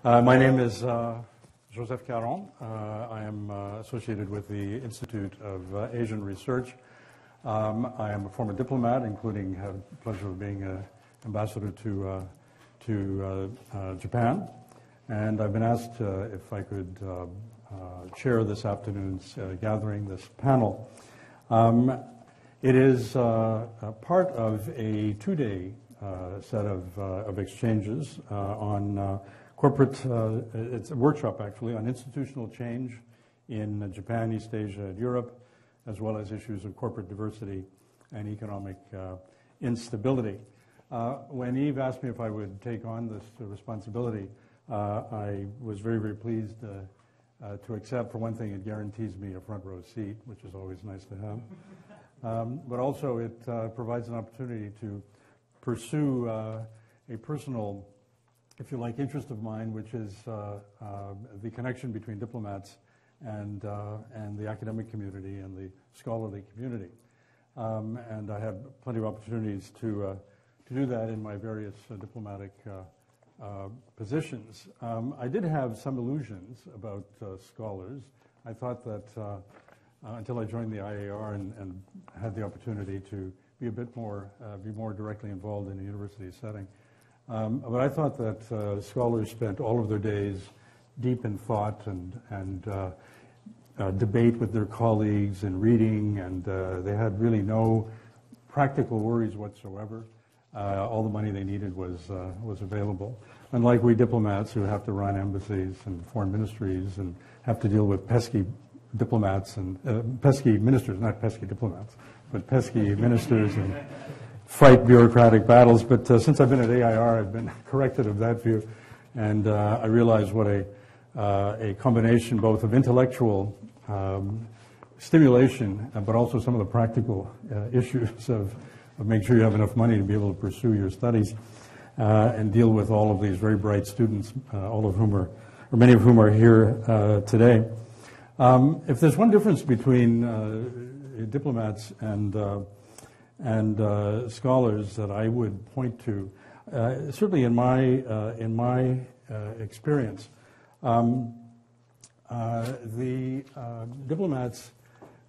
My name is Joseph Caron. I am associated with the Institute of Asian Research. I am a former diplomat, including have the pleasure of being an ambassador to Japan. And I've been asked if I could chair this afternoon's gathering, this panel. It is part of a two-day set of exchanges on corporate, it's a workshop actually, on institutional change in Japan, East Asia, and Europe, as well as issues of corporate diversity and economic instability. When Yves asked me if I would take on this responsibility, I was very, very pleased to accept. For one thing, it guarantees me a front row seat, which is always nice to have. But also it provides an opportunity to pursue a personal, if you like, interest of mine, which is the connection between diplomats and the academic community and the scholarly community. And I have plenty of opportunities to do that in my various diplomatic positions. I did have some illusions about scholars. I thought that until I joined the IAR and had the opportunity to be a bit more, be more directly involved in a university setting. But I thought that scholars spent all of their days deep in thought and debate with their colleagues and reading, and they had really no practical worries whatsoever. All the money they needed was available. Unlike we diplomats who have to run embassies and foreign ministries and have to deal with pesky diplomats and pesky ministers, not pesky diplomats, but pesky ministers and fight bureaucratic battles. But since I've been at AIR, I've been corrected of that view, and I realize what a combination both of intellectual stimulation, but also some of the practical issues of making sure you have enough money to be able to pursue your studies and deal with all of these very bright students, all of whom are, or many of whom are here today. If there's one difference between diplomats and scholars that I would point to, certainly in my experience, the diplomats,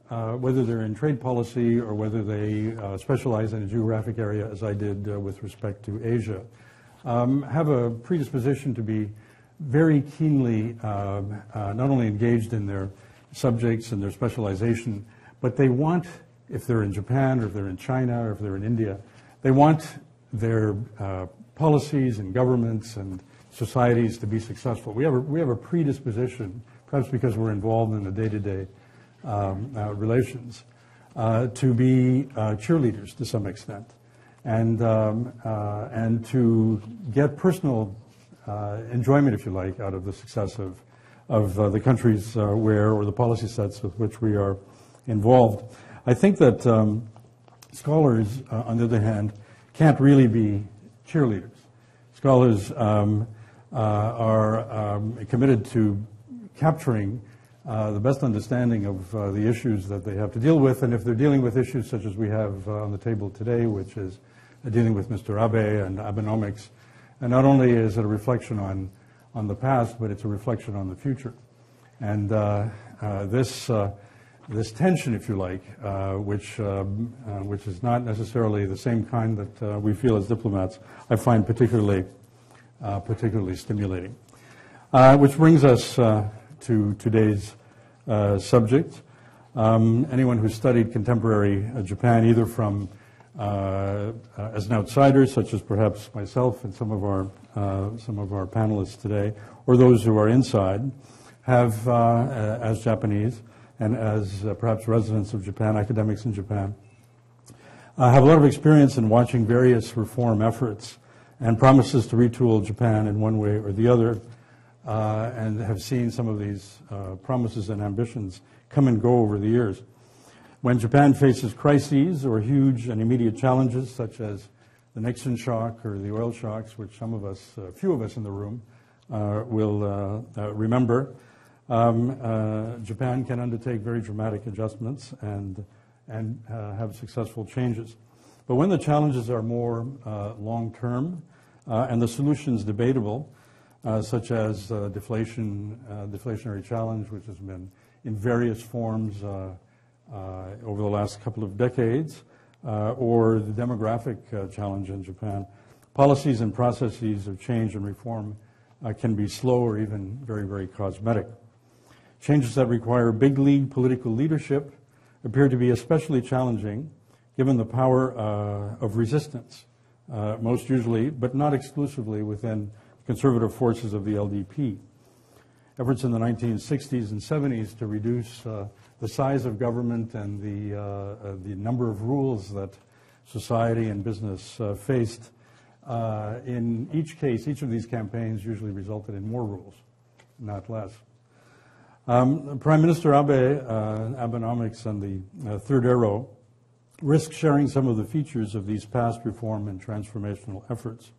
whether they're in trade policy or whether they specialize in a geographic area, as I did with respect to Asia, have a predisposition to be very keenly not only engaged in their subjects and their specialization, but they want, if they're in Japan or if they're in China or if they're in India, they want their policies and governments and societies to be successful. We have a predisposition, perhaps because we're involved in the day-to-day relations, to be cheerleaders to some extent, and to get personal enjoyment, if you like, out of the success of the countries where, or the policy sets with which we are involved. I think that scholars, on the other hand, can't really be cheerleaders. Scholars are committed to capturing the best understanding of the issues that they have to deal with, and if they're dealing with issues such as we have on the table today, which is dealing with Mr. Abe and Abenomics, and not only is it a reflection on the past, but it's a reflection on the future. And this tension, if you like, which is not necessarily the same kind that we feel as diplomats, I find particularly stimulating. Which brings us to today's subject. Anyone who studied contemporary Japan, either from as an outsider, such as perhaps myself and some of our panelists today, or those who are inside, have, as Japanese and as perhaps residents of Japan, academics in Japan, have a lot of experience in watching various reform efforts and promises to retool Japan in one way or the other, and have seen some of these promises and ambitions come and go over the years. When Japan faces crises or huge and immediate challenges, such as the Nixon shock or the oil shocks, which some of us, a few of us in the room, will remember, Japan can undertake very dramatic adjustments and have successful changes. But when the challenges are more long-term and the solutions debatable, such as deflationary challenge, which has been in various forms over the last couple of decades, or the demographic challenge in Japan. Policies and processes of change and reform can be slow or even very, very cosmetic. Changes that require big league political leadership appear to be especially challenging given the power of resistance, most usually, but not exclusively, within conservative forces of the LDP. Efforts in the 1960s and 70s to reduce the size of government and the number of rules that society and business faced, in each case, each of these campaigns usually resulted in more rules, not less. Prime Minister Abe, Abenomics, and the third arrow risk sharing some of the features of these past reform and transformational efforts,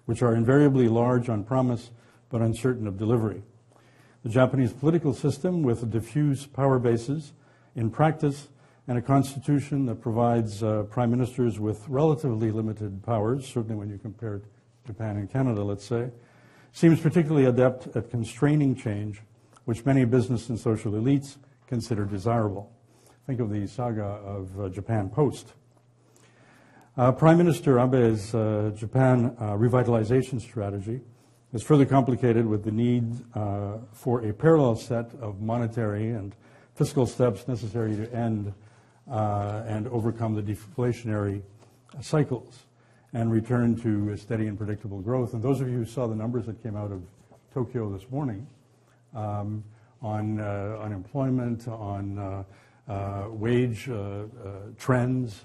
which are invariably large on promise but uncertain of delivery. The Japanese political system, with diffuse power bases in practice and a constitution that provides prime ministers with relatively limited powers, certainly when you compare Japan and Canada, let's say, seems particularly adept at constraining change, which many business and social elites consider desirable. Think of the saga of Japan Post. Prime Minister Abe's Japan revitalization strategy is further complicated with the need for a parallel set of monetary and fiscal steps necessary to end and overcome the deflationary cycles and return to a steady and predictable growth. And those of you who saw the numbers that came out of Tokyo this morning on unemployment, on wage trends,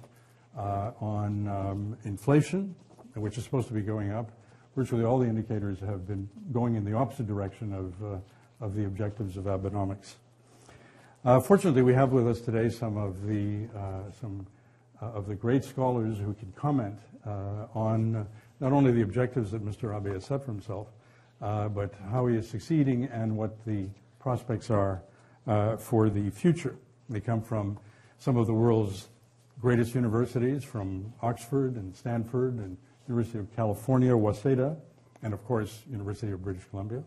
on inflation, which is supposed to be going up, virtually all the indicators have been going in the opposite direction of the objectives of Abenomics. Fortunately, we have with us today some of the great scholars who can comment on not only the objectives that Mr. Abe has set for himself, but how he is succeeding and what the prospects are for the future. They come from some of the world's greatest universities, from Oxford and Stanford and University of California, Waseda, and of course, University of British Columbia.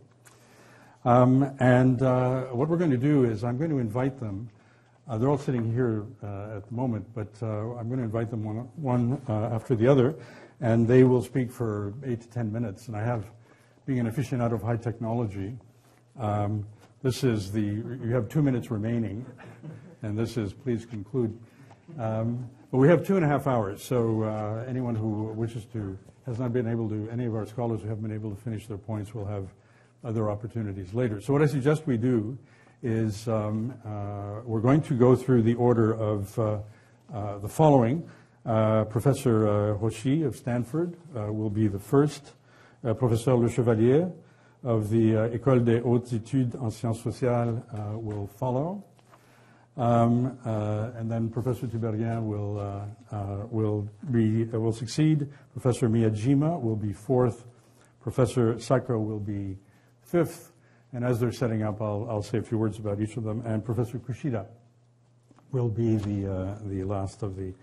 What we're going to do is I'm going to invite them. They're all sitting here at the moment, but I'm going to invite them one after the other, and they will speak for 8 to 10 minutes. And I have, being an aficionado of high technology, this is you have 2 minutes remaining, and this is, please conclude. But we have 2.5 hours, so anyone who wishes to, has not been able to, any of our scholars who haven't been able to finish their points will have other opportunities later. So what I suggest we do is we're going to go through the order of the following. Professor Hoshi of Stanford will be the first. Professor Lechevalier of the École des Hautes Études en Sciences Sociales will follow. And then Professor Tiberghien will succeed. Professor Miyajima will be fourth. Professor Sako will be fifth. And as they're setting up, I'll say a few words about each of them. And Professor Kushida will be the last of the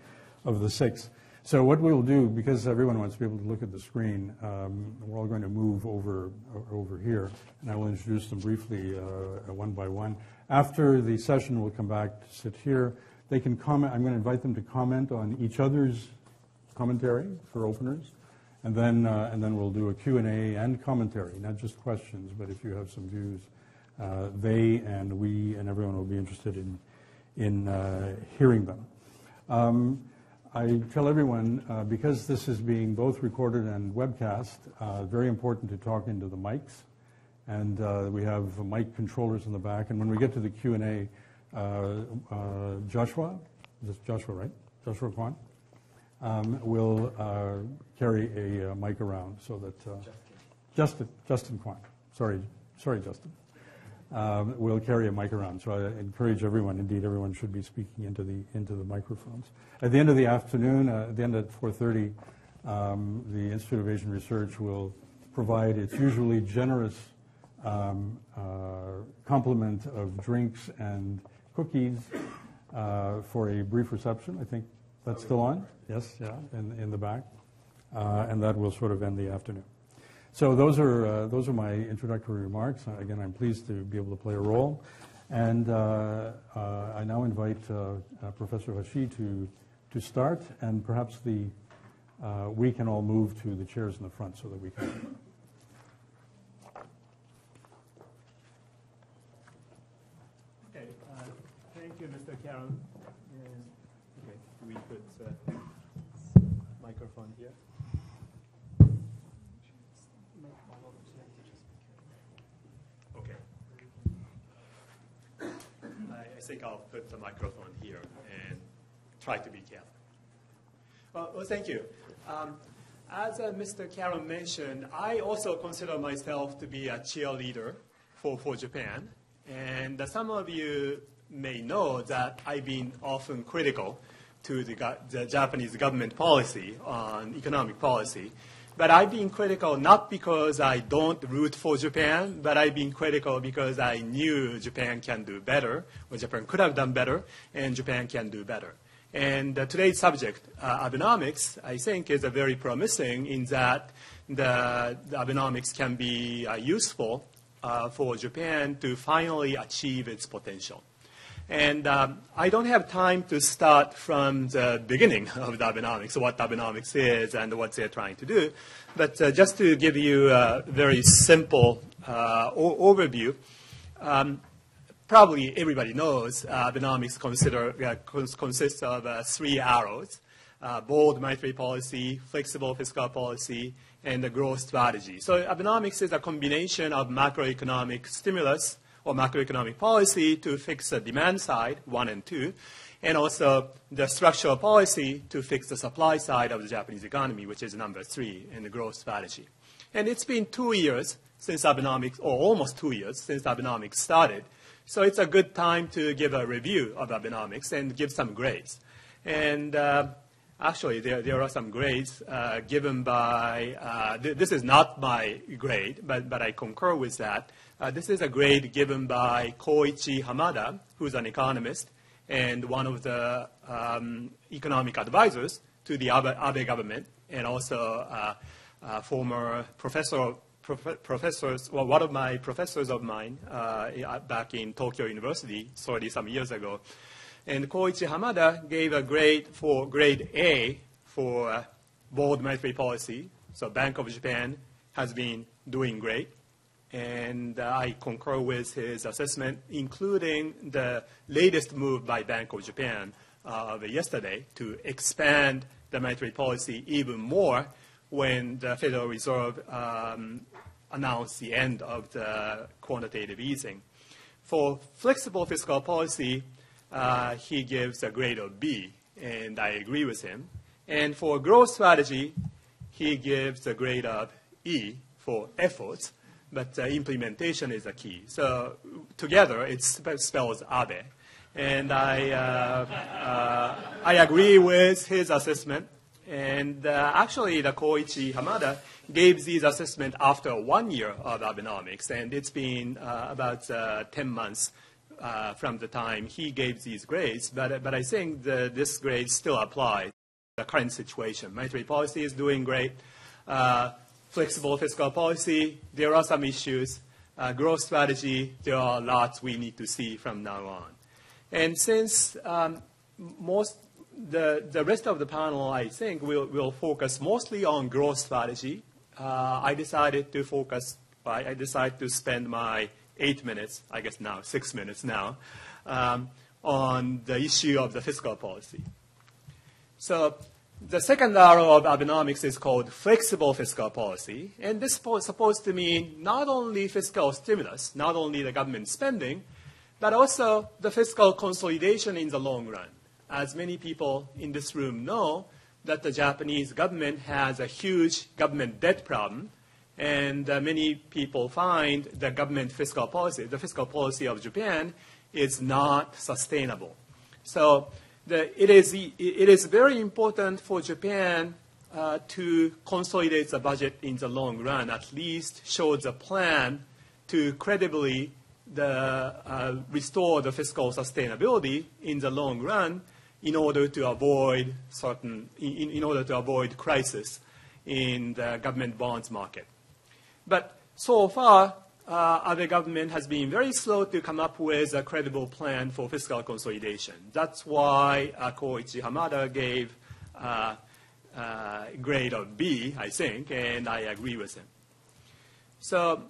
six. So what we'll do, because everyone wants to be able to look at the screen, we're all going to move over here, and I will introduce them briefly one by one. After the session, we'll come back to sit here. They can comment. I'm going to invite them to comment on each other's commentary for openers, and then we'll do a Q&A and commentary, not just questions, but if you have some views, they and we and everyone will be interested in hearing them. I tell everyone, because this is being both recorded and webcast, very important to talk into the mics. And we have mic controllers in the back. And when we get to the Q&A, Joshua, is this Joshua, right? Joshua Kwan, will carry a mic around so that Justin Kwan, sorry, Justin, will carry a mic around. So I encourage everyone, indeed everyone should be speaking into the microphones. At the end of the afternoon, at the end at 4:30, the Institute of Asian Research will provide its usually generous complement of drinks and cookies for a brief reception. I think that's still on? Yes, yeah, in the back. And that will sort of end the afternoon. So those are my introductory remarks. Again, I'm pleased to be able to play a role. And I now invite Professor Hoshi to start, and perhaps we can all move to the chairs in the front so that we can. Okay, thank you, Mr. Caron. Okay, we put microphone here. Okay. I think I'll put the microphone here and try to be careful. Well, thank you. As Mr. Caron mentioned, I also consider myself to be a cheerleader for Japan. And some of you may know that I've been often critical to the Japanese government policy on economic policy. But I've been critical not because I don't root for Japan, but I've been critical because I knew Japan can do better, or Japan could have done better, and Japan can do better. And today's subject, Abenomics, I think is very promising in that the Abenomics can be useful for Japan to finally achieve its potential. And I don't have time to start from the beginning of the Abenomics, what Abenomics is and what they're trying to do. But just to give you a very simple overview, probably everybody knows Abenomics consists of 3 arrows: bold monetary policy, flexible fiscal policy, and the growth strategy. So Abenomics is a combination of macroeconomic stimulus or macroeconomic policy to fix the demand side, 1 and 2, and also the structural policy to fix the supply side of the Japanese economy, which is number 3, in the growth strategy. And it's been 2 years since Abenomics, or almost 2 years since Abenomics started. So it's a good time to give a review of Abenomics and give some grades. And actually, there are some grades given by, this is not my grade, but I concur with that. This is a grade given by Koichi Hamada, who's an economist and one of the economic advisors to the Abe government, and also former professors, well, one of my professors of mine back in Tokyo University 30-some years ago. And Koichi Hamada gave a grade for grade A for bold monetary policy. So Bank of Japan has been doing great. And I concur with his assessment, including the latest move by Bank of Japan yesterday to expand the monetary policy even more when the Federal Reserve announced the end of the quantitative easing. For flexible fiscal policy, he gives a grade of B, and I agree with him. And for growth strategy, he gives a grade of E for efforts, but implementation is the key. So together, it spells Abe. And I agree with his assessment. And actually, the Koichi Hamada gave these assessments after 1 year of Abenomics, and it's been about 10 months from the time he gave these grades. But I think this grade still applies to the current situation. Monetary policy is doing great. Flexible fiscal policy, there are some issues. Growth strategy, there are lots we need to see from now on. And since the rest of the panel, I think, will focus mostly on growth strategy, I decided to spend my 8 minutes, I guess now, 6 minutes now, on the issue of the fiscal policy. So the second arrow of Abenomics is called flexible fiscal policy. And this is supposed to mean not only fiscal stimulus, not only the government spending, but also the fiscal consolidation in the long run. As many people in this room know, that the Japanese government has a huge government debt problem. And many people find the government fiscal policy, the fiscal policy of Japan, is not sustainable. So it is very important for Japan to consolidate the budget in the long run, at least show the plan to credibly restore the fiscal sustainability in the long run in order to avoid crisis in the government bonds market. But so far, Abe government has been very slow to come up with a credible plan for fiscal consolidation. That's why Koichi Hamada gave a grade of B, I think, and I agree with him. So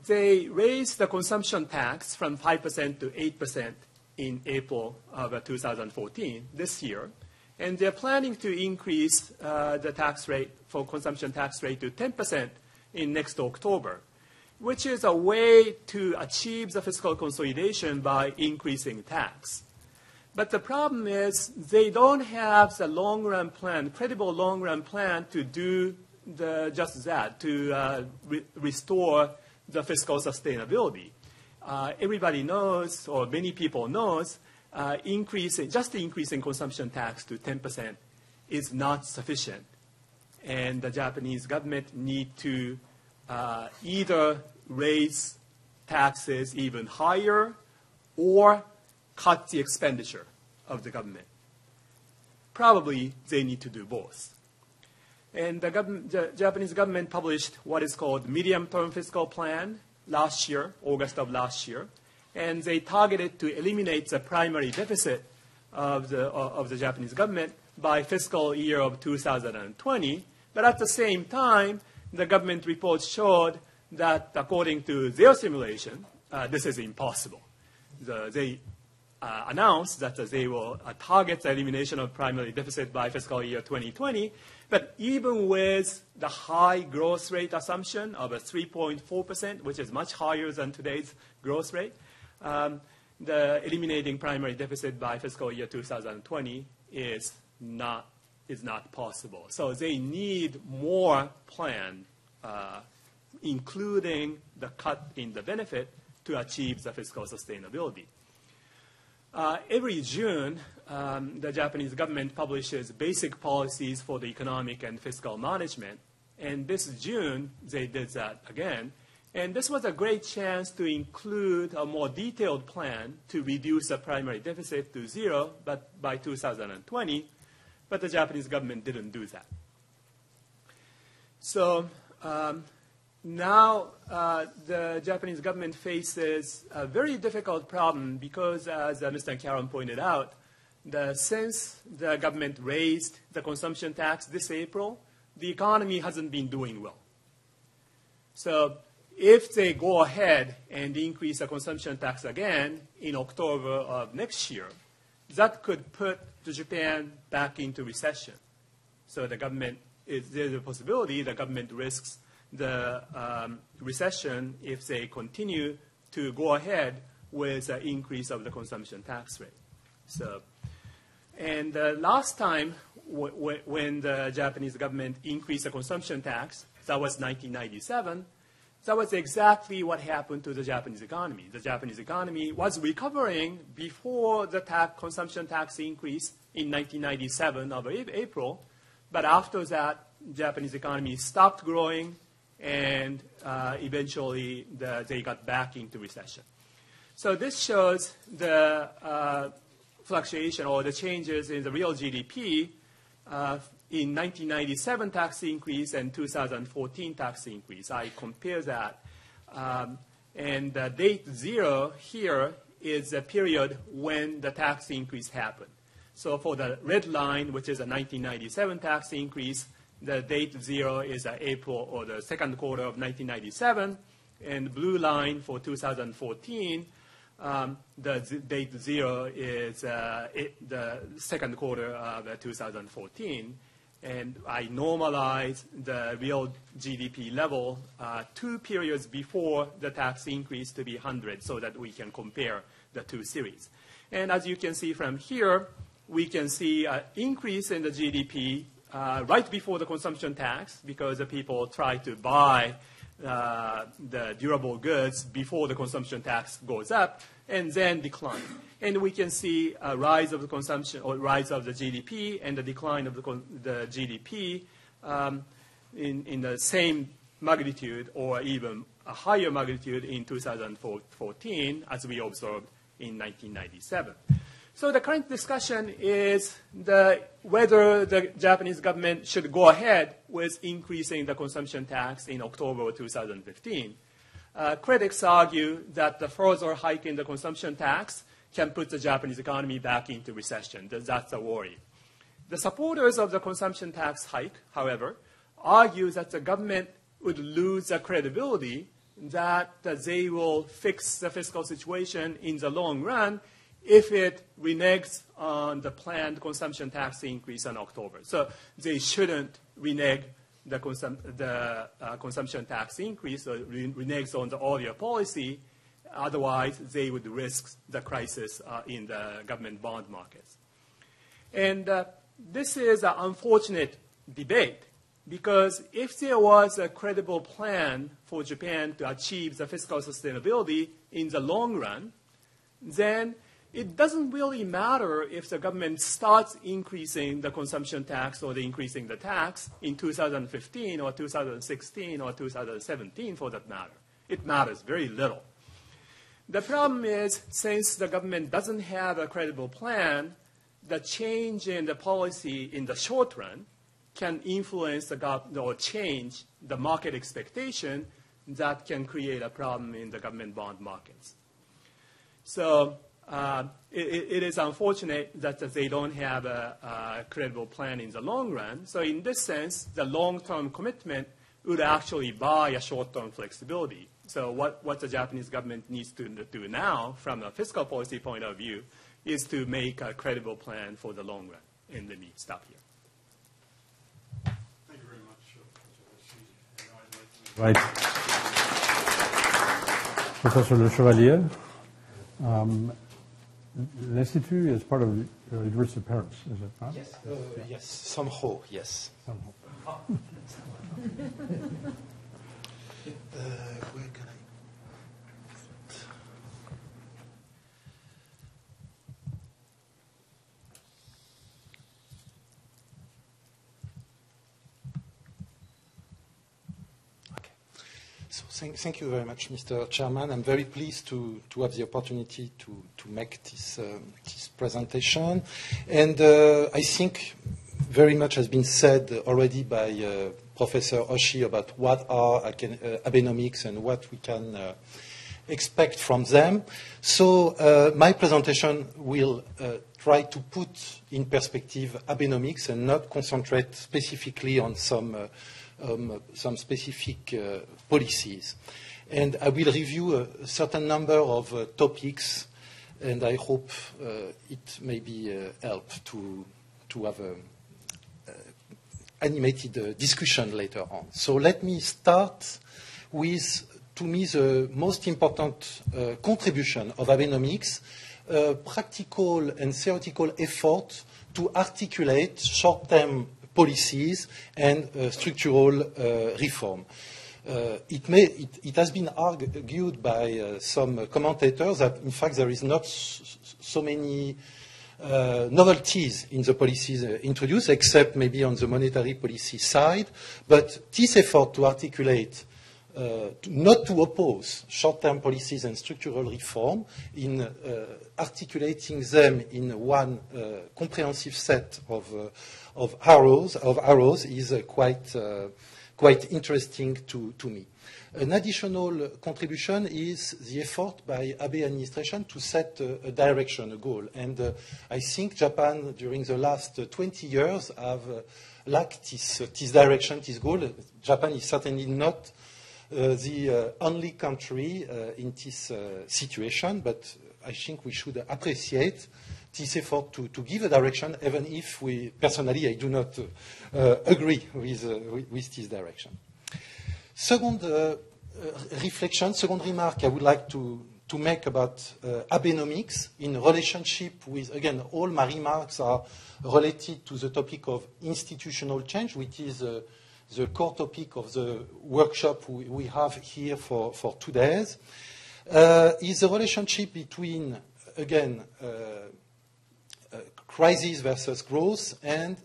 they raised the consumption tax from 5% to 8% in April of 2014, this year. And they're planning to increase the tax rate for consumption tax rate to 10% in next October, which is a way to achieve the fiscal consolidation by increasing tax. But the problem is they don't have the long-run plan, credible long-run plan to do just that, to restore the fiscal sustainability. Everybody knows, or many people knows, just increasing consumption tax to 10% is not sufficient. And the Japanese government need to either raise taxes even higher or cut the expenditure of the government. Probably they need to do both. And the Japanese government published what is called medium-term fiscal plan last year, August of last year, and they targeted to eliminate the primary deficit of the Japanese government by fiscal year of 2020. But at the same time, the government reports showed that according to their simulation, this is impossible. They announced that they will target the elimination of primary deficit by fiscal year 2020. But even with the high growth rate assumption of a 3.4%, which is much higher than today's growth rate, the eliminating primary deficit by fiscal year 2020 is not possible. So they need more plan, including the cut in the benefit, to achieve the fiscal sustainability. Every June, the Japanese government publishes basic policies for the economic and fiscal management. And this June, they did that again. And this was a great chance to include a more detailed plan to reduce the primary deficit to zero by 2020. But the Japanese government didn't do that. So now the Japanese government faces a very difficult problem because, as Mr. Caron pointed out, since the government raised the consumption tax this April, the economy hasn't been doing well. So if they go ahead and increase the consumption tax again in October of next year, that could put Japan back into recession. So there's a possibility the government risks the recession if they continue to go ahead with the increase of the consumption tax rate. So, and last time when the Japanese government increased the consumption tax, that was 1997, that was exactly what happened to the Japanese economy. The Japanese economy was recovering before the consumption tax increase in 1997 of April, but after that, Japanese economy stopped growing, and eventually they got back into recession. So this shows the fluctuation or the changes in the real GDP in 1997 tax increase and 2014 tax increase. I compare that. And date zero here is the period when the tax increase happened. So for the red line, which is a 1997 tax increase, the date zero is April or the second quarter of 1997. And blue line for 2014, the date zero is the second quarter of 2014. And I normalize the real GDP level 2 periods before the tax increase to be 100 so that we can compare the two series. And as you can see from here, we can see an increase in the GDP right before the consumption tax because the people try to buy the durable goods before the consumption tax goes up and then decline. And we can see a rise of the consumption or rise of the GDP and the decline of the GDP in the same magnitude or even a higher magnitude in 2014 as we observed in 1997. So the current discussion is whether the Japanese government should go ahead with increasing the consumption tax in October 2015. Critics argue that the further hike in the consumption tax can put the Japanese economy back into recession. That's a worry. The supporters of the consumption tax hike, however, argue that the government would lose the credibility that they will fix the fiscal situation in the long run if it reneges on the planned consumption tax increase in October. So they shouldn't renege the consumption tax increase or renege on the earlier policy. Otherwise, they would risk the crisis in the government bond markets. And this is an unfortunate debate, because if there was a credible plan for Japan to achieve the fiscal sustainability in the long run, then it doesn't really matter if the government starts increasing the consumption tax or increasing the tax in 2015 or 2016 or 2017 for that matter. It matters very little. The problem is, since the government doesn't have a credible plan, the change in the policy in the short run can influence or change the market expectation that can create a problem in the government bond markets. So it is unfortunate that they don't have a credible plan in the long run. So in this sense, the long-term commitment would actually buy a short-term flexibility. So what the Japanese government needs to do now, from a fiscal policy point of view, is to make a credible plan for the long run. And let me stop here. Thank you very much, Right. Professor Lechevalier, l'Institut is part of the University of Paris, is it not? Yes, yes, somehow, yes. Somehow. Where can I? Okay. So thank you very much, Mr. Chairman. I'm very pleased to have the opportunity to make this presentation. And I think very much has been said already by Professor Hoshi about what are Abenomics and what we can expect from them. So my presentation will try to put in perspective Abenomics and not concentrate specifically on some specific policies. And I will review a certain number of topics, and I hope it may be help to have a animated discussion later on. So let me start with, to me, the most important contribution of Abenomics, practical and theoretical effort to articulate short-term policies and structural reform. It has been argued by some commentators that, in fact, there is not so many novelties in the policies introduced, except maybe on the monetary policy side. But this effort to articulate, not to oppose short-term policies and structural reform, in articulating them in one comprehensive set of arrows is quite interesting to me. An additional contribution is the effort by Abe administration to set a direction, a goal. And I think Japan, during the last 20 years, have lacked this direction, this goal. Japan is certainly not the only country in this situation, but I think we should appreciate this effort to give a direction, even if personally, I do not agree with this direction. Second reflection, second remark I would like to make about Abenomics in relationship with, again, all my remarks are related to the topic of institutional change, which is the core topic of the workshop we have here for 2 days, is the relationship between, again, crisis versus growth and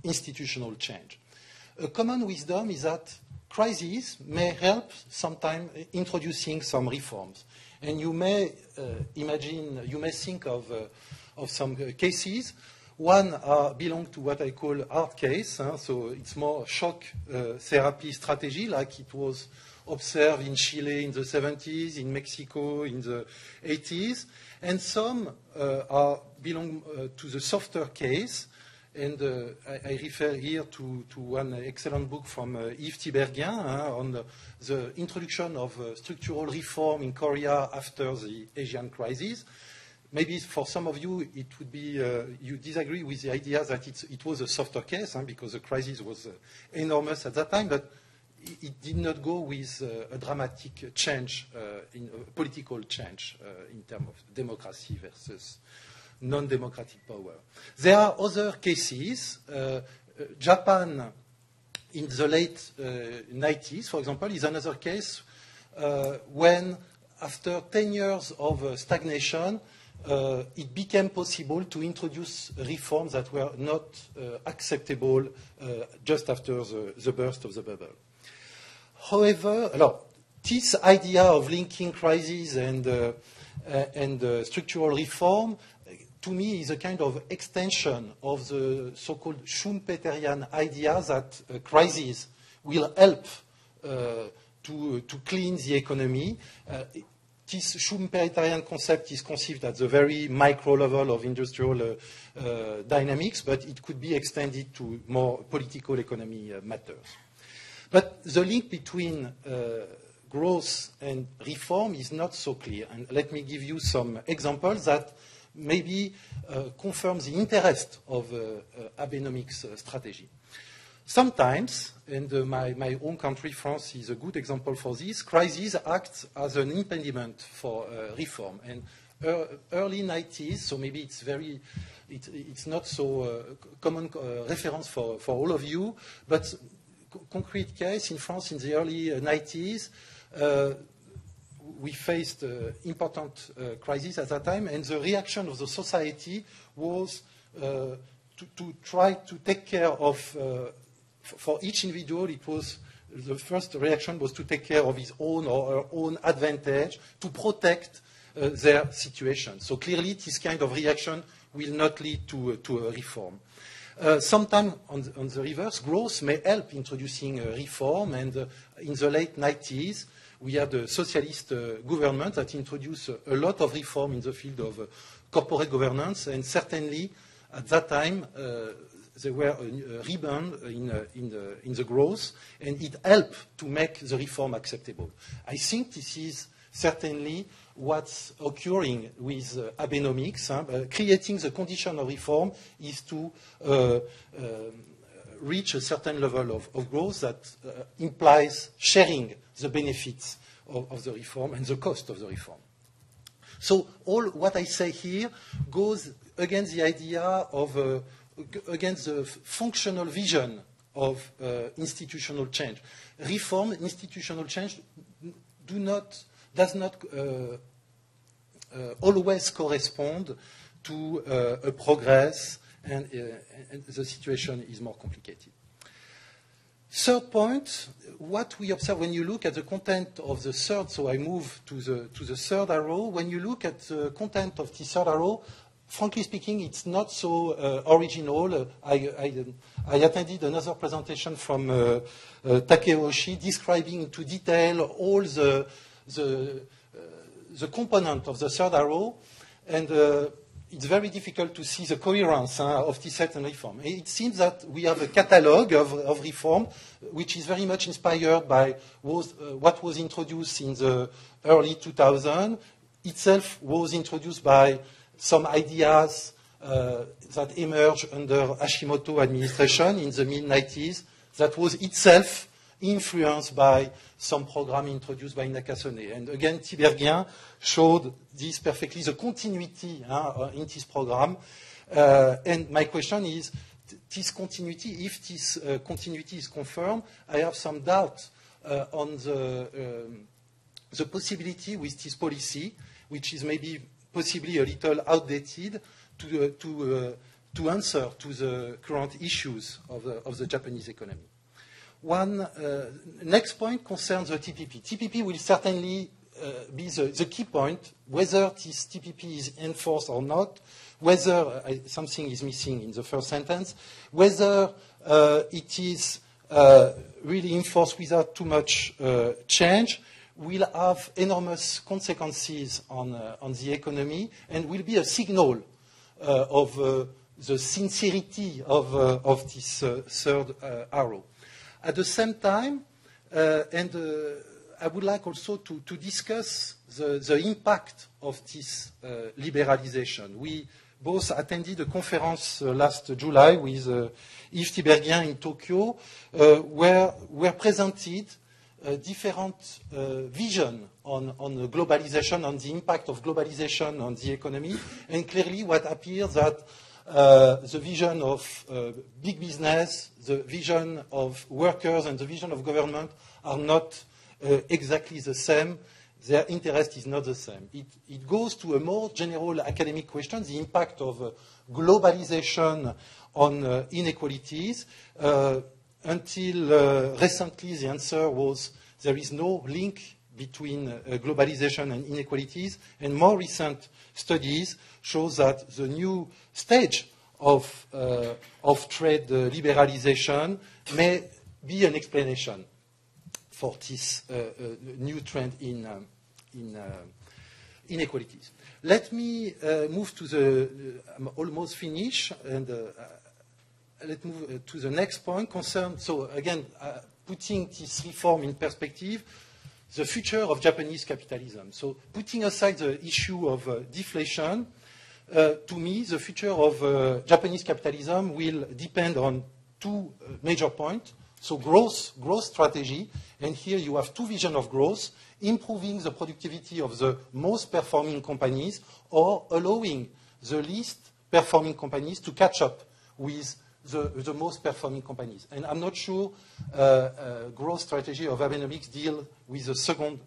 institutional change. A common wisdom is that crises may help sometimes introducing some reforms. And you may imagine, you may think of some cases. One belong to what I call hard case, so it's more shock therapy strategy, like it was observed in Chile in the 70s, in Mexico in the 80s, and some belong to the softer case. And I refer here to one excellent book from Yves Tiberghien on the introduction of structural reform in Korea after the Asian crisis. Maybe for some of you, it would be, you disagree with the idea that it was a softer case, because the crisis was enormous at that time, but it did not go with a dramatic change, in political change in terms of democracy versus non-democratic power. There are other cases. Japan, in the late 90s, for example, is another case when, after 10 years of stagnation, it became possible to introduce reforms that were not acceptable just after the burst of the bubble. However, this idea of linking crisis and structural reform, to me, is a kind of extension of the so-called Schumpeterian idea that crisis will help to clean the economy. This Schumpeterian concept is conceived at the very micro level of industrial dynamics, but it could be extended to more political economy matters. But the link between growth and reform is not so clear. And let me give you some examples that maybe confirm the interest of Abenomics strategy. Sometimes, and my own country, France, is a good example for this, crises act as an impediment for reform. And early 90s, so maybe it's not so common reference for all of you, but concrete case in France in the early 90s, we faced important crises at that time, and the reaction of the society was to try to take care of, for each individual, it was, the first reaction was to take care of his own or her own advantage, to protect their situation. So clearly, this kind of reaction will not lead to a reform. Sometimes, on the reverse, growth may help introducing reform, and in the late 90s, we had a socialist government that introduced a lot of reform in the field of corporate governance, and certainly, at that time, there were a rebound in the growth, and it helped to make the reform acceptable. I think this is certainly what's occurring with Abenomics. Creating the condition of reform is to reach a certain level of growth that implies sharing the benefits of the reform and the cost of the reform. So all what I say here goes against the idea of, against the functional vision of institutional change. Reform, institutional change does not always correspond to a progress, and the situation is more complicated. Third point, what we observe when you look at the content of the third, so I move to the third arrow. When you look at the content of the third arrow, frankly speaking, it's not so original. I attended another presentation from Takeo Hoshi describing into detail all the component of the third arrow, and it's very difficult to see the coherence of this certain reform. It seems that we have a catalogue of reform which is very much inspired by what was introduced in the early 2000s. Itself was introduced by some ideas that emerged under Hashimoto administration in the mid-90s that was itself influenced by some program introduced by Nakasone. And again, Tiberghien showed this perfectly, the continuity in this program. And my question is, this continuity, if this continuity is confirmed, I have some doubt on the possibility with this policy, which is maybe possibly a little outdated, to answer to the current issues of the Japanese economy. Next point concerns the TPP. TPP will certainly be the key point, whether this TPP is enforced or not, whether something is missing in the first sentence, whether it is really enforced without too much change, will have enormous consequences on the economy and will be a signal of the sincerity of this third arrow. At the same time, I would like also to discuss the impact of this liberalization. We both attended a conference last July with Yves Tiberghien in Tokyo, where were presented different vision on globalization, on the impact of globalization on the economy, and clearly what appears that the vision of big business, the vision of workers, and the vision of government are not exactly the same. Their interest is not the same. It goes to a more general academic question, the impact of globalization on inequalities. Until recently, the answer was there is no link between globalization and inequalities, and more recent studies show that the new stage of trade liberalization may be an explanation for this new trend in inequalities. Let me move to the, I'm almost finished, and let's move to the next point concerned, so again, putting this reform in perspective, the future of Japanese capitalism. So putting aside the issue of deflation, to me, the future of Japanese capitalism will depend on two major points. So growth strategy, and here you have two visions of growth, improving the productivity of the most performing companies or allowing the least performing companies to catch up with the most performing companies. And I'm not sure growth strategy of Abenomics deal with the second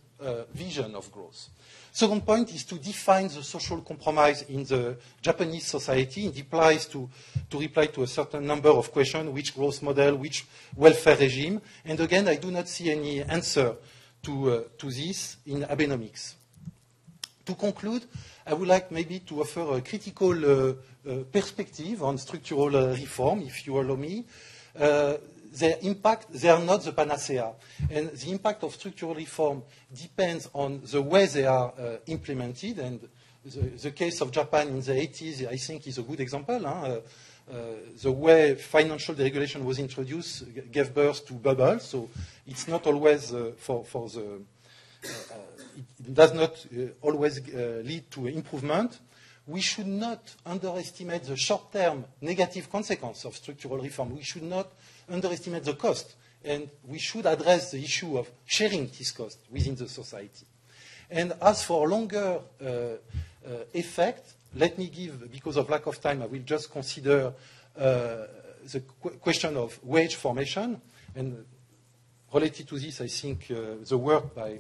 vision of growth. Second point is to define the social compromise in the Japanese society. It applies to reply to a certain number of questions, which growth model, which welfare regime. And again, I do not see any answer to this in Abenomics. To conclude, I would like maybe to offer a critical perspective on structural reform, if you allow me. Their impact, they are not the panacea. And the impact of structural reform depends on the way they are implemented. And the case of Japan in the 80s, I think, is a good example. The way financial deregulation was introduced gave birth to bubbles. So it's not always for the... it does not always lead to improvement. We should not underestimate the short-term negative consequence of structural reform. We should not underestimate the cost. And we should address the issue of sharing this cost within the society. And as for longer effect, let me give, because of lack of time, I will just consider the question of wage formation. And related to this, I think the work by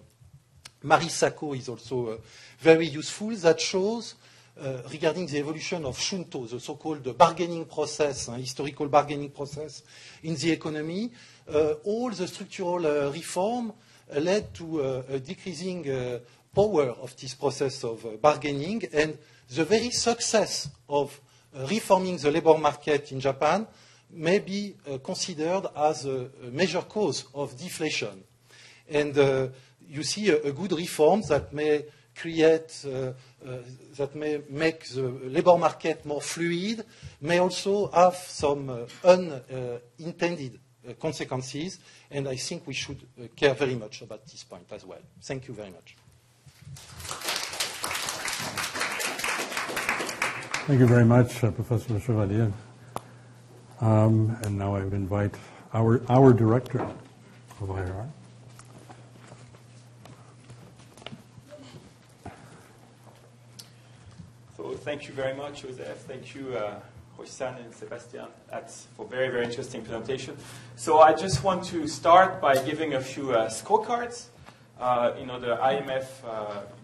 Marie Sako is also very useful. That shows, regarding the evolution of Shunto, the so-called bargaining process, historical bargaining process in the economy, all the structural reform led to a decreasing power of this process of bargaining, and the very success of reforming the labor market in Japan may be considered as a major cause of deflation. And you see a good reform that may create, that may make the labor market more fluid, may also have some unintended consequences, and I think we should care very much about this point as well. Thank you very much. Thank you very much, Professor Lechevalier. And now I would invite our director of IR. So thank you very much, Joseph. Thank you, Hoshi and Sébastien, for very, very interesting presentation. So I just want to start by giving a few scorecards. The IMF,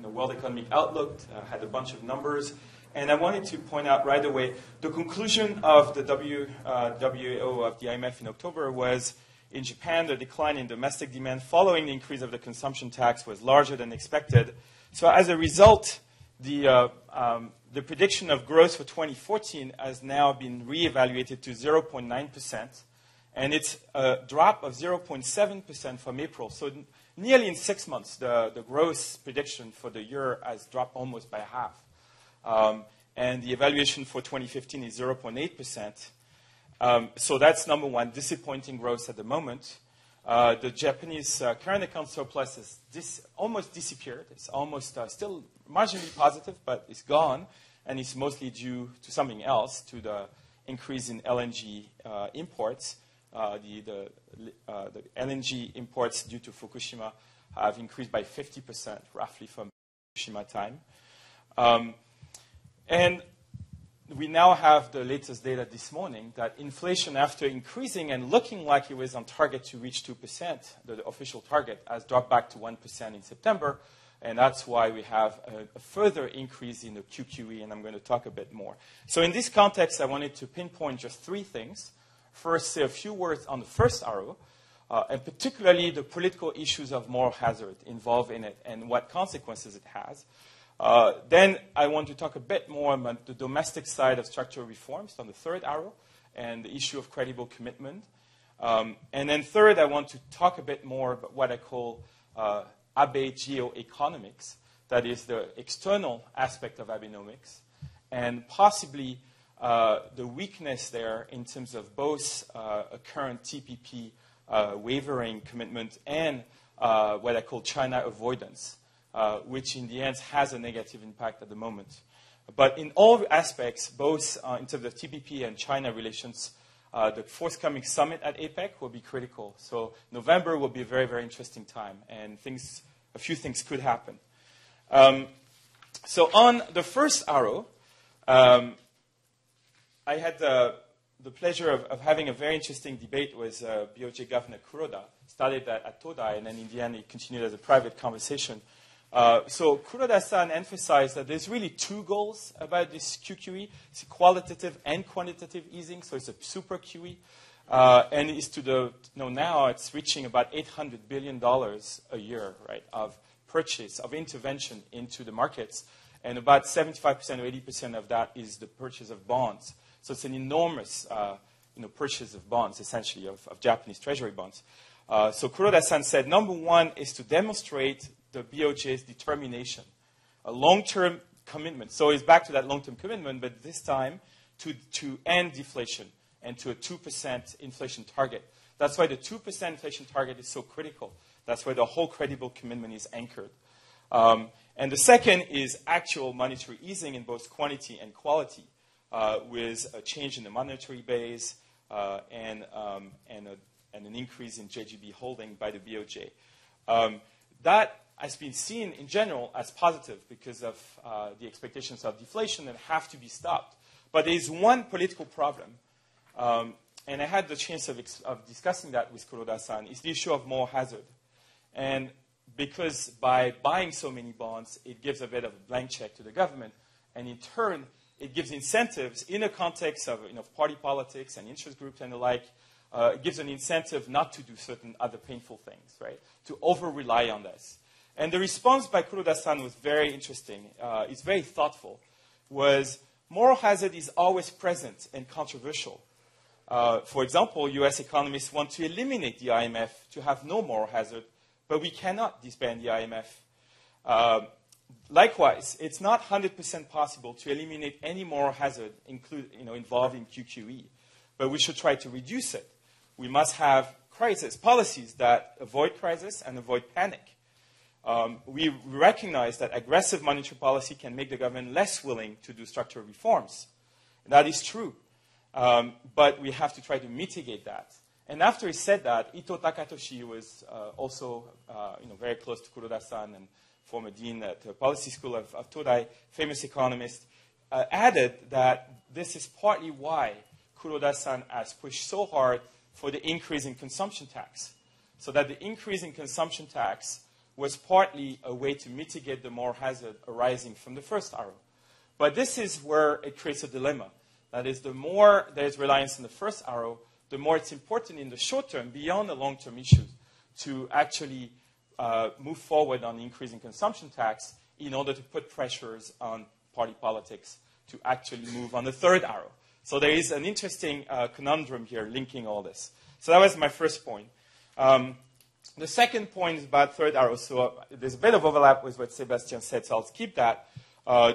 World Economic Outlook had a bunch of numbers. And I wanted to point out right away, the conclusion of the WAO of the IMF in October was In Japan, the decline in domestic demand following the increase of the consumption tax was larger than expected. So as a result, the prediction of growth for 2014 has now been reevaluated to 0.9%, and it's a drop of 0.7% from April. So nearly in 6 months, the growth prediction for the year has dropped almost by half. And the evaluation for 2015 is 0.8%. So that's number one, disappointing growth at the moment. The Japanese current account surplus has almost disappeared. It's almost still marginally positive, but it's gone. And it's mostly due to something else, to the increase in LNG imports. The LNG imports due to Fukushima have increased by 50%, roughly, from Fukushima time. And we now have the latest data this morning that inflation, after increasing and looking like it was on target to reach 2%, the official target, has dropped back to 1% in September. And that's why we have a further increase in the QQE, and I'm going to talk a bit more. So in this context, I wanted to pinpoint just 3 things. First, say a few words on the first arrow, and particularly the political issues of moral hazard involved in it and what consequences it has. Then I want to talk a bit more about the domestic side of structural reforms on the third arrow and the issue of credible commitment. And then third, I want to talk a bit more about what I call Abe geoeconomics, that is the external aspect of Abenomics, and possibly the weakness there in terms of both a current TPP wavering commitment and what I call China avoidance, which in the end has a negative impact at the moment. But in all aspects, both in terms of TPP and China relations, the forthcoming summit at APEC will be critical. So November will be a very, very interesting time, and a few things could happen. So on the first arrow, I had the pleasure of having a very interesting debate with BOJ Governor Kuroda. Started at Todai, and then in the end it continued as a private conversation. So Kuroda-san emphasized that there's really 2 goals about this QQE. It's qualitative and quantitative easing, so it's a super QE. And it's now it's reaching about $800 billion a year, right, of purchase, of intervention into the markets. And about 75% or 80% of that is the purchase of bonds. So it's an enormous purchase of bonds, essentially, of Japanese treasury bonds. So Kuroda-san said, number one is to demonstrate the BOJ's determination, a long-term commitment. So it's back to that long-term commitment, but this time to end deflation and to a 2% inflation target. That's why the 2% inflation target is so critical. That's why the whole credible commitment is anchored. And the second is actual monetary easing in both quantity and quality, with a change in the monetary base and an increase in JGB holding by the BOJ. That has been seen in general as positive because of the expectations of deflation that have to be stopped. But there is one political problem, and I had the chance of discussing that with Kuroda-san, is the issue of moral hazard. And because by buying so many bonds, it gives a bit of a blank check to the government, and in turn, it gives incentives in a context of party politics and interest groups and the like. It gives an incentive not to do certain other painful things, right? To over-rely on this. And the response by Kuroda-san was very interesting. It's very thoughtful. Was moral hazard is always present and controversial. For example, U.S. economists want to eliminate the IMF to have no moral hazard, but we cannot disband the IMF. Likewise, it's not 100% possible to eliminate any moral hazard involving QQE, but we should try to reduce it. We must have policies that avoid crisis and avoid panic. We recognize that aggressive monetary policy can make the government less willing to do structural reforms. That is true, but we have to try to mitigate that. And after he said that, Ito Takatoshi was also very close to Kuroda-san and former dean at the policy school of Todai, famous economist, added that this is partly why Kuroda-san has pushed so hard for the increase in consumption tax. So that the increase in consumption tax was partly a way to mitigate the moral hazard arising from the first arrow. But this is where it creates a dilemma. That is, the more there is reliance on the first arrow, the more it's important in the short term, beyond the long-term issues, to actually move forward on increasing consumption tax in order to put pressures on party politics to actually move on the third arrow. So there is an interesting conundrum here linking all this. So that was my first point. The second point is about third arrow. So there's a bit of overlap with what Sébastien said, so I'll skip that.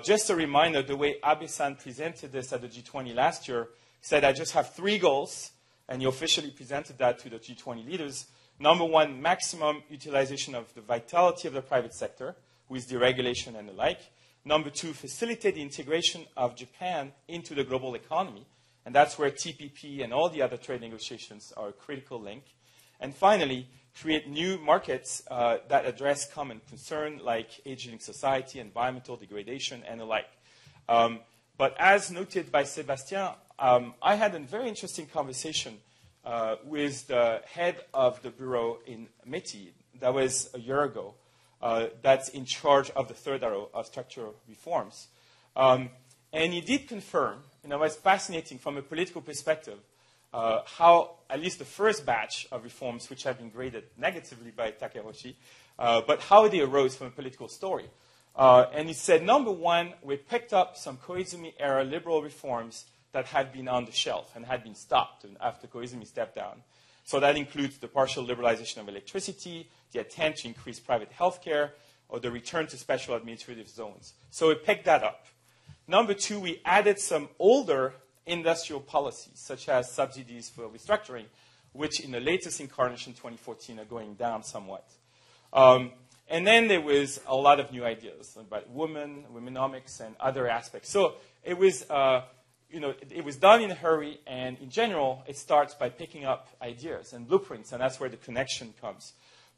Just a reminder, the way Abe-san presented this at the G20 last year, said I just have 3 goals, and he officially presented that to the G20 leaders. Number 1, maximum utilization of the vitality of the private sector with deregulation and the like. Number 2, facilitate the integration of Japan into the global economy. And that's where TPP and all the other trade negotiations are a critical link. And finally, create new markets that address common concern like aging society, environmental degradation, and the like. But as noted by Sébastien, I had a very interesting conversation with the head of the bureau in METI. That was a year ago. That's in charge of the third arrow of structural reforms. And he did confirm, and it was fascinating from a political perspective, how at least the first batch of reforms, which have been graded negatively by Takahashi, but how they arose from a political story. And he said, number 1, we picked up some Koizumi-era liberal reforms that had been on the shelf and had been stopped after Koizumi stepped down. So that includes the partial liberalization of electricity, the attempt to increase private health care, or the return to special administrative zones. So we picked that up. Number 2, we added some older industrial policies, such as subsidies for restructuring, which in the latest incarnation, 2014, are going down somewhat. And then there was a lot of new ideas about womenomics, and other aspects. So it was, it was done in a hurry, and in general, it starts by picking up ideas and blueprints, and that's where the connection comes.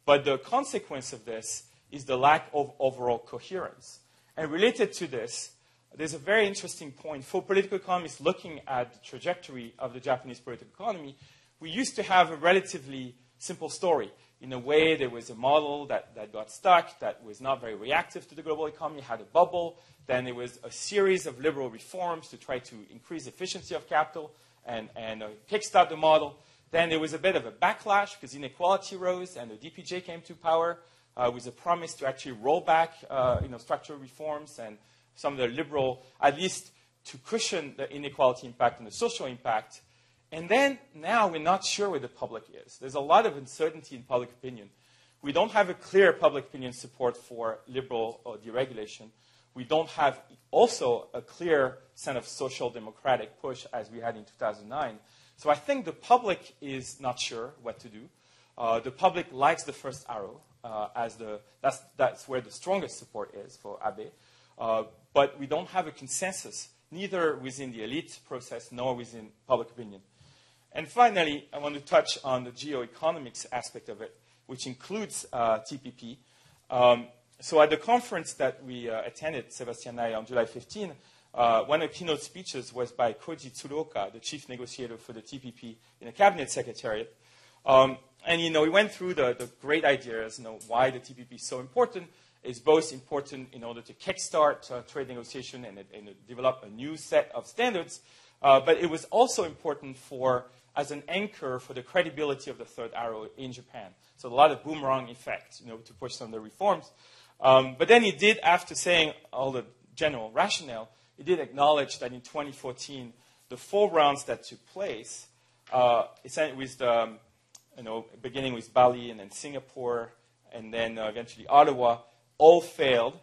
But the consequence of this is the lack of overall coherence. And related to this, there's a very interesting point. For political economists looking at the trajectory of the Japanese political economy, we used to have a relatively simple story. In a way, there was a model that got stuck, that was not very reactive to the global economy, had a bubble. Then there was a series of liberal reforms to try to increase efficiency of capital and kickstart the model. Then there was a bit of a backlash because inequality rose, and the DPJ came to power with a promise to actually roll back structural reforms and some of the liberal, at least to cushion the inequality impact and the social impact. And then now we're not sure where the public is. There's a lot of uncertainty in public opinion. We don't have a clear public opinion support for liberal or deregulation. We don't have also a clear sense of social democratic push as we had in 2009. So I think the public is not sure what to do. The public likes the first arrow that's where the strongest support is for Abe. But we don't have a consensus, neither within the elite process nor within public opinion. And finally, I want to touch on the geoeconomics aspect of it, which includes TPP. So at the conference that we attended, Sébastien and I, on July 15, one of the keynote speeches was by Koji Tsuruoka, the chief negotiator for the TPP in the cabinet secretariat. And, he went through the great ideas, why the TPP is so important. It's both important in order to kickstart trade negotiation and develop a new set of standards, but it was also important as an anchor for the credibility of the third arrow in Japan. So a lot of boomerang effect, to push some of the reforms. But then he did, after saying all the general rationale, he did acknowledge that in 2014, the 4 rounds that took place, beginning with Bali and then Singapore and then eventually Ottawa, all failed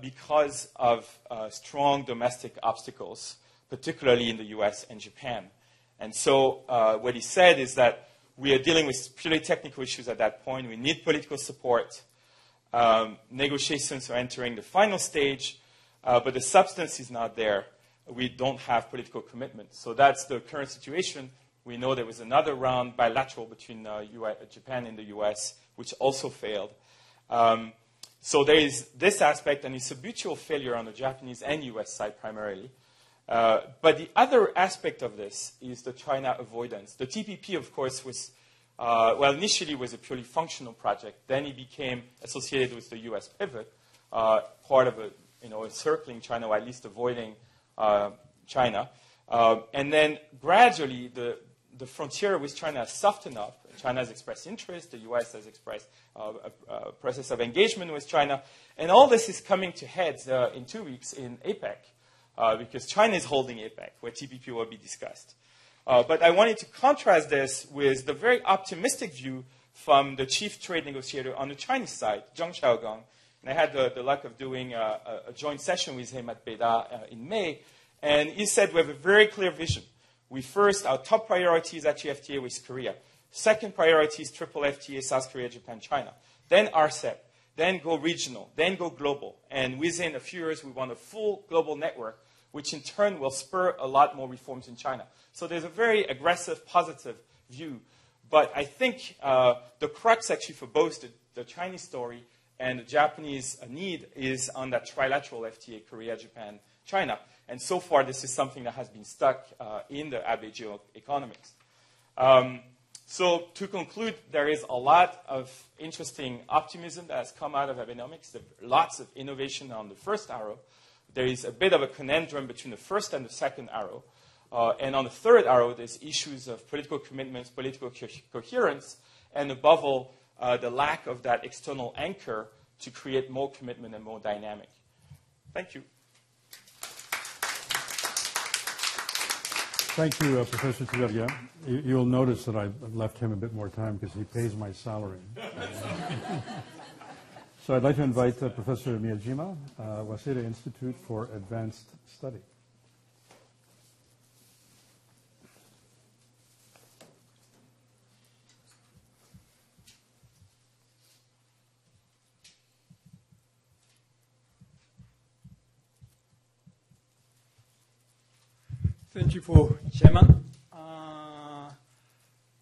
because of strong domestic obstacles, particularly in the US and Japan. And so what he said is that we are dealing with purely technical issues at that point. We need political support. Negotiations are entering the final stage, but the substance is not there. We don't have political commitment. So that's the current situation. We know there was another round bilateral between Japan and the US, which also failed. So there is this aspect, and it's a mutual failure on the Japanese and US side primarily. But the other aspect of this is the China avoidance. The TPP, of course, was, initially was a purely functional project. Then it became associated with the US pivot, part of encircling China, or at least avoiding China. And then gradually, the frontier with China has softened up. China has expressed interest. The U.S. has expressed a process of engagement with China. And all this is coming to heads in 2 weeks in APEC, because China is holding APEC, where TPP will be discussed. But I wanted to contrast this with the very optimistic view from the chief trade negotiator on the Chinese side, Zheng Xiaogong. And I had the luck of doing a joint session with him at Beda in May. And he said we have a very clear vision. Our top priority is actually FTA with Korea. Second priority is triple FTA, South Korea, Japan, China. Then RCEP. Then go regional. Then go global. And within a few years, we want a full global network, which in turn will spur a lot more reforms in China. So there's a very aggressive, positive view. But I think the crux actually for both the Chinese story and the Japanese need is on that trilateral FTA, Korea, Japan, China. And so far, this is something that has been stuck in the Abe geoeconomics. So to conclude, there is a lot of interesting optimism that has come out of Abenomics. There are lots of innovation on the first arrow. There is a bit of a conundrum between the first and the second arrow. And on the third arrow, there's issues of political commitments, political coherence, and above all, the lack of that external anchor to create more commitment and more dynamic. Thank you. Thank you, Professor Tiberghien. You'll notice that I've left him a bit more time because he pays my salary. So I'd like to invite Professor Miyajima, Waseda Institute for Advanced Study. Thank you for Chairman.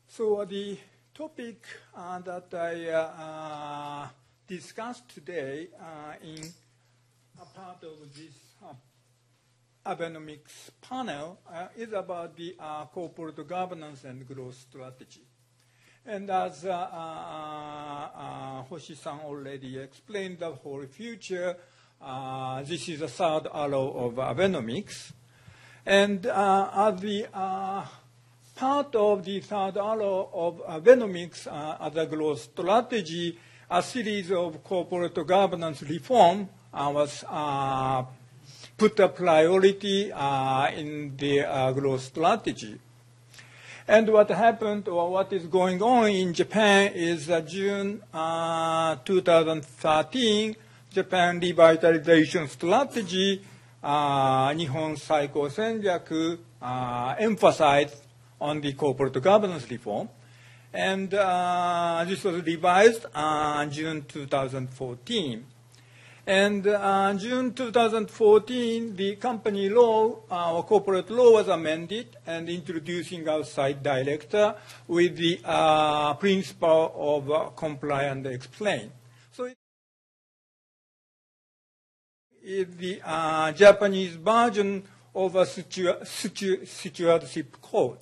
So the topic that I discussed today in a part of this Abenomics panel is about the corporate governance and growth strategy. And as Hoshi-san already explained the whole future, this is the third arrow of Abenomics. And as the part of the third arrow of Abenomics as a growth strategy, a series of corporate governance reform was put a priority in the growth strategy. And what happened, or what is going on in Japan, is June 2013, Japan Revitalization Strategy, Nihon Saiko Senjaku, emphasized on the corporate governance reform. And this was revised June 2014. And June 2014, the company law, or corporate law was amended and introducing outside director with the principle of comply and explain. So is the Japanese version of a stewardship code.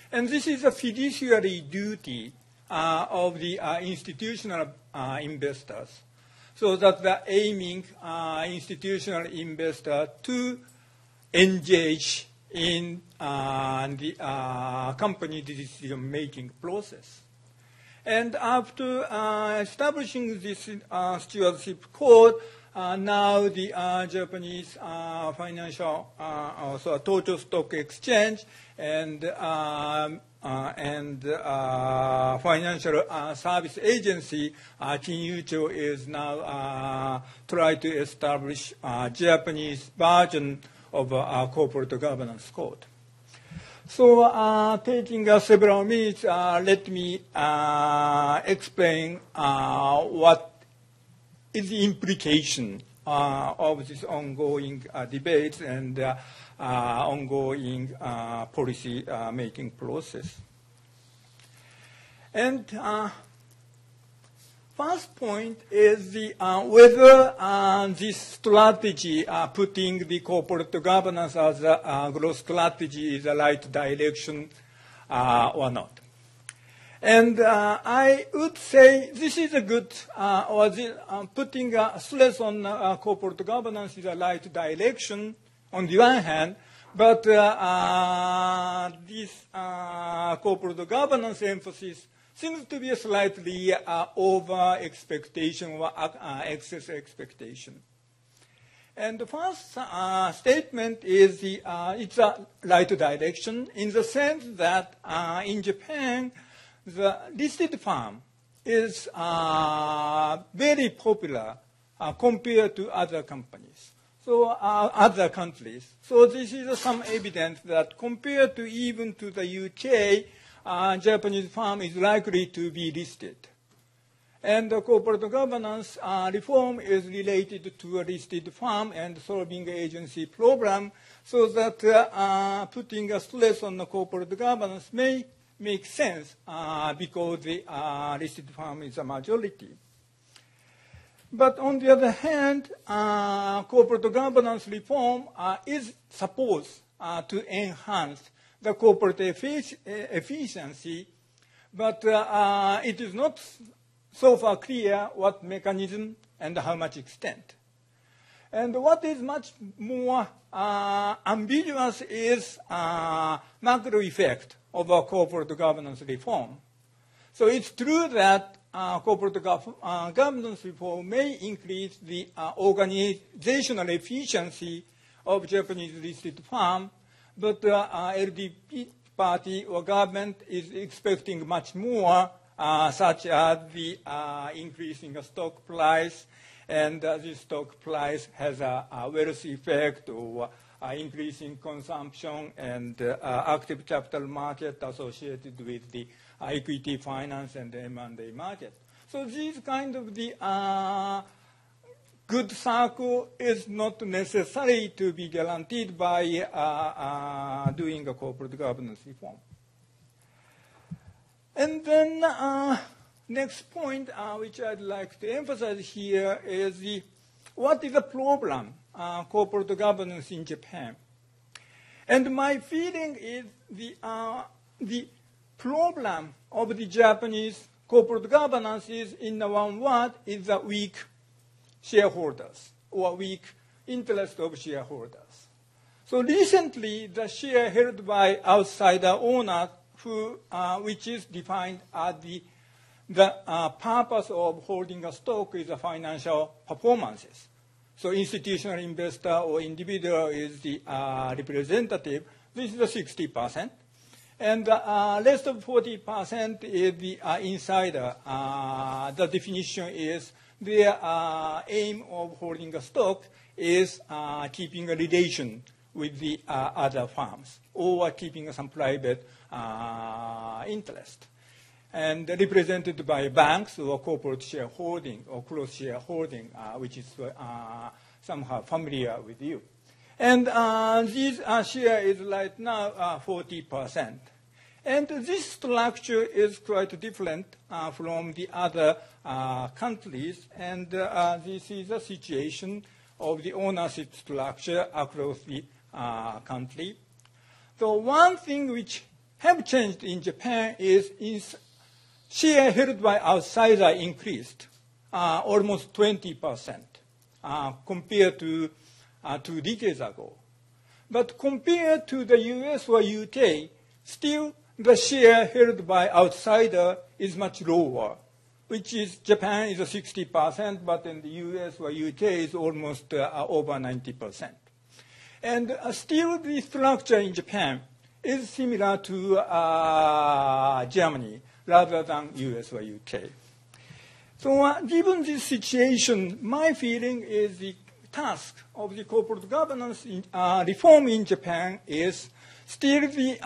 And this is a fiduciary duty of the institutional investors. So that they're aiming institutional investor to engage in the company decision-making process. And after establishing this stewardship code, now the Japanese financial, also Tokyo Stock Exchange and financial service agency, Kinyucho, is now trying to establish a Japanese version of a corporate governance code. So taking several minutes, let me explain what is the implication of this ongoing debates and ongoing policy making process. And first point is the whether this strategy, putting the corporate governance as a growth strategy, is the right direction or not. And I would say this is a good, putting a stress on corporate governance is a right direction on the one hand, But this corporate governance emphasis seems to be a slightly over expectation or excess expectation. And the first statement is it's a right direction in the sense that in Japan, the listed firm is very popular compared to other companies. So other countries. So this is some evidence that compared to even to the UK, Japanese firm is likely to be listed. And the corporate governance reform is related to a listed firm and solving agency program, so that putting a stress on the corporate governance may make sense because the listed firm is a majority. But on the other hand, corporate governance reform is supposed to enhance the corporate efficiency, but it is not so far clear what mechanism and how much extent. And what is much more ambiguous is macro effect of a corporate governance reform. So it's true that corporate governance reform may increase the organizational efficiency of Japanese listed firm, but LDP party or government is expecting much more, such as the increasing stock price, and this stock price has a wealth effect or increasing consumption and active capital market associated with the equity finance and the M&A market. So these kind of the good cycle is not necessary to be guaranteed by doing a corporate governance reform. And then next point, which I'd like to emphasize here is what is the problem corporate governance in Japan? And my feeling is the problem of the Japanese corporate governance is, in one word, is the weak shareholders or weak interest of shareholders. So recently, the share held by outsider owners, which is defined as the purpose of holding a stock is the financial performances. So institutional investor or individual is the representative. This is the 60%. And the rest of 40% is the insider. The definition is their aim of holding a stock is keeping a relation with the other firms or keeping some private interest. And represented by banks or corporate shareholding or cross shareholding, which is somehow familiar with you. And this share is right now 40%. And this structure is quite different from the other countries. And this is a situation of the ownership structure across the country. So one thing which have changed in Japan is share held by outsider increased almost 20% compared to 2 decades ago. But compared to the US or UK, still the share held by outsider is much lower, which is Japan is 60%, but in the US or UK is almost over 90%. And still the structure in Japan is similar to Germany rather than US or UK. So given this situation, my feeling is the task of the corporate governance reform in Japan is still the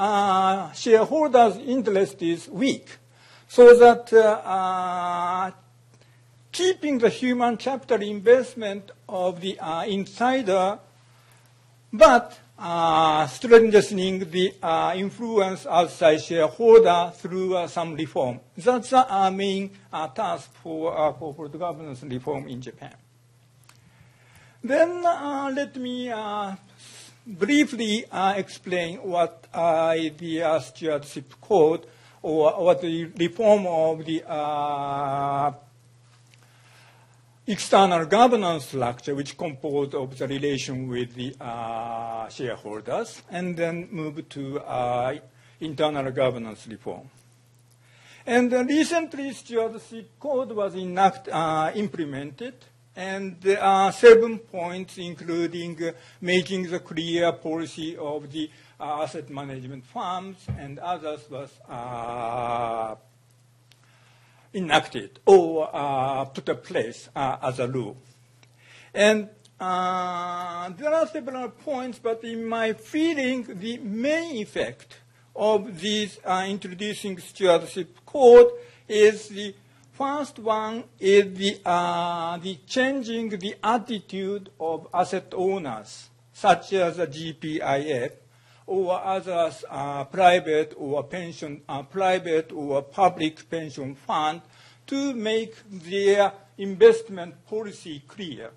shareholders' interest is weak, so that keeping the human capital investment of the insider, but strengthening the influence outside shareholder through some reform. That's our main task for corporate governance reform in Japan. Then let me briefly explain what the stewardship code or what the reform of the external governance structure, which composed of the relation with the shareholders, and then move to internal governance reform. And recently, Stewardship Code was implemented, and there are 7 points, including making the clear policy of the asset management firms and others was enacted or put in place as a rule. And there are several points, but in my feeling, the main effect of these introducing Stewardship Code is the first one is the changing the attitude of asset owners, such as a GPIF or others private or public pension fund, to make their investment policy clear.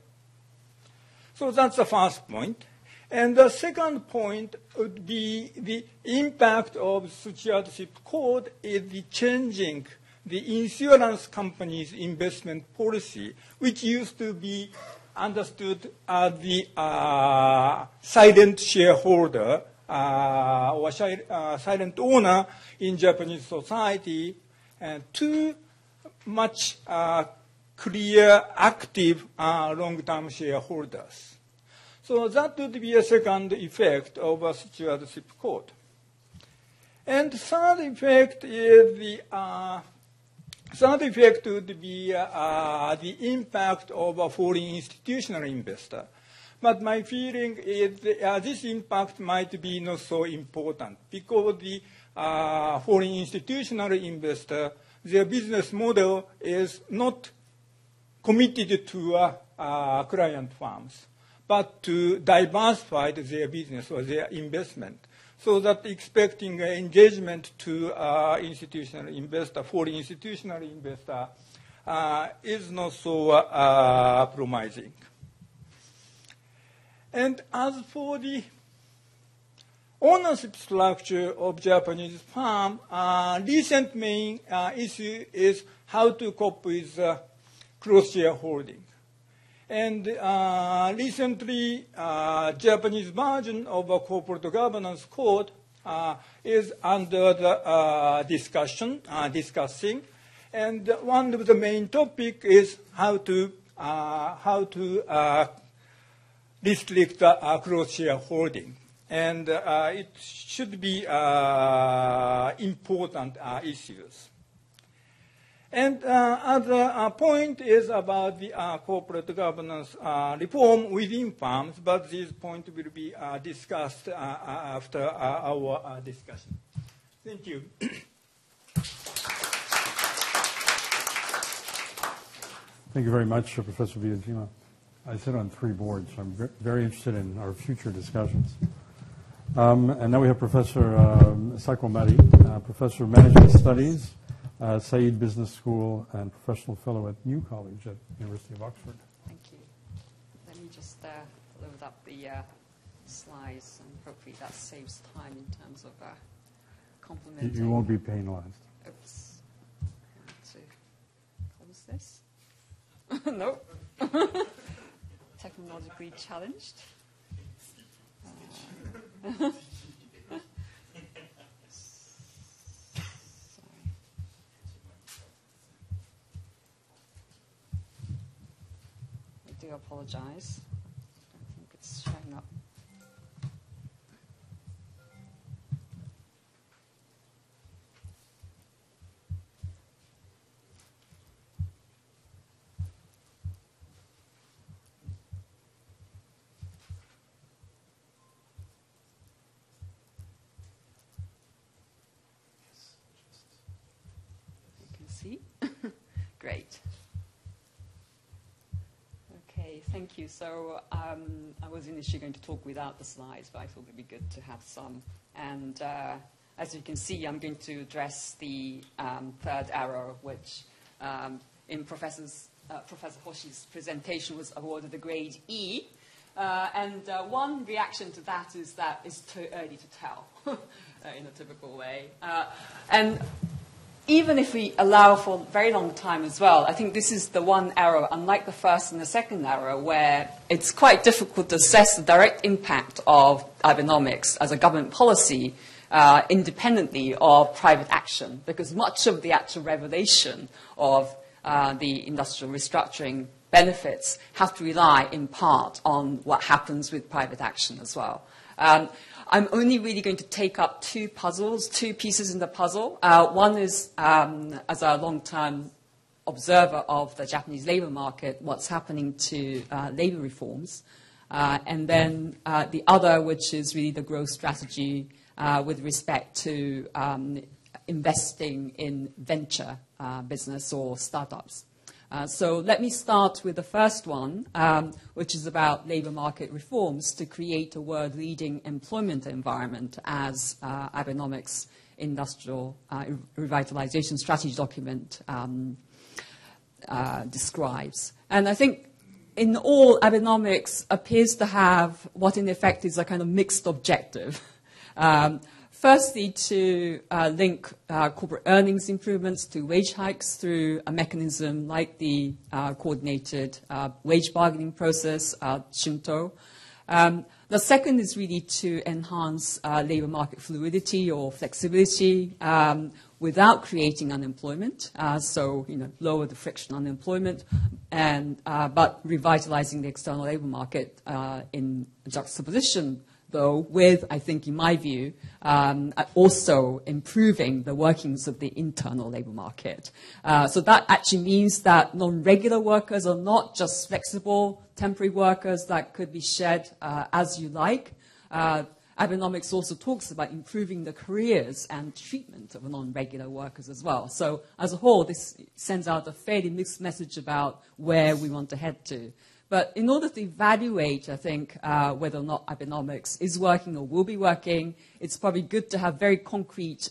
So that's the first point. And the second point would be the impact of Stewardship Code is the changing the insurance company's investment policy, which used to be understood as the silent shareholder or silent owner in Japanese society, to much clear, active long-term shareholders. So that would be a second effect of a Stewardship Code. And third effect is would be the impact of a foreign institutional investor. But my feeling is this impact might be not so important, because the foreign institutional investor, their business model is not committed to client firms, but to diversify their business or their investment, so that expecting engagement to institutional investor, foreign institutional investor, is not so promising. And as for the ownership structure of Japanese firm, recent main issue is how to cope with cross-shareholding. And recently, Japanese version of a corporate governance code is under the discussing. And one of the main topic is how to restrict cross-shareholding. And it should be important issues. And other point is about the corporate governance reform within firms, but this point will be discussed after our discussion. Thank you. Thank you very much, Professor Miyajima. I sit on 3 boards, so I'm very interested in our future discussions. And now we have Professor Sako, Professor of Management Studies, Said Business School, and Professional Fellow at New College at the University of Oxford. Thank you. Let me just load up the slides, and hopefully that saves time in terms of complementing. You won't be penalized. Oops. I have to close this. No. Technologically challenged. I do apologize. I don't think it's showing up. Great. Okay, thank you. So I was initially going to talk without the slides, but I thought it would be good to have some. And as you can see, I'm going to address the third arrow, which in Professor Hoshi's presentation was awarded the grade E. And one reaction to that is that it's too early to tell in a typical way. And even if we allow for a very long time as well, I think this is the one era, unlike the first and the second era, where it's quite difficult to assess the direct impact of Abenomics as a government policy independently of private action, because much of the actual revelation of the industrial restructuring benefits have to rely in part on what happens with private action as well. I'm only really going to take up two pieces in the puzzle. One is, as a long-term observer of the Japanese labor market, what's happening to labor reforms. And then the other, which is really the growth strategy with respect to investing in venture business or startups. So let me start with the first one, which is about labor market reforms to create a world-leading employment environment, as Abenomics' industrial revitalization strategy document describes. And I think in all, Abenomics appears to have what in effect is a kind of mixed objective. Firstly, to link corporate earnings improvements to wage hikes through a mechanism like the coordinated wage bargaining process, Shunto. The second is really to enhance labor market fluidity or flexibility without creating unemployment, so lower the friction on unemployment, and but revitalizing the external labor market in juxtaposition, though, with, I think, in my view, also improving the workings of the internal labor market. So that actually means that non-regular workers are not just flexible temporary workers that could be shed as you like. Abenomics also talks about improving the careers and treatment of non-regular workers as well. So as a whole, this sends out a fairly mixed message about where we want to head to. But in order to evaluate, I think, whether or not Abenomics is working or will be working, it's probably good to have very concrete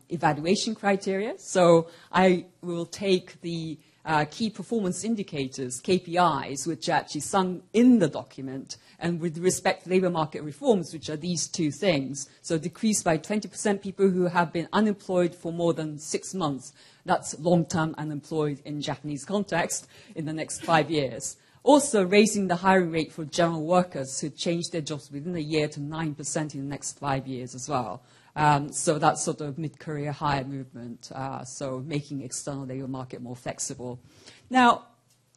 evaluation criteria. So I will take the key performance indicators, KPIs, which are actually sung in the document, and with respect to labor market reforms, which are these two things. So decrease by 20% people who have been unemployed for more than 6 months. That's long-term unemployed in Japanese context in the next 5 years. Also raising the hiring rate for general workers who change their jobs within a year to 9% in the next 5 years as well. So that's sort of mid-career hire movement, so making external labor market more flexible. Now,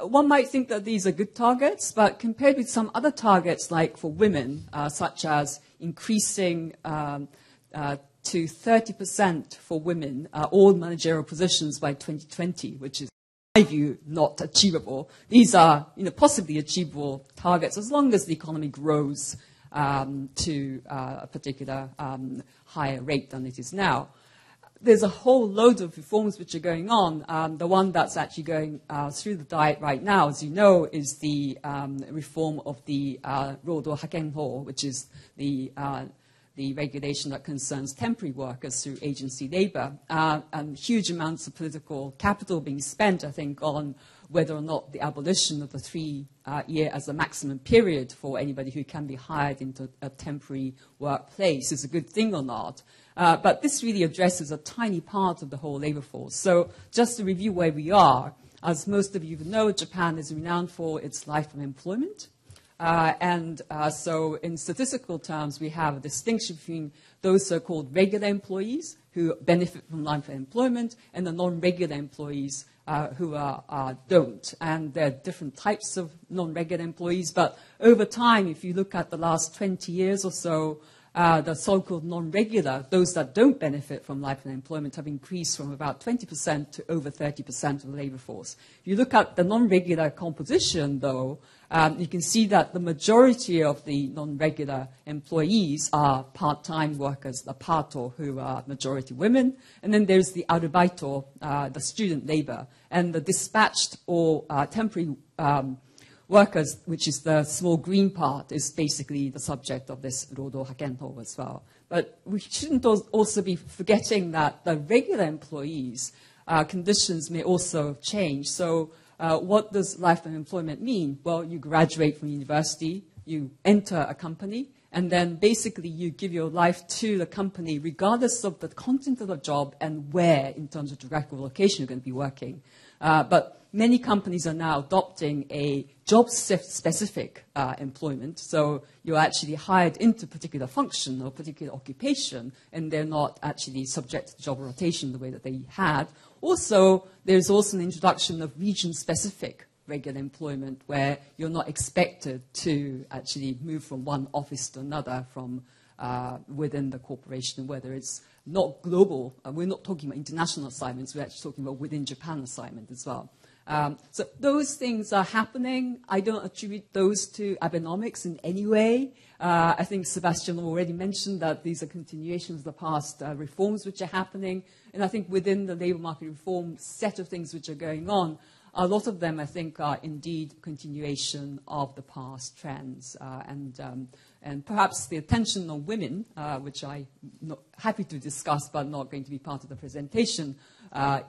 one might think that these are good targets, but compared with some other targets, like for women, such as increasing to 30% for women, all managerial positions by 2020, which is, in my view, not achievable. These are possibly achievable targets as long as the economy grows to a particular higher rate than it is now. There's a whole load of reforms which are going on. The one that's actually going through the diet right now, as you know, is the reform of the Rodo Hakenho, which is the regulation that concerns temporary workers through agency labor. And huge amounts of political capital being spent, I think, on whether or not the abolition of the 3-year as a maximum period for anybody who can be hired into a temporary workplace is a good thing or not. But this really addresses a tiny part of the whole labor force. So just to review where we are, as most of you know, Japan is renowned for its life of employment. So in statistical terms, we have a distinction between those so-called regular employees who benefit from life of employment and the non-regular employees who don't. And there are different types of non-regular employees, but over time, if you look at the last 20 years or so, the so-called non-regular, those that don't benefit from life and employment, have increased from about 20% to over 30% of the labor force. If you look at the non-regular composition, though, you can see that the majority of the non-regular employees are part-time workers, the pato, who are majority women, and then there's the arubaito, the student labor, and the dispatched or temporary workers, which is the small green part, is basically the subject of this Rodo Hakenho as well. But we shouldn't also be forgetting that the regular employees' conditions may also change. So what does life of employment mean? Well, you graduate from university, you enter a company, And then basically you give your life to the company regardless of the content of the job and where, in terms of geographical location, you're going to be working. But many companies are now adopting a job-specific employment. So you're actually hired into a particular function or particular occupation, and they're not actually subject to job rotation the way that they had. Also, there's also an introduction of region-specific regular employment where you're not expected to actually move from one office to another from within the corporation, whether it's not global. We're not talking about international assignments. We're actually talking about within Japan assignment as well. So those things are happening. I don't attribute those to Abenomics in any way. I think Sébastien already mentioned that these are continuations of the past reforms which are happening. And I think within the labour market reform set of things which are going on, a lot of them, I think, are indeed continuation of the past trends. And perhaps the attention on women, which I'm not happy to discuss but not going to be part of the presentation,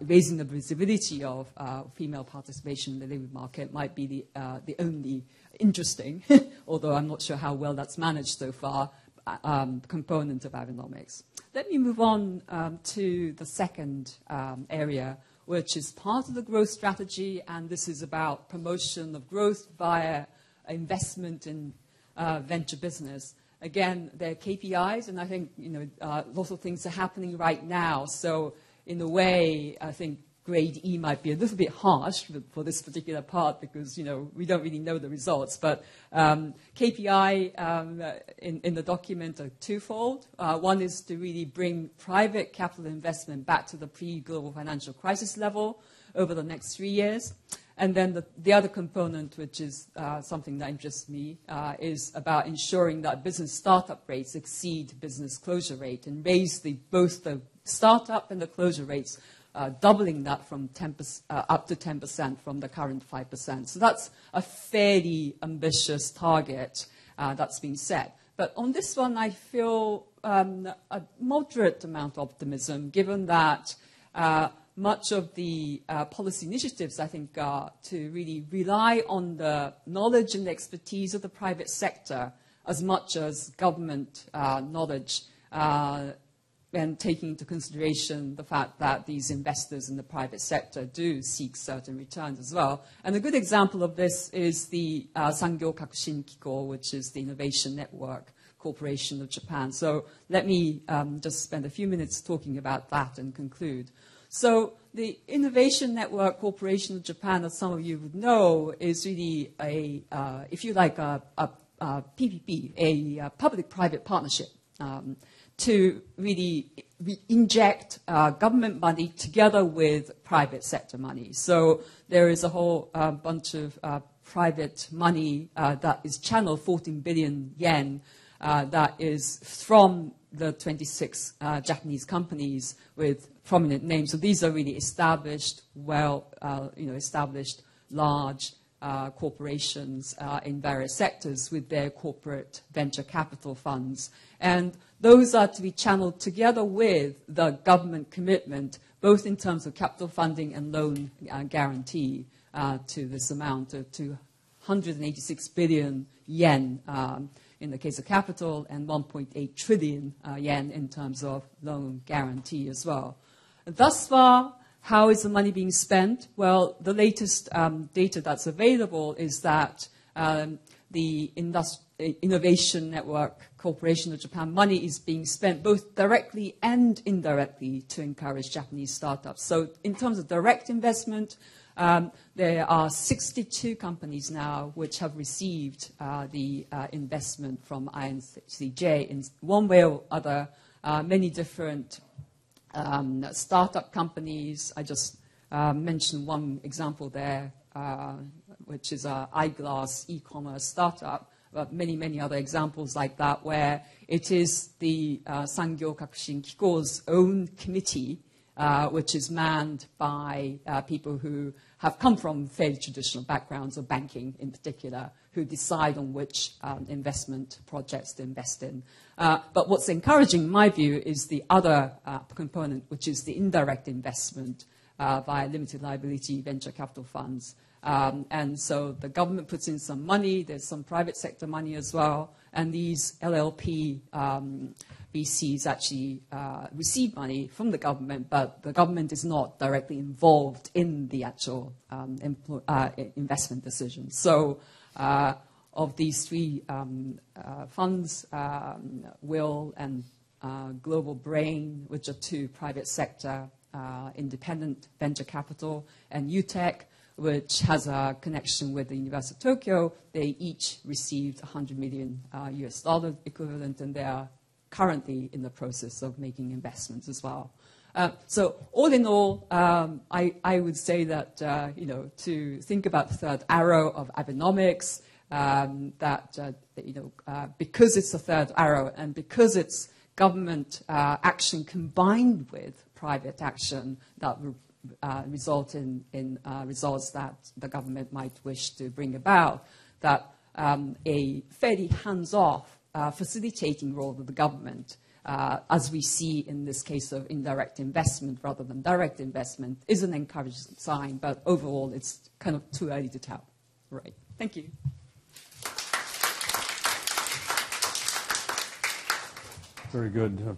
raising the visibility of female participation in the labour market might be the only interesting, although I'm not sure how well that's managed so far, component of Abenomics. Let me move on to the second area, which is part of the growth strategy, and this is about promotion of growth via investment in venture business. Again, there are KPIs, and I think lots of things are happening right now. So in a way, I think grade E might be a little bit harsh for this particular part because we don't really know the results. But KPI in the document are twofold. One is to really bring private capital investment back to the pre-global financial crisis level over the next 3 years. And then the other component, which is something that interests me, is about ensuring that business startup rates exceed business closure rate and raise both the startup and the closure rates, doubling that from 10% up to 10% from the current 5%. So that's a fairly ambitious target that's been set. But on this one, I feel a moderate amount of optimism, given that much of the policy initiatives, I think, are to really rely on the knowledge and expertise of the private sector as much as government knowledge, and taking into consideration the fact that these investors in the private sector do seek certain returns as well. And a good example of this is the Sangyo Kakushin Kiko, which is the Innovation Network Corporation of Japan. So let me just spend a few minutes talking about that and conclude. So the Innovation Network Corporation of Japan, as some of you would know, is really if you like, a PPP, a public-private partnership, to really inject government money together with private sector money. So there is a whole bunch of private money that is channeled, 14 billion yen, that is from the 26 Japanese companies with prominent names. So these are really established, established large corporations in various sectors with their corporate venture capital funds. And those are to be channeled together with the government commitment, both in terms of capital funding and loan guarantee to this amount of 286 billion yen in the case of capital, and 1.8 trillion yen in terms of loan guarantee as well. Thus far, how is the money being spent? Well, the latest data that's available is that the Innovation Network Corporation of Japan money is being spent both directly and indirectly to encourage Japanese startups. So in terms of direct investment, there are 62 companies now which have received the investment from INCJ in one way or other. Many different startup companies. I just mentioned one example there, which is an eyeglass e-commerce startup, but many, many other examples like that, where it is the Sangyo Kakushin Kiko's own committee, which is manned by people who have come from fairly traditional backgrounds of banking in particular, who decide on which investment projects to invest in. But what's encouraging, in my view, is the other component, which is the indirect investment via limited liability venture capital funds. And so the government puts in some money, there's some private sector money as well, And these LLP VCs actually receive money from the government, but the government is not directly involved in the actual investment decisions. So of these three funds, Will and Global Brain, which are two private sector independent venture capital, and UTech, which has a connection with the University of Tokyo, they each received $100 million US dollar equivalent, and they are currently in the process of making investments as well. So all in all, I would say that, to think about the third arrow of Abenomics, because it's the third arrow and because it's government action combined with private action that will result in results that the government might wish to bring about, that a fairly hands-off facilitating role of the government, as we see in this case of indirect investment rather than direct investment, is an encouraging sign, but overall it's kind of too early to tell. Right. Thank you. Very good,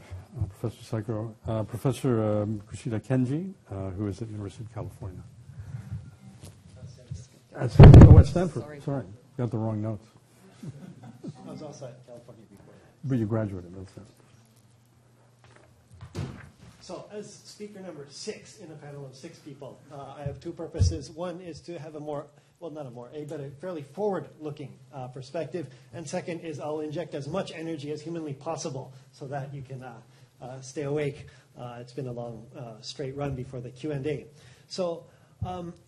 Professor Sako. Professor Kushida Kenji, who is at the University of California. At Stanford. Sorry, got the wrong notes. I was also at California before. But you graduated, that's it. So as speaker number 6 in a panel of 6 people, I have two purposes. One is to have but a fairly forward-looking perspective. And second is I'll inject as much energy as humanly possible so that you can stay awake. It's been a long, straight run before the Q&A. So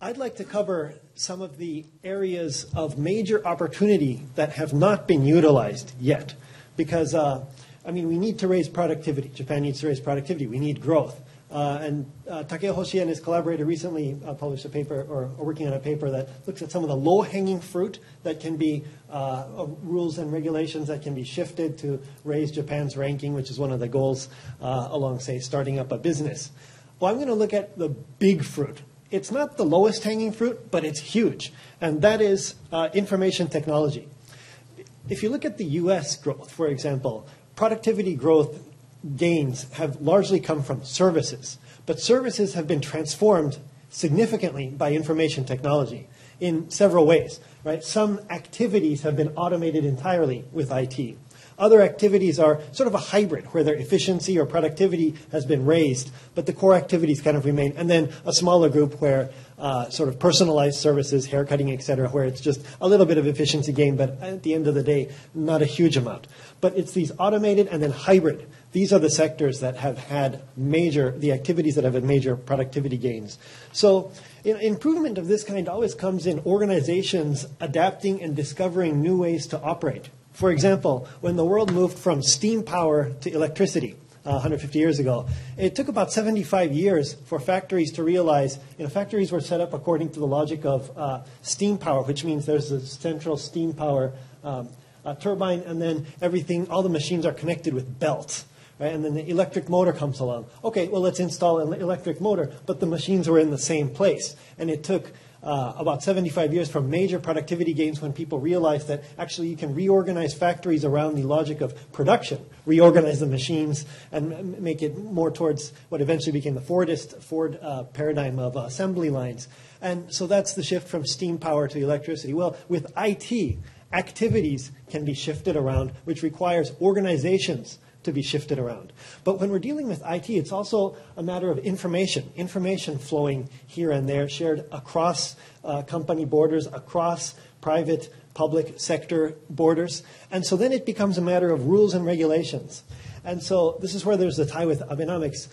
I'd like to cover some of the areas of major opportunity that have not been utilized yet. Because, we need to raise productivity. Japan needs to raise productivity. We need growth. And Takeo Hoshi and his collaborator recently published a paper, or are working on a paper that looks at some of the low-hanging fruit that can be rules and regulations that can be shifted to raise Japan's ranking, which is one of the goals along, say, starting up a business. Well, I'm going to look at the big fruit. It's not the lowest hanging fruit, but it's huge, and that is information technology. If you look at the U.S. growth, for example, productivity growth gains have largely come from services, but services have been transformed significantly by information technology in several ways. Right? Some activities have been automated entirely with IT. Other activities are sort of a hybrid, where their efficiency or productivity has been raised, but the core activities kind of remain. And then a smaller group where sort of personalized services, haircutting, et cetera, where it's just a little bit of efficiency gain, but at the end of the day, not a huge amount. But it's these automated and then hybrid. These are the sectors that have had the activities that have had major productivity gains. So improvement of this kind always comes in organizations adapting and discovering new ways to operate. For example, when the world moved from steam power to electricity 150 years ago, it took about 75 years for factories to realize, factories were set up according to the logic of steam power, which means there's a central steam power turbine, and then all the machines are connected with belts. Right? And then the electric motor comes along. Okay, well, let's install an electric motor, but the machines were in the same place. And it took about 75 years from major productivity gains when people realized that actually you can reorganize factories around the logic of production, reorganize the machines, and make it more towards what eventually became the Ford paradigm of assembly lines. And so that's the shift from steam power to electricity. Well, with IT, activities can be shifted around, which requires organizations to be shifted around. But when we're dealing with IT, it's also a matter of information flowing here and there, shared across company borders, across private, public sector borders. And so then it becomes a matter of rules and regulations. And so this is where there's the tie with Abenomics,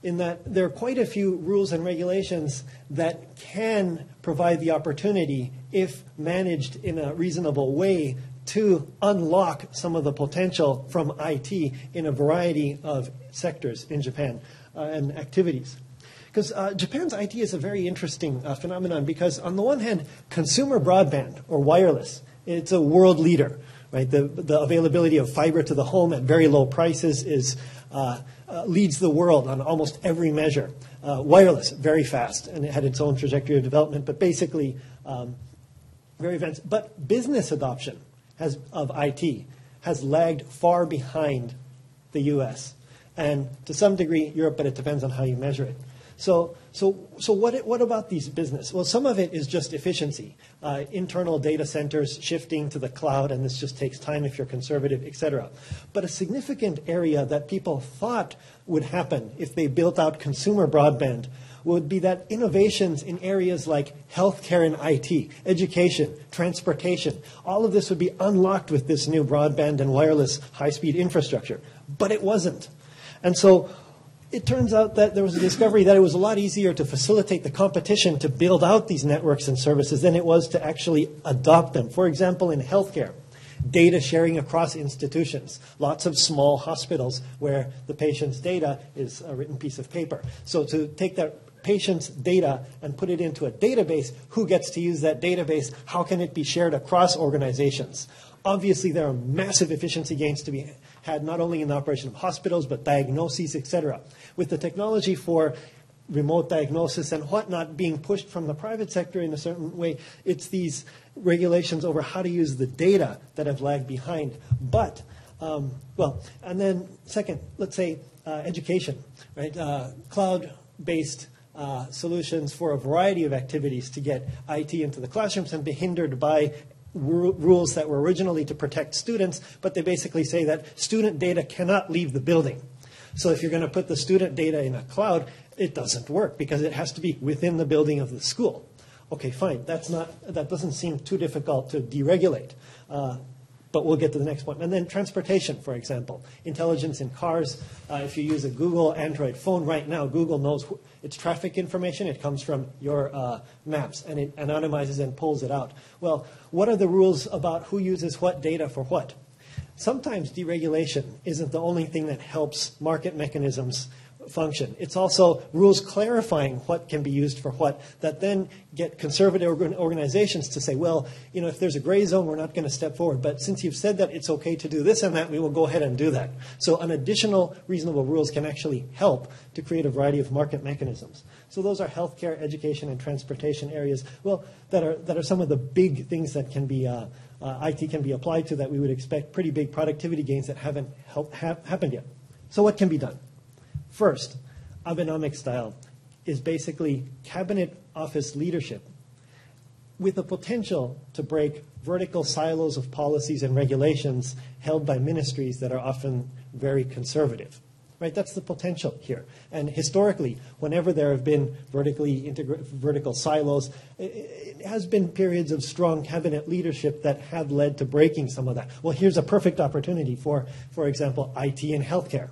in that there are quite a few rules and regulations that can provide the opportunity, if managed in a reasonable way, to unlock some of the potential from IT in a variety of sectors in Japan and activities. Because Japan's IT is a very interesting phenomenon because, on the one hand, consumer broadband or wireless, it's a world leader. Right? The availability of fiber to the home at very low prices leads the world on almost every measure. Wireless, very fast, and it had its own trajectory of development, but basically very advanced. But business adoption of IT has lagged far behind the US. And to some degree, Europe, but it depends on how you measure it. So what about these business? Well, some of it is just efficiency. Internal data centers shifting to the cloud, and this just takes time if you're conservative, et cetera. But a significant area that people thought would happen if they built out consumer broadband would be that innovations in areas like healthcare and IT, education, transportation, all of this would be unlocked with this new broadband and wireless high-speed infrastructure. But it wasn't. And so it turns out that there was a discovery that it was a lot easier to facilitate the competition to build out these networks and services than it was to actually adopt them. For example, in healthcare, data sharing across institutions, lots of small hospitals where the patient's data is a written piece of paper. So to take that patient's data and put it into a database, who gets to use that database? How can it be shared across organizations? Obviously, there are massive efficiency gains to be had not only in the operation of hospitals, but diagnoses, et cetera. With the technology for remote diagnosis and whatnot being pushed from the private sector in a certain way, it's these regulations over how to use the data that have lagged behind. But, and then second, let's say education, right? Cloud-based solutions for a variety of activities to get IT into the classrooms and be hindered by rules that were originally to protect students, but they basically say that student data cannot leave the building. So if you're going to put the student data in a cloud, it doesn't work because it has to be within the building of the school. Okay, fine. That doesn't seem too difficult to deregulate. But we'll get to the next one. And then transportation, for example. Intelligence in cars. If you use a Google Android phone right now, Google knows its traffic information. It comes from your maps, and it anonymizes and pulls it out. Well, what are the rules about who uses what data for what? Sometimes deregulation isn't the only thing that helps market mechanisms function. It's also rules clarifying what can be used for what that then get conservative organizations to say, well, if there's a gray zone, we're not going to step forward. But since you've said that it's okay to do this and that, we will go ahead and do that. So an additional reasonable rules can actually help to create a variety of market mechanisms. So those are healthcare, education, and transportation areas, well, that are some of the big things that can be IT can be applied to that we would expect pretty big productivity gains that haven't happened yet. So what can be done? First, Abenomics style is basically cabinet office leadership with the potential to break vertical silos of policies and regulations held by ministries that are often very conservative. Right? That's the potential here. And historically, whenever there have been vertical silos, it has been periods of strong cabinet leadership that have led to breaking some of that. Well, here's a perfect opportunity for example, IT and healthcare.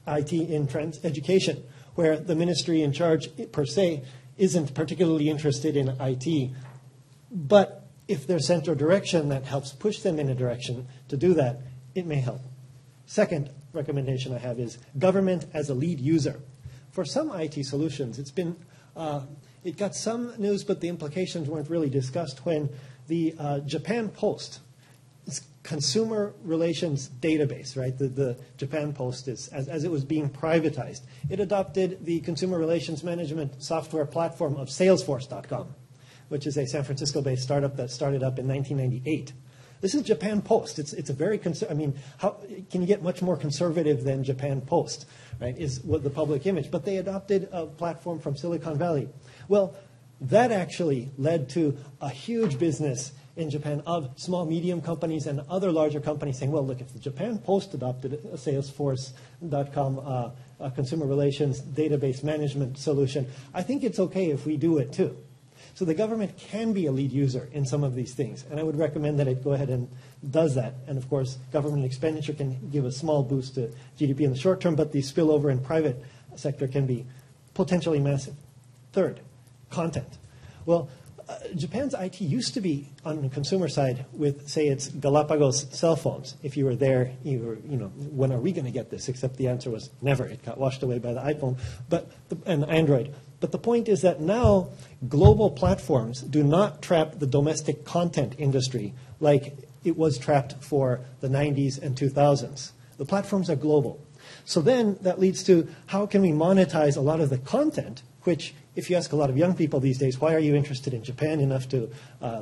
IT in education, where the ministry in charge per se isn't particularly interested in IT, but if there's central direction that helps push them in a direction to do that, it may help. Second recommendation I have is government as a lead user. For some IT solutions, it got some news, but the implications weren't really discussed when the Japan Post consumer relations database, right? The Japan Post is, as it was being privatized, it adopted the consumer relations management software platform of Salesforce.com, which is a San Francisco-based startup that started up in 1998. This is Japan Post. It's a very how can you get much more conservative than Japan Post, right? Is what the public image. But they adopted a platform from Silicon Valley. Well, that actually led to a huge business in Japan of small, medium companies and other larger companies saying, well, look, if the Japan Post adopted a Salesforce.com consumer relations database management solution, I think it's okay if we do it too. So the government can be a lead user in some of these things, and I would recommend that it go ahead and does that. And of course, government expenditure can give a small boost to GDP in the short term, but the spillover in private sector can be potentially massive. Third, content. Well, Japan's IT used to be on the consumer side with, say, its Galapagos cell phones. If you were there, when are we going to get this? Except the answer was never. It got washed away by the iPhone and Android. But the point is that now global platforms do not trap the domestic content industry like it was trapped for the 90s and 2000s. The platforms are global. So then that leads to how can we monetize a lot of the content which if you ask a lot of young people these days, why are you interested in Japan enough to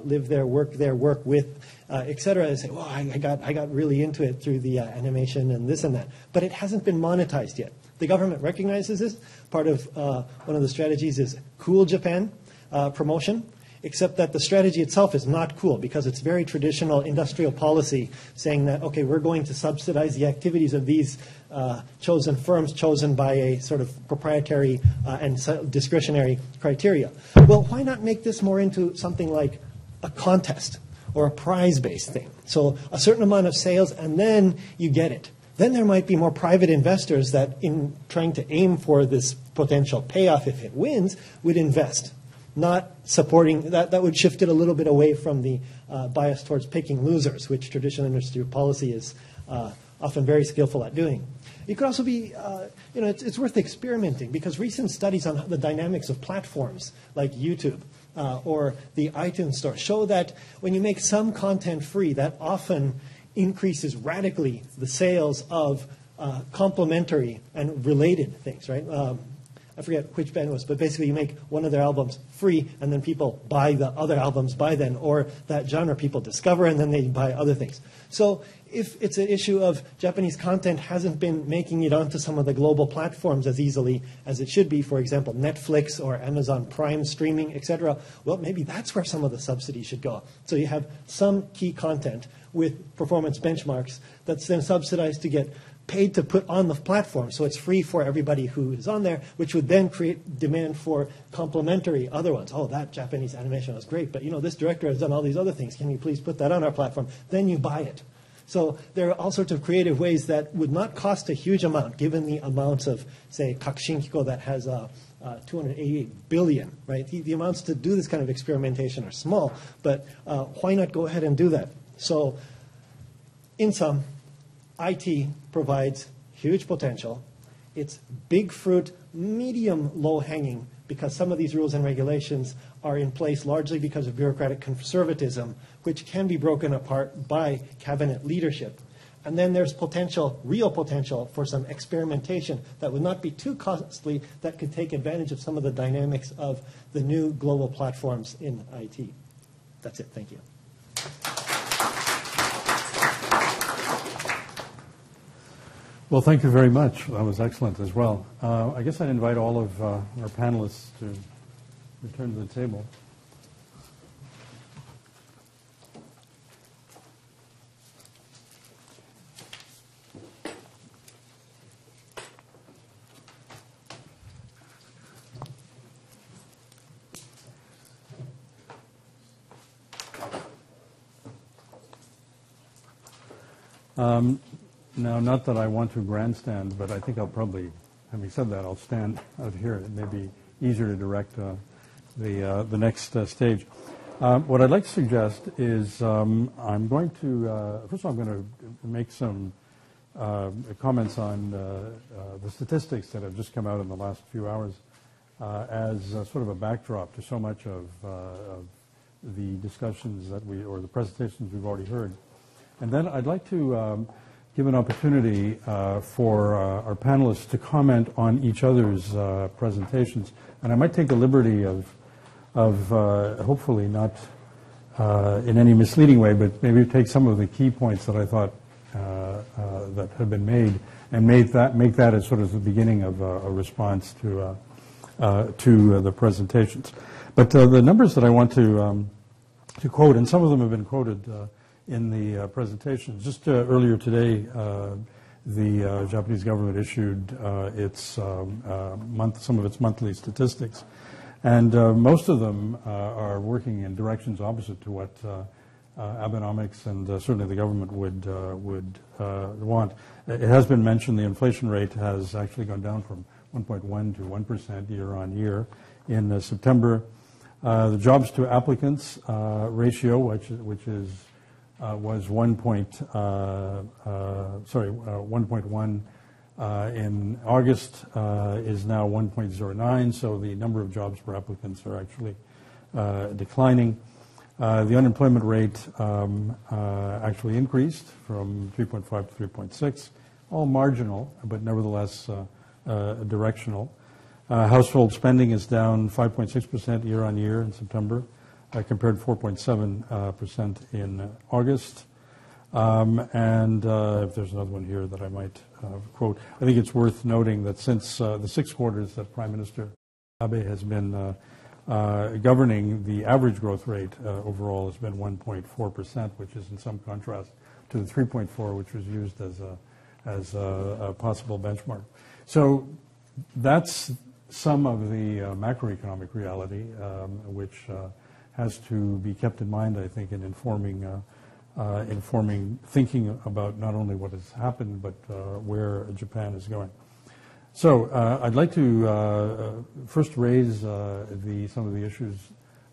live there, work with, et cetera, and say, well, I got really into it through the animation and this and that. But it hasn't been monetized yet. The government recognizes this. Part of one of the strategies is Cool Japan promotion, except that the strategy itself is not cool because it's very traditional industrial policy saying that, okay, we're going to subsidize the activities of these chosen firms chosen by a sort of proprietary and discretionary criteria. Well, why not make this more into something like a contest or a prize-based thing? So a certain amount of sales and then you get it. Then there might be more private investors that in trying to aim for this potential payoff if it wins would invest. Not supporting, that would shift it a little bit away from the bias towards picking losers, which traditional industry policy is often very skillful at doing. It could also be, it's worth experimenting because recent studies on the dynamics of platforms like YouTube or the iTunes Store show that when you make some content free, that often increases radically the sales of complementary and related things, right? I forget which band it was, but basically you make one of their albums free, and then people buy the other albums by then, or that genre people discover, and then they buy other things. So if it's an issue of Japanese content hasn't been making it onto some of the global platforms as easily as it should be, for example, Netflix or Amazon Prime streaming, etc., well, maybe that's where some of the subsidy should go. So you have some key content with performance benchmarks that's then subsidized to get paid to put on the platform, so it's free for everybody who is on there, which would then create demand for complementary other ones. Oh, that Japanese animation was great, but this director has done all these other things. Can you please put that on our platform? Then you buy it. So there are all sorts of creative ways that would not cost a huge amount, given the amounts of, say, Kakushinkiko that has 288 billion, right? The amounts to do this kind of experimentation are small, but why not go ahead and do that? So in sum, IT provides huge potential. It's big fruit, medium low-hanging, because some of these rules and regulations are in place largely because of bureaucratic conservatism, which can be broken apart by cabinet leadership. And then there's potential, real potential, for some experimentation that would not be too costly, that could take advantage of some of the dynamics of the new global platforms in IT. That's it. Thank you. Well, thank you very much. That was excellent as well. I guess I'd invite all of our panelists to return to the table. Now, not that I want to grandstand, but I think I'll probably, having said that, I'll stand out here. It may be easier to direct the next stage. What I'd like to suggest is I'm going to, first of all, I'm going to make some comments on the statistics that have just come out in the last few hours as sort of a backdrop to so much of the discussions that or the presentations we've already heard. And then I'd like to give an opportunity for our panelists to comment on each other's presentations. And I might take the liberty of hopefully not in any misleading way, but maybe take some of the key points that I thought that have been made and make that as sort of the beginning of a response to the presentations. But the numbers that I want to quote, and some of them have been quoted in the presentation. Just earlier today, the Japanese government issued some of its monthly statistics, and most of them are working in directions opposite to what Abenomics and certainly the government would want. It has been mentioned the inflation rate has actually gone down from 1.1 to 1% year on year in September. The jobs to applicants ratio, which was 1.1 in August, is now 1.09. So the number of jobs per applicants are actually declining. The unemployment rate actually increased from 3.5 to 3.6, all marginal, but nevertheless directional. Household spending is down 5.6% year on year in September, compared to 4.7% in August. And if there's another one here that I might quote, I think it's worth noting that since the 6 quarters that Prime Minister Abe has been governing, the average growth rate overall has been 1.4%, which is in some contrast to the 3.4, which was used as a possible benchmark. So that's some of the macroeconomic reality, which has to be kept in mind, I think, in informing thinking about not only what has happened, but where Japan is going. So I'd like to first raise some of the issues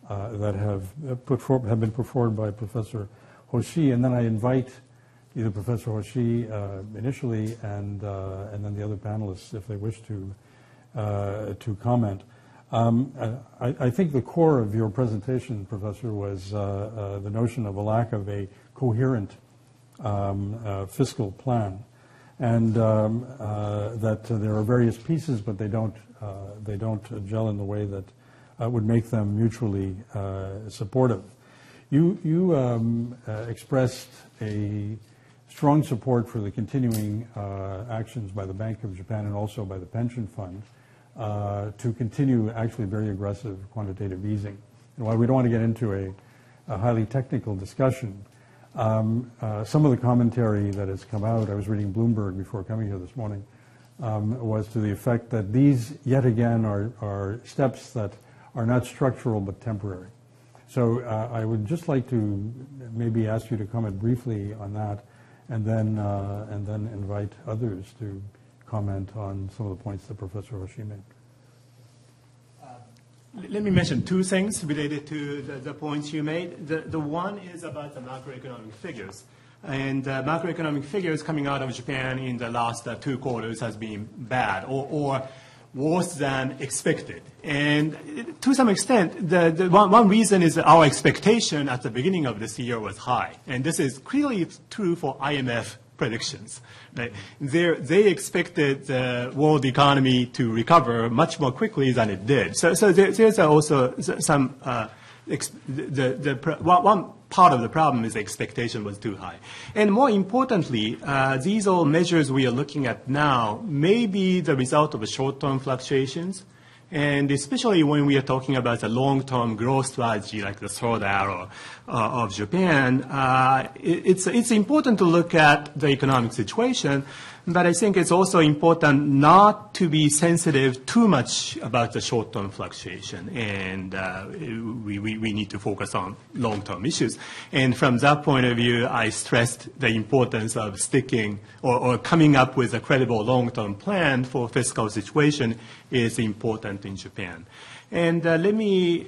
that have been put forward by Professor Hoshi, and then I invite either Professor Hoshi initially, and then the other panelists, if they wish to comment. I think the core of your presentation, Professor, was the notion of a lack of a coherent fiscal plan, and that there are various pieces, but they don't gel in the way that would make them mutually supportive. You expressed a strong support for the continuing actions by the Bank of Japan and also by the pension fund to continue actually very aggressive quantitative easing. And while we don't want to get into a highly technical discussion, some of the commentary that has come out, I was reading Bloomberg before coming here this morning, was to the effect that these, yet again, are steps that are not structural but temporary. So I would just like to maybe ask you to comment briefly on that, and then invite others to comment on some of the points that Professor Hoshi made. Let me mention 2 things related to the points you made. The one is about the macroeconomic figures. And macroeconomic figures coming out of Japan in the last 2 quarters has been bad or worse than expected. And to some extent, the one reason is that our expectation at the beginning of this year was high. And this is clearly true for IMF predictions. Right? They expected the world economy to recover much more quickly than it did. So there's also some, one part of the problem is the expectation was too high. And more importantly, these all measures we are looking at now may be the result of short-term fluctuations. And especially when we are talking about the long-term growth strategy, like the third arrow of Japan, it's important to look at the economic situation, but I think it's also important not to be sensitive too much about the short-term fluctuation, and we need to focus on long-term issues. And from that point of view, I stressed the importance of sticking or coming up with a credible long-term plan for fiscal situation is important in Japan. And let me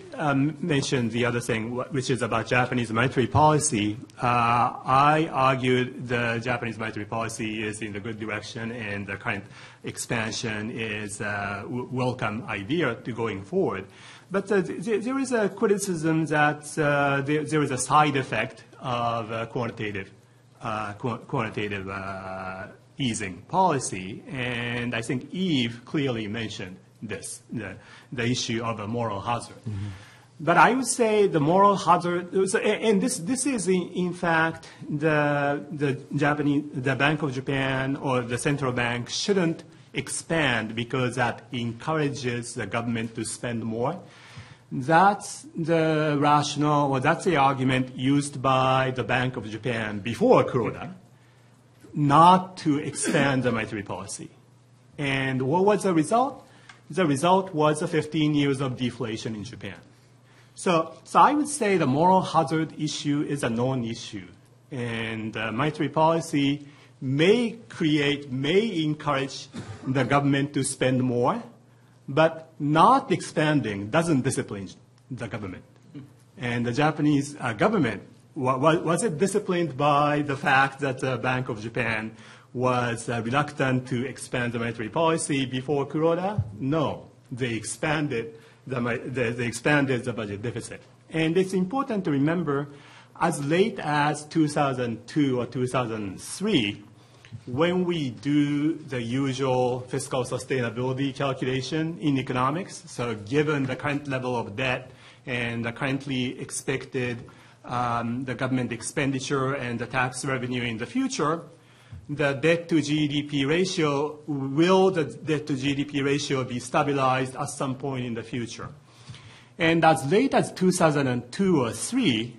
mention the other thing, which is about Japanese monetary policy. I argued the Japanese monetary policy is in the good direction, and the current expansion is a welcome idea to going forward. But there is a criticism that there is a side effect of quantitative easing policy, and I think Yves clearly mentioned this, the issue of a moral hazard. Mm-hmm. But I would say the moral hazard, and this is in fact the Bank of Japan or the central bank shouldn't expand because that encourages the government to spend more. That's the rationale, or that's the argument used by the Bank of Japan before Kuroda, not to expand the monetary policy. And what was the result? The result was 15 years of deflation in Japan. So I would say the moral hazard issue is a non-issue. And monetary policy may encourage the government to spend more, but not expanding doesn't discipline the government. And the Japanese government, was it disciplined by the fact that the Bank of Japan was reluctant to expand the monetary policy before Kuroda? No, they expanded the budget deficit. And it's important to remember, as late as 2002 or 2003, when we do the usual fiscal sustainability calculation in economics, so given the current level of debt and the currently expected the government expenditure and the tax revenue in the future, the debt to GDP ratio, will the debt to GDP ratio be stabilized at some point in the future? And as late as 2002 or 3,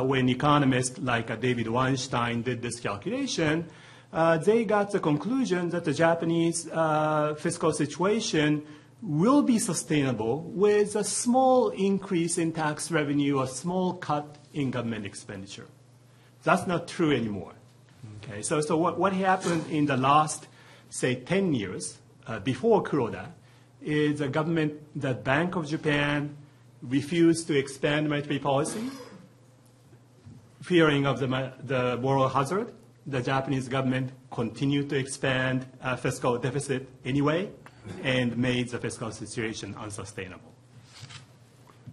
when economists like David Weinstein did this calculation, they got the conclusion that the Japanese fiscal situation will be sustainable with a small increase in tax revenue, a small cut in government expenditure. That's not true anymore. Okay, so what happened in the last, say, 10 years before Kuroda is the Bank of Japan refused to expand monetary policy, fearing of the moral hazard. The Japanese government continued to expand fiscal deficit anyway and made the fiscal situation unsustainable.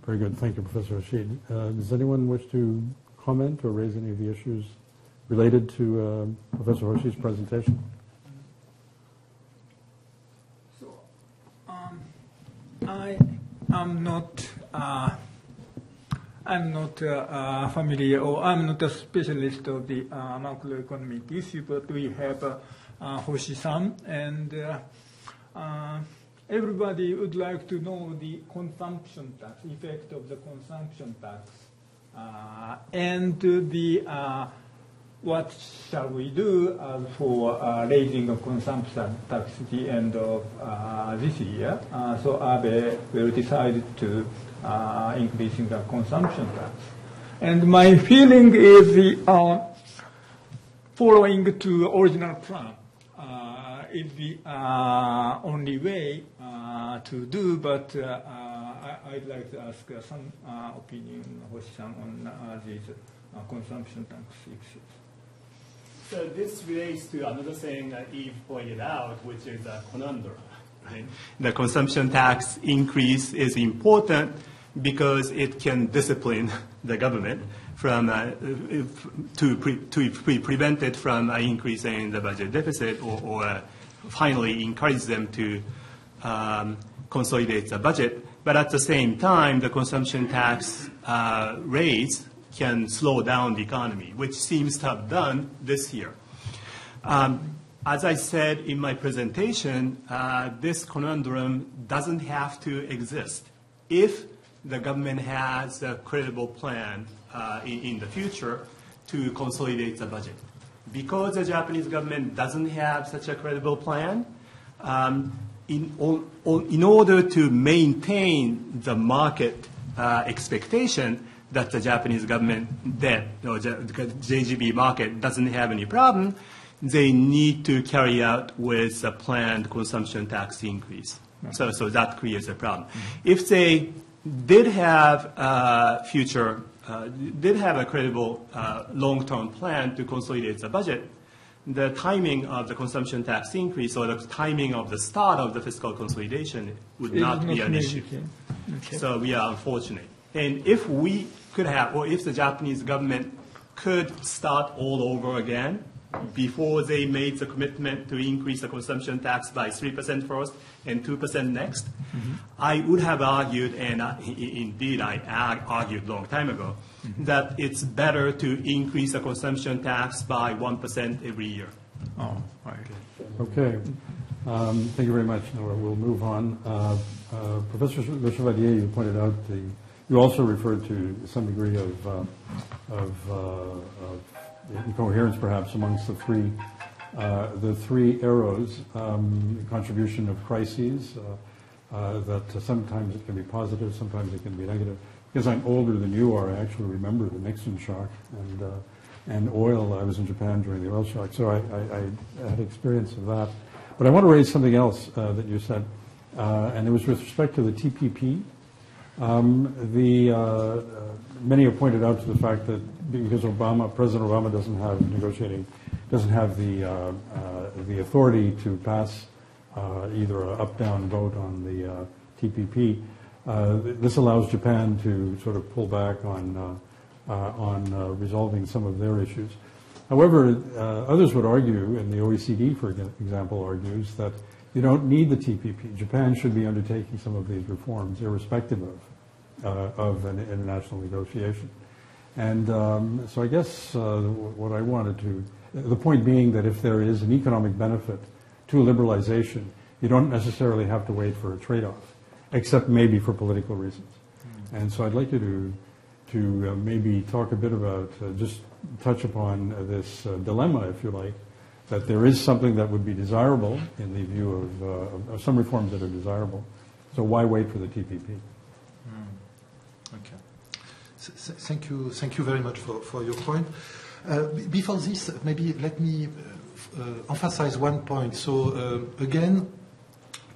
Very good. Thank you, Professor Hoshi. Does anyone wish to comment or raise any of the issues related to Professor Hoshi's presentation? So, I am not familiar, or I'm not a specialist of the macroeconomic issue, but we have Hoshi-san, and everybody would like to know the consumption tax, effect of the consumption tax, and the what shall we do for raising the consumption tax at the end of this year. So Abe will decide to increasing the consumption tax. And my feeling is the following to original plan is the only way to do, but I'd like to ask some opinion, Hoshi-san, on these consumption tax issues. So this relates to another thing that Yves pointed out, which is a conundrum. Right? The consumption tax increase is important because it can discipline the government from to prevent it from increasing the budget deficit, or finally encourage them to consolidate the budget. But at the same time, the consumption tax raise can slow down the economy, which seems to have done this year. As I said in my presentation, this conundrum doesn't have to exist if the government has a credible plan in the future to consolidate the budget. Because the Japanese government doesn't have such a credible plan, in order to maintain the market expectation that the Japanese government debt or the JGB market doesn't have any problem, they need to carry out with a planned consumption tax increase. So that creates a problem. If they did have a credible long-term plan to consolidate the budget, the timing of the consumption tax increase or the timing of the start of the fiscal consolidation would not be an issue. Okay. So we are unfortunate. And if we could have, or if the Japanese government could start all over again before they made the commitment to increase the consumption tax by 3% first and 2% next, I would have argued, and indeed I argued a long time ago, that it's better to increase the consumption tax by 1% every year. Oh, right. Okay. Thank you very much, Noah. We'll move on. Professor Lechevalier, you pointed out you also referred to some degree of incoherence, perhaps, amongst the three arrows, contribution of crises, that sometimes it can be positive, sometimes it can be negative. Because I'm older than you are, I actually remember the Nixon shock and oil. I was in Japan during the oil shock, so I had experience of that. But I want to raise something else that you said, and it was with respect to the TPP. Many have pointed out to the fact that because President Obama doesn't have the authority to pass either an up-down vote on the TPP. This allows Japan to sort of pull back on resolving some of their issues. However, others would argue, and the OECD, for example, argues that you don't need the TPP. Japan should be undertaking some of these reforms, irrespective of an international negotiation. And so I guess what I wanted to, the point being that if there is an economic benefit to liberalization, you don't necessarily have to wait for a trade-off, except maybe for political reasons. And so I'd like you to maybe talk a bit about, just touch upon this dilemma, if you like, that there is something that would be desirable in the view of some reforms that are desirable. So why wait for the TPP? Okay. Thank you very much for your point. Before this, maybe let me emphasize one point. So again,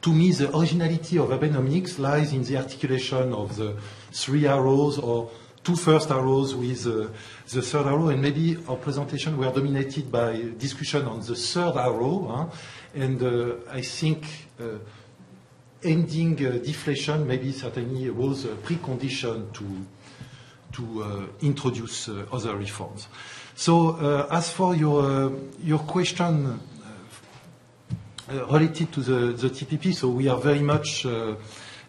to me, the originality of Abenomics lies in the articulation of the three arrows or two first arrows with the third arrow, and maybe our presentation were dominated by discussion on the third arrow, and I think ending deflation maybe certainly was a precondition to introduce other reforms. So as for your question related to the TPP, so we are very much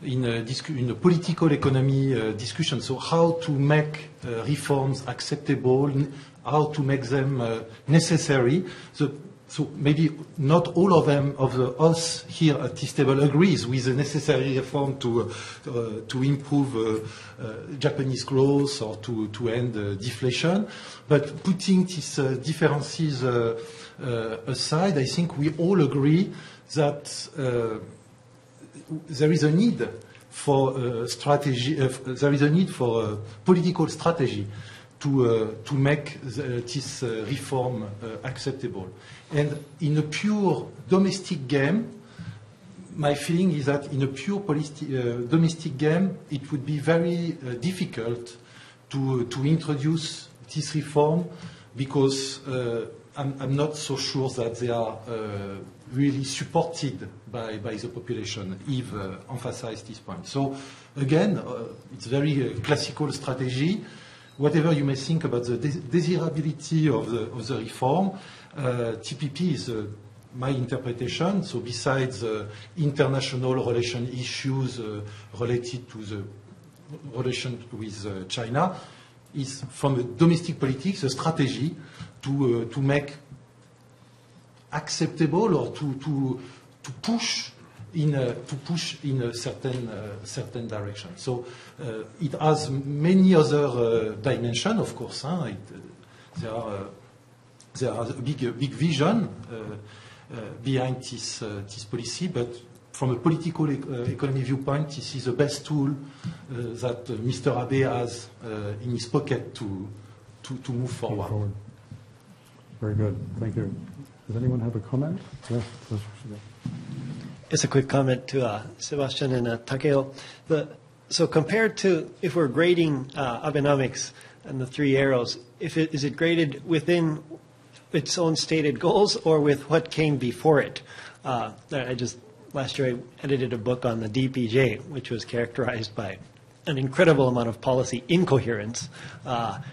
in a political economy discussion. So how to make reforms acceptable, how to make them necessary. So maybe not all of them, us here at this table, agrees with the necessary reform to improve Japanese growth or to end deflation. But putting these differences aside, I think we all agree that there is a need for strategy. There is a need for political strategy to make this reform acceptable. And in a pure domestic game, my feeling is that in a pure domestic game, it would be very difficult to introduce this reform because I'm not so sure that they are really supported by the population. Yves emphasized this point. So again, it's very classical strategy. Whatever you may think about the desirability of the reform, TPP is my interpretation. So besides international relation issues related to the relation with China, is from a domestic politics a strategy to make acceptable or to push in a certain direction. So it has many other dimensions, of course. There are a big vision behind this policy, but from a political economy viewpoint, this is the best tool that Mr. Abe has in his pocket to move forward. Very good. Thank you. Does anyone have a comment? Yes. It's a quick comment to Sébastien and Takeo. So compared to if we're grading Abenomics and the three arrows, is it graded within its own stated goals or with what came before it? Last year I edited a book on the DPJ, which was characterized by an incredible amount of policy incoherence,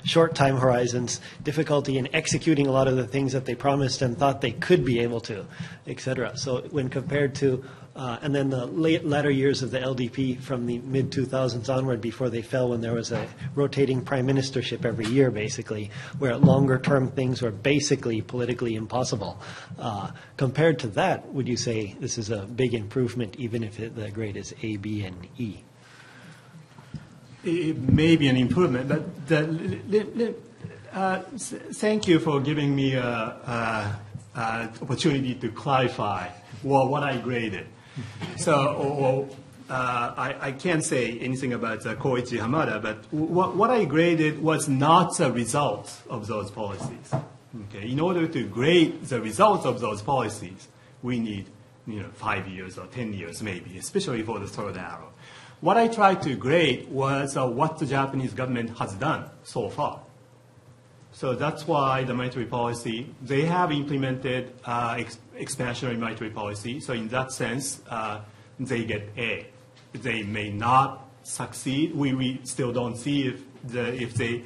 short time horizons, difficulty in executing a lot of the things that they promised and thought they could be able to, et cetera. So when compared to, and then the latter years of the LDP from the mid-2000s onward before they fell when there was a rotating prime ministership every year, basically, where longer-term things were basically politically impossible. Compared to that, would you say this is a big improvement, even if the grade is A, B, and E? It may be an improvement, but thank you for giving me an opportunity to clarify what I graded. So I can't say anything about Koichi Hamada, but what I graded was not the result of those policies. Okay, in order to grade the results of those policies, we need 5 years or 10 years maybe, especially for the third arrow. What I tried to grade was what the Japanese government has done so far. So that's why the monetary policy, they have implemented expansionary monetary policy. So in that sense, they get A. They may not succeed. We still don't see if they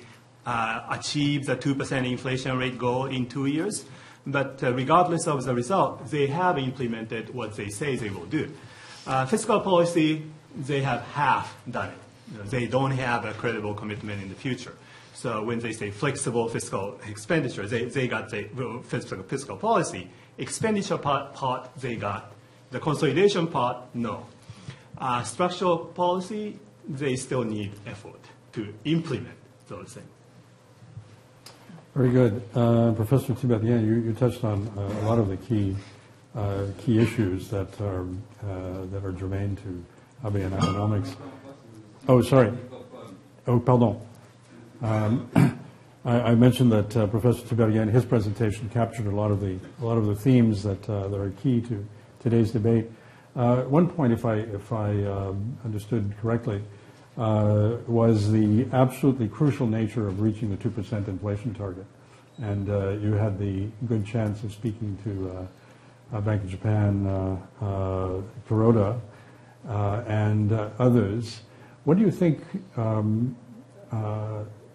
achieve the 2% inflation rate goal in 2 years. But regardless of the result, they have implemented what they say they will do. Fiscal policy, they have half done it. They don't have a credible commitment in the future. So when they say flexible fiscal expenditure, they got the fiscal policy. Expenditure part, they got. The consolidation part, no. Structural policy, they still need effort to implement those things. Very good. Professor Tiberghien, you touched on a lot of the key issues that are germane to Abe and Abenomics. Oh, sorry. Oh, pardon. I mentioned that Professor Tiberghien, his presentation captured a lot of the themes that are key to today's debate. One point, if I understood correctly, was the absolutely crucial nature of reaching the 2% inflation target. And you had the good chance of speaking to Bank of Japan, Kuroda, and others. What do you think,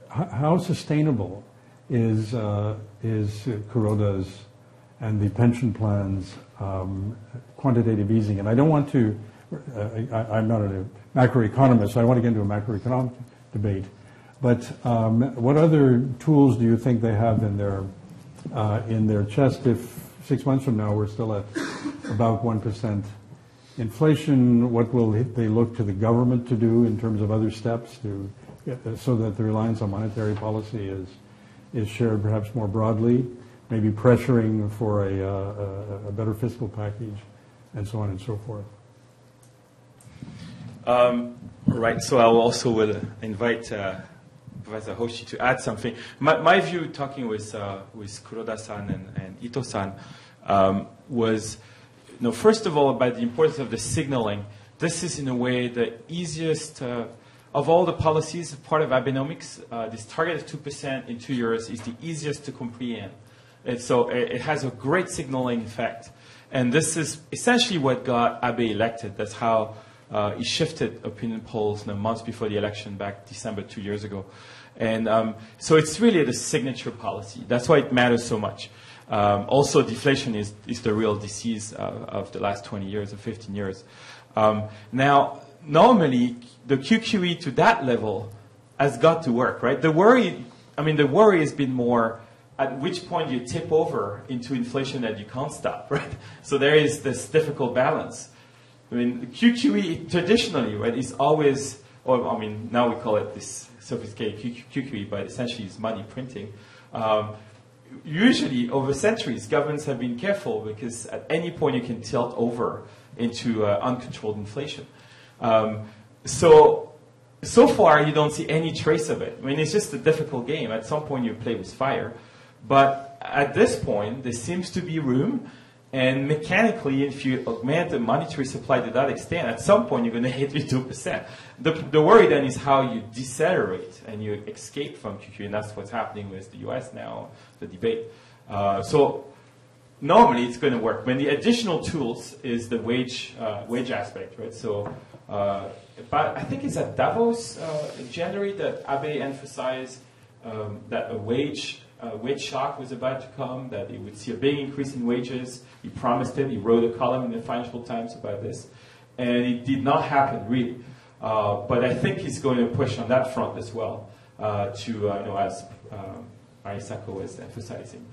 how sustainable is Kuroda's and the pension plans quantitative easing? And I don't want to, I'm not a macroeconomist, so I want to get into a macroeconomic debate. But what other tools do you think they have in their chest if 6 months from now we're still at about 1% inflation? What will they look to the government to do in terms of other steps to so that the reliance on monetary policy is shared perhaps more broadly, maybe pressuring for a better fiscal package, and so on and so forth? Right. So I also will invite Professor Hoshi to add something. My view, talking with Kuroda-san and Ito-san, was, first of all, about the importance of the signaling. This is, in a way, the easiest of all the policies, part of Abenomics. This target of 2% in 2 years is the easiest to comprehend. And so it has a great signaling effect. And this is essentially what got Abe elected. That's how he shifted opinion polls months before the election back December 2 years ago. And so it's really the signature policy. That's why it matters so much. Also, deflation is the real disease of the last 20 years or 15 years. Now, normally, the QQE to that level has got to work, right? The worry has been more at which point you tip over into inflation that you can't stop, right? So there is this difficult balance. I mean, the QQE traditionally, right, is always, now we call it this sophisticated QQE, but essentially it's money printing. Usually, over centuries, governments have been careful because at any point you can tilt over into uncontrolled inflation. So far, you don't see any trace of it. I mean, it's just a difficult game. At some point, you play with fire. But at this point, there seems to be room. And mechanically, if you augment the monetary supply to that extent, at some point, you're going to hit the 2%. The worry then is how you decelerate and you escape from QQE. And that's what's happening with the US now, the debate. So normally, it's going to work. When the additional tools is the wage aspect, right? So, but I think it's at Davos in January that Abe emphasized that a wage shock was about to come, that he would see a big increase in wages. He promised it. He wrote a column in the Financial Times about this. And it did not happen, really. But I think he's going to push on that front as well, as Sako was emphasizing.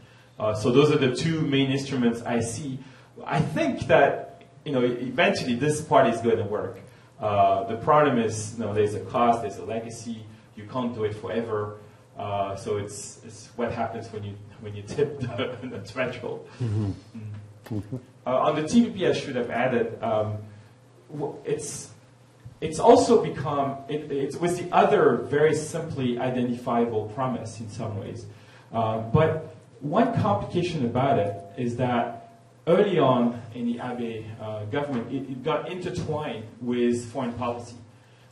So those are the two main instruments I see. I think that, eventually this part is going to work. The problem is, there's a cost, there's a legacy. You can't do it forever. So it's what happens when you tip the threshold. Mm-hmm. Mm-hmm. On the TPP, I should have added, it's also become, it was the other very simply identifiable promise in some ways. But one complication about it is that early on in the Abe government, it got intertwined with foreign policy.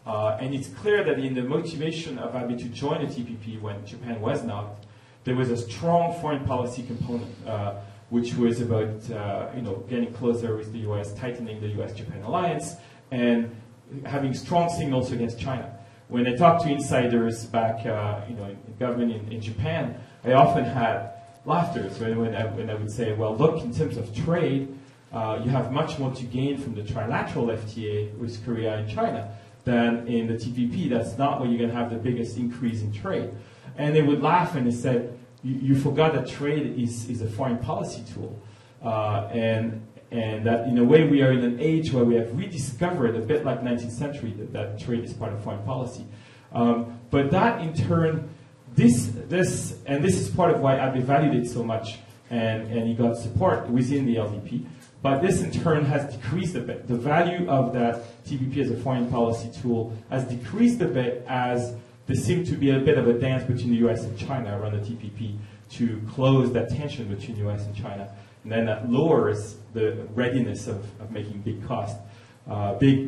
And it's clear that in the motivation of Abe to join the TPP when Japan was not, there was a strong foreign policy component, which was about getting closer with the U.S., tightening the U.S.-Japan alliance, and having strong signals against China. when I talk to insiders back, in government in Japan, I often had laughter when I would say, well, look, in terms of trade, you have much more to gain from the trilateral FTA with Korea and China than in the TPP. That's not where you're going to have the biggest increase in trade. And they would laugh and they said, you forgot that trade is a foreign policy tool. And that in a way we are in an age where we have rediscovered, a bit like 19th century, that trade is part of foreign policy. But that in turn, this is part of why Abe valued it so much and he got support within the LDP. But this in turn has decreased a bit. The value of that TPP as a foreign policy tool has decreased a bit as there seemed to be a bit of a dance between the US and China around the TPP to close that tension between the US and China. And then that lowers the readiness of making big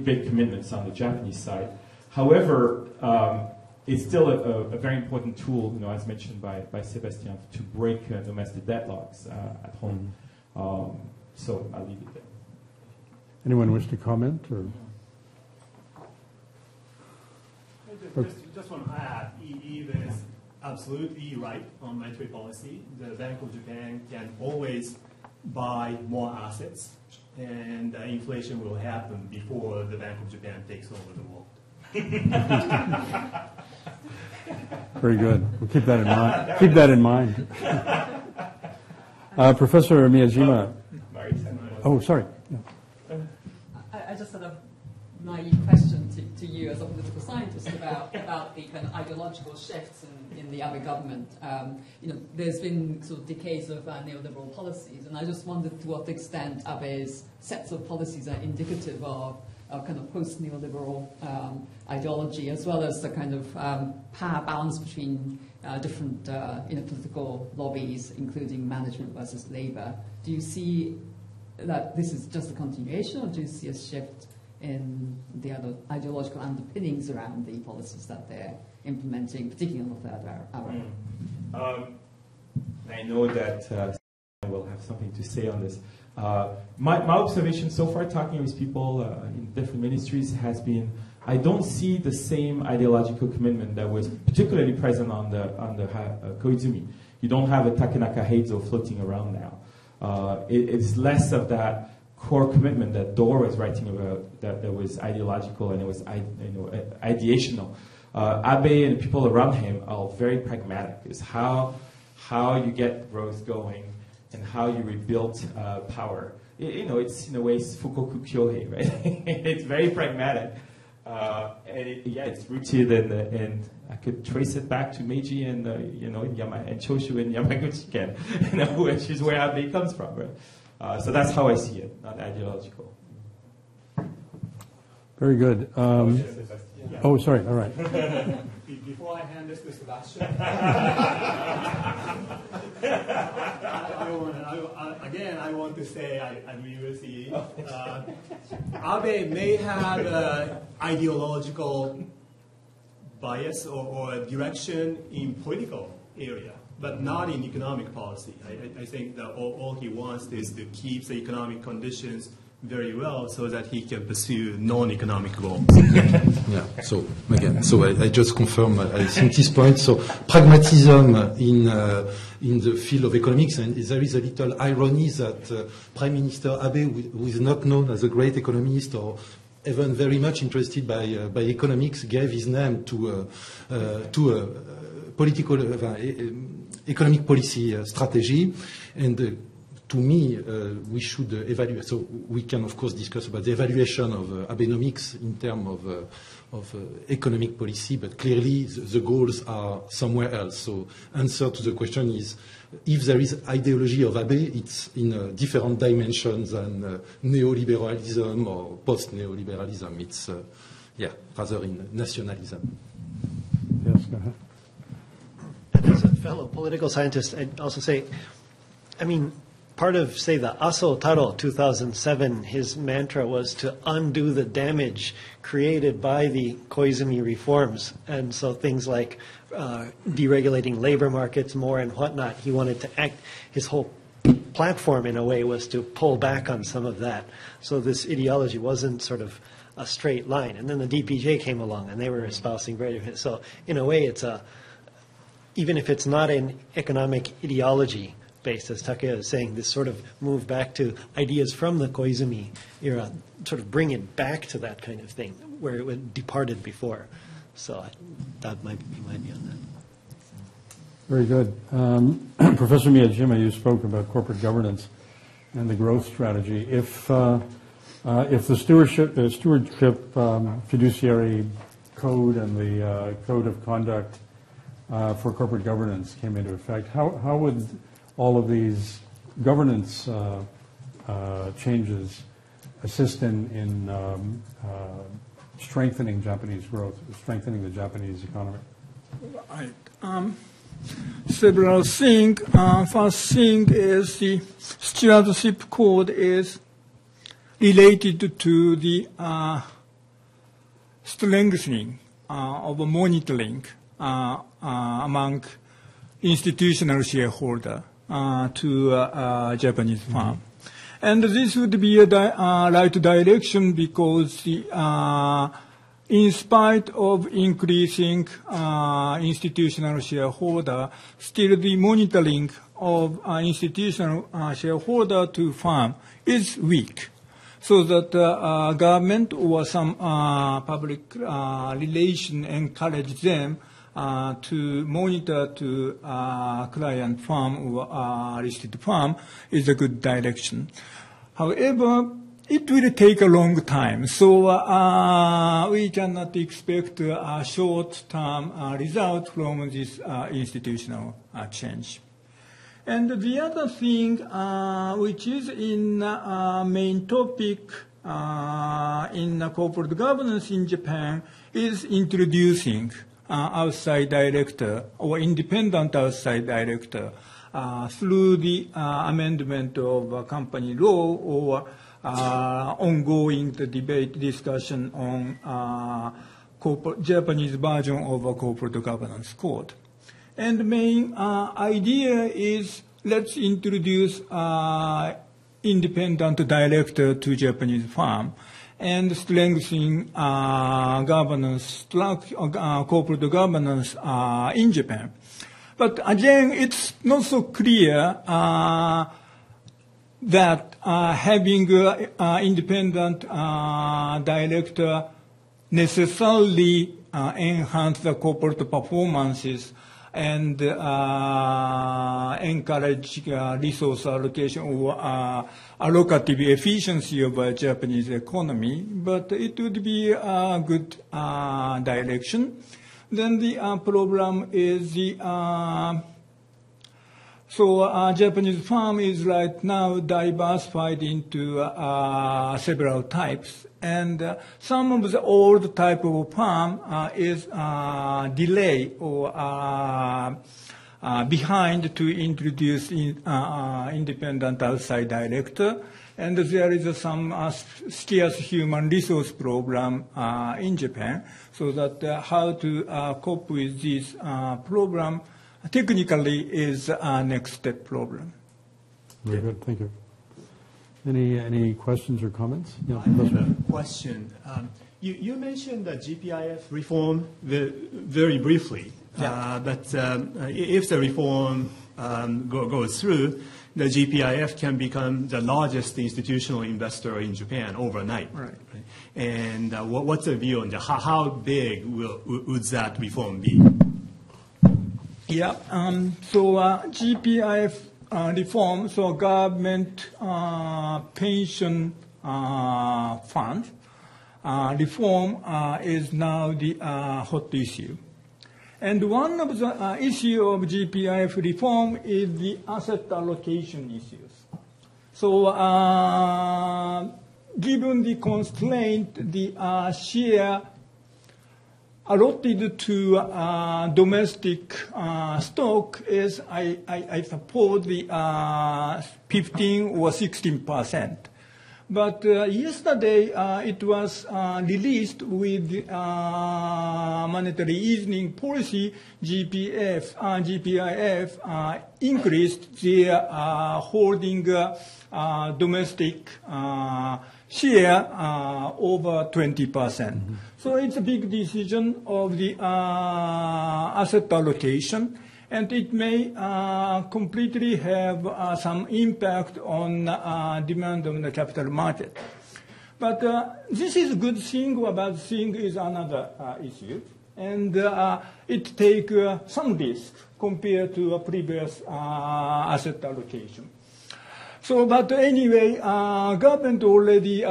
big commitments on the Japanese side. However, it's still a very important tool, as mentioned by Sébastien, to break domestic deadlocks at home. So I'll leave it there. Anyone wish to comment? Or? Just want to add, Yves is absolutely right on monetary policy. The Bank of Japan can always buy more assets, and inflation will happen before the Bank of Japan takes over the world. Very good. We'll keep that in mind. Keep that in mind. Professor Miyajima. Oh, sorry. Yeah. I just had a naive question to you as a political scientist about the kind of ideological shifts in the Abe government. There's been sort of decades of neoliberal policies, and I just wondered to what extent Abe's sets of policies are indicative of kind of post-neoliberal ideology, as well as the kind of power balance between different political lobbies, including management versus labor. Do you see that this is just a continuation, or do you see a shift in the other ideological underpinnings around the policies that they're implementing, particularly on the third hour? I know that I will have something to say on this. My observation so far, talking with people in different ministries, has been I don't see the same ideological commitment that was particularly present on the Koizumi. You don't have a Takenaka Heizo floating around now. It's less of that core commitment that Dora was writing about that was ideological and it was ideational. Abe and the people around him are very pragmatic. It's how you get growth going and how you rebuild power. It's in a way Fukoku Kyohei, right? It's very pragmatic. It's rooted and I could trace it back to Meiji and and Choshu and Yamaguchi-ken, which is where Abe comes from, right? So that's how I see it, not ideological. Very good. Oh, sorry. All right. Before I hand this to Sébastien, I want to say I agree with you. Abe may have an ideological bias or direction in political area, but not in economic policy. I think that all he wants is to keep the economic conditions very well so that he can pursue non-economic goals. Yeah, so again, I just confirm, I think this point. So pragmatism in the field of economics, and there is a little irony that Prime Minister Abe, who is not known as a great economist or even very much interested by economics, gave his name to a political economic policy strategy, and to me, we should evaluate. So we can, of course, discuss about the evaluation of Abenomics in terms of economic policy, but clearly the goals are somewhere else. So answer to the question is, if there is ideology of Abe, it's in different dimensions than neoliberalism or post-neoliberalism. It's, rather in nationalism. Yes, go ahead. And as a fellow political scientist, I'd also say, part of, say, the Aso Taro 2007, his mantra was to undo the damage created by the Koizumi reforms. And so things like deregulating labor markets more and whatnot, he wanted to act, his whole platform in a way was to pull back on some of that. So this ideology wasn't sort of a straight line. And then the DPJ came along, and they were espousing greater. So in a way, it's even if it's not an economic ideology based, as Takeo is saying, this sort of move back to ideas from the Koizumi era, sort of bring it back to that kind of thing where it had departed before. So that might be my view on that. Very good. Professor Miyajima, you spoke about corporate governance and the growth strategy. If the stewardship fiduciary code and the code of conduct for corporate governance came into effect, how would all of these governance changes assist in strengthening Japanese growth, strengthening the Japanese economy? Right. Several things. First thing is the stewardship code is related to the strengthening of monitoring among institutional shareholder to Japanese firm. And this would be a right direction because the in spite of increasing institutional shareholder, still the monitoring of institutional shareholder to firm is weak. So that government or some public relation encourage them to monitor to client firm or listed firm is a good direction. However, it will take a long time, so we cannot expect a short-term result from this institutional change. And the other thing, which is in main topic in corporate governance in Japan, is introducing outside director or independent outside director through the amendment of company law or ongoing the debate discussion on Japanese version of a corporate governance code. And the main idea is let's introduce independent director to Japanese firm and strengthening governance, corporate governance in Japan. But again, it's not so clear that having independent director necessarily enhance the corporate performances and encourage resource allocation or allocative efficiency of Japanese economy, but it would be a good direction. Then the problem is the Japanese firm is right now diversified into several types, and some of the old type of firm is delay or behind to introduce independent outside director, and there is some scarce human resource problem in Japan, so that how to cope with this problem technically is a next step problem. Very good, thank you. Any questions or comments? Yeah, I have a question. You mentioned the GPIF reform very briefly, but if the reform goes through, the GPIF can become the largest institutional investor in Japan overnight. Right. And what's the view on that? How big would that reform be? Yeah, GPIF reform, so government pension fund reform is now the hot issue. And one of the issue of GPIF reform is the asset allocation issues. So given the constraint, the share allotted to domestic stock is, I suppose, the 15 or 16%. But yesterday, it was released with monetary easing policy. GPIF increased their holding domestic share over 20%. So it's a big decision of the asset allocation, and it may completely have some impact on demand on the capital market. But this is a good thing or bad thing is another issue. And it takes some risk compared to a previous asset allocation. So, but anyway, government already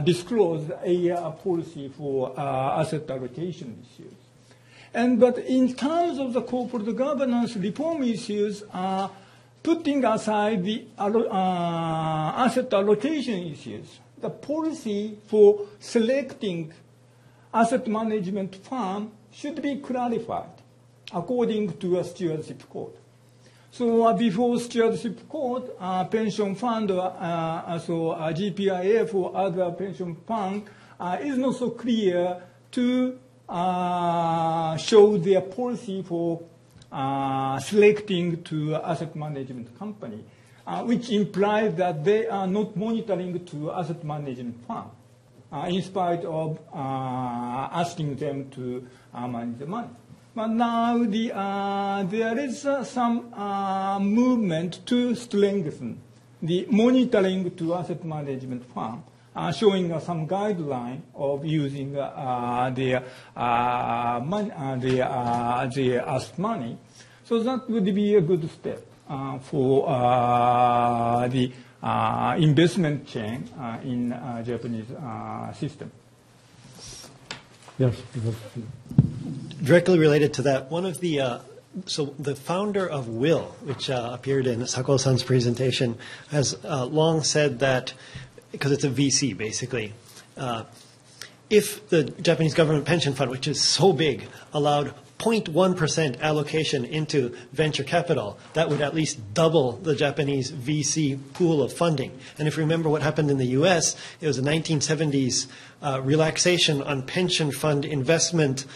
disclosed a policy for asset allocation issues. But in terms of the corporate governance reform issues, putting aside the asset allocation issues, the policy for selecting asset management firm should be clarified according to a stewardship code. So before stewardship code, pension fund, GPIF or other pension fund is not so clear to show their policy for selecting to asset management company, which implies that they are not monitoring to asset management firm, in spite of asking them to manage the money. But now there is some movement to strengthen the monitoring to asset management firm, showing some guideline of using their asset money. So that would be a good step for the investment chain in Japanese system. Yes. Directly related to that, one of the so the founder of Will, which appeared in Sako-san's presentation, has long said that, because it's a VC basically, if the Japanese government pension fund, which is so big, allowed 0.1% allocation into venture capital, that would at least double the Japanese VC pool of funding. And if you remember what happened in the U.S., it was the 1970s relaxation on pension fund investment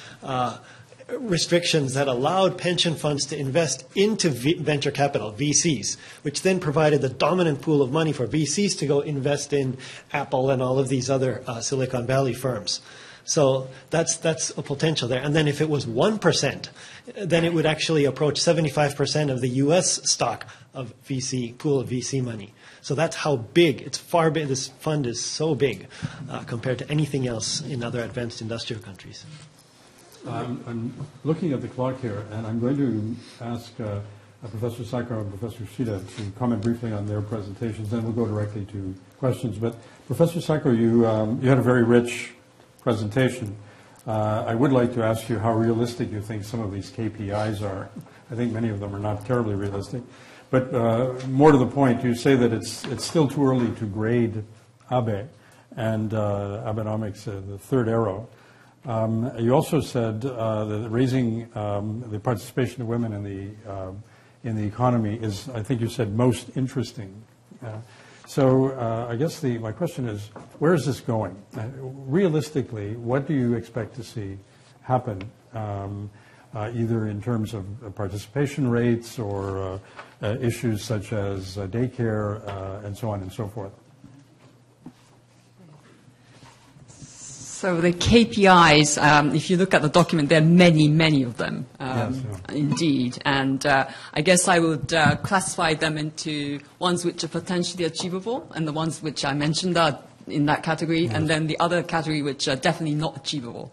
restrictions that allowed pension funds to invest into venture capital, VCs, which then provided the dominant pool of money for VCs to go invest in Apple and all of these other Silicon Valley firms. So that's a potential there. And then if it was 1%, then it would actually approach 75% of the U.S. stock of VC, pool of VC money. So that's how big, it's far big, this fund is so big compared to anything else in other advanced industrial countries. I'm looking at the clock here, and I'm going to ask Professor Sako and Professor Kushida to comment briefly on their presentations, then we'll go directly to questions. But Professor Sako, you had a very rich presentation. I would like to ask you how realistic you think some of these KPIs are. I think many of them are not terribly realistic. But more to the point, you say that it's still too early to grade Abe and Abenomics, the third arrow. You also said that raising the participation of women in the economy is, I think you said, most interesting. So I guess my question is, where is this going? Realistically, what do you expect to see happen, either in terms of participation rates or issues such as daycare and so on and so forth? So the KPIs, if you look at the document, there are many, many of them, indeed. And I guess I would classify them into ones which are potentially achievable and the ones which I mentioned are in that category, and then the other category which are definitely not achievable.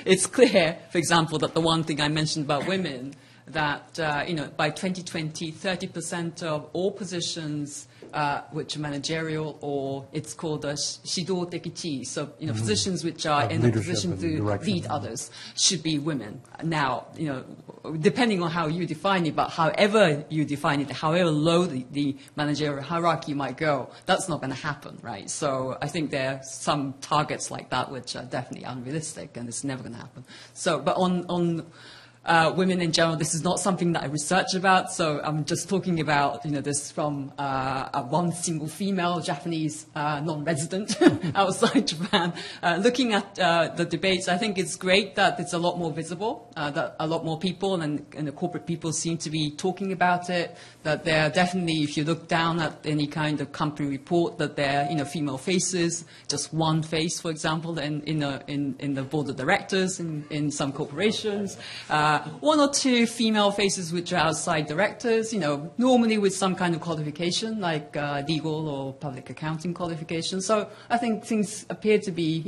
It's clear, for example, that the one thing I mentioned about women, that by 2020, 30% of all positions which are managerial, or it's called shido tekichi, so positions which are in a position to lead others, should be women. Now, depending on how you define it, but however you define it, however low the managerial hierarchy might go, that's not going to happen, right? So I think there are some targets like that which are definitely unrealistic, and it's never going to happen. So, but on women in general. This is not something that I research about, so I'm just talking about, this from one single female Japanese non-resident outside Japan. Looking at the debates, I think it's great that it's a lot more visible, that a lot more people and the corporate people seem to be talking about it, that there are definitely, if you look down at any kind of company report, that there are female faces, just one face, for example, in the board of directors in some corporations. One or two female faces which are outside directors, normally with some kind of qualification, like legal or public accounting qualification. So I think things appear to be,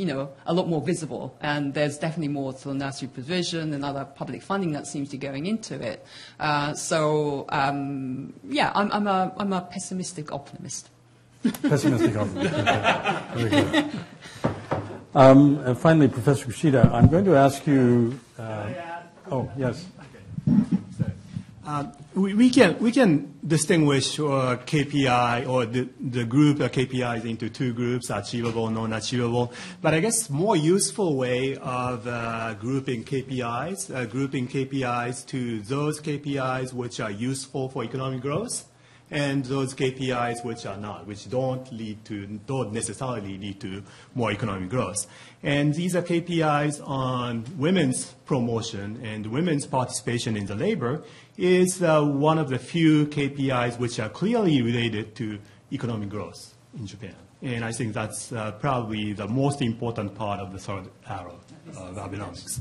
a lot more visible, and there's definitely more sort of nursery provision and other public funding that seems to be going into it. I'm a pessimistic optimist. Pessimistic optimist. Okay. Very good. And finally, Professor Kushida, I'm going to ask you. Oh, yes. We can distinguish KPI or the group of KPIs into two groups, achievable, non-achievable. But I guess more useful way of grouping KPIs to those KPIs which are useful for economic growth, and those KPIs which are not, which don't necessarily lead to more economic growth. And these are KPIs on women's promotion and women's participation in the labor is one of the few KPIs which are clearly related to economic growth in Japan. And I think that's probably the most important part of the third arrow of Abenomics.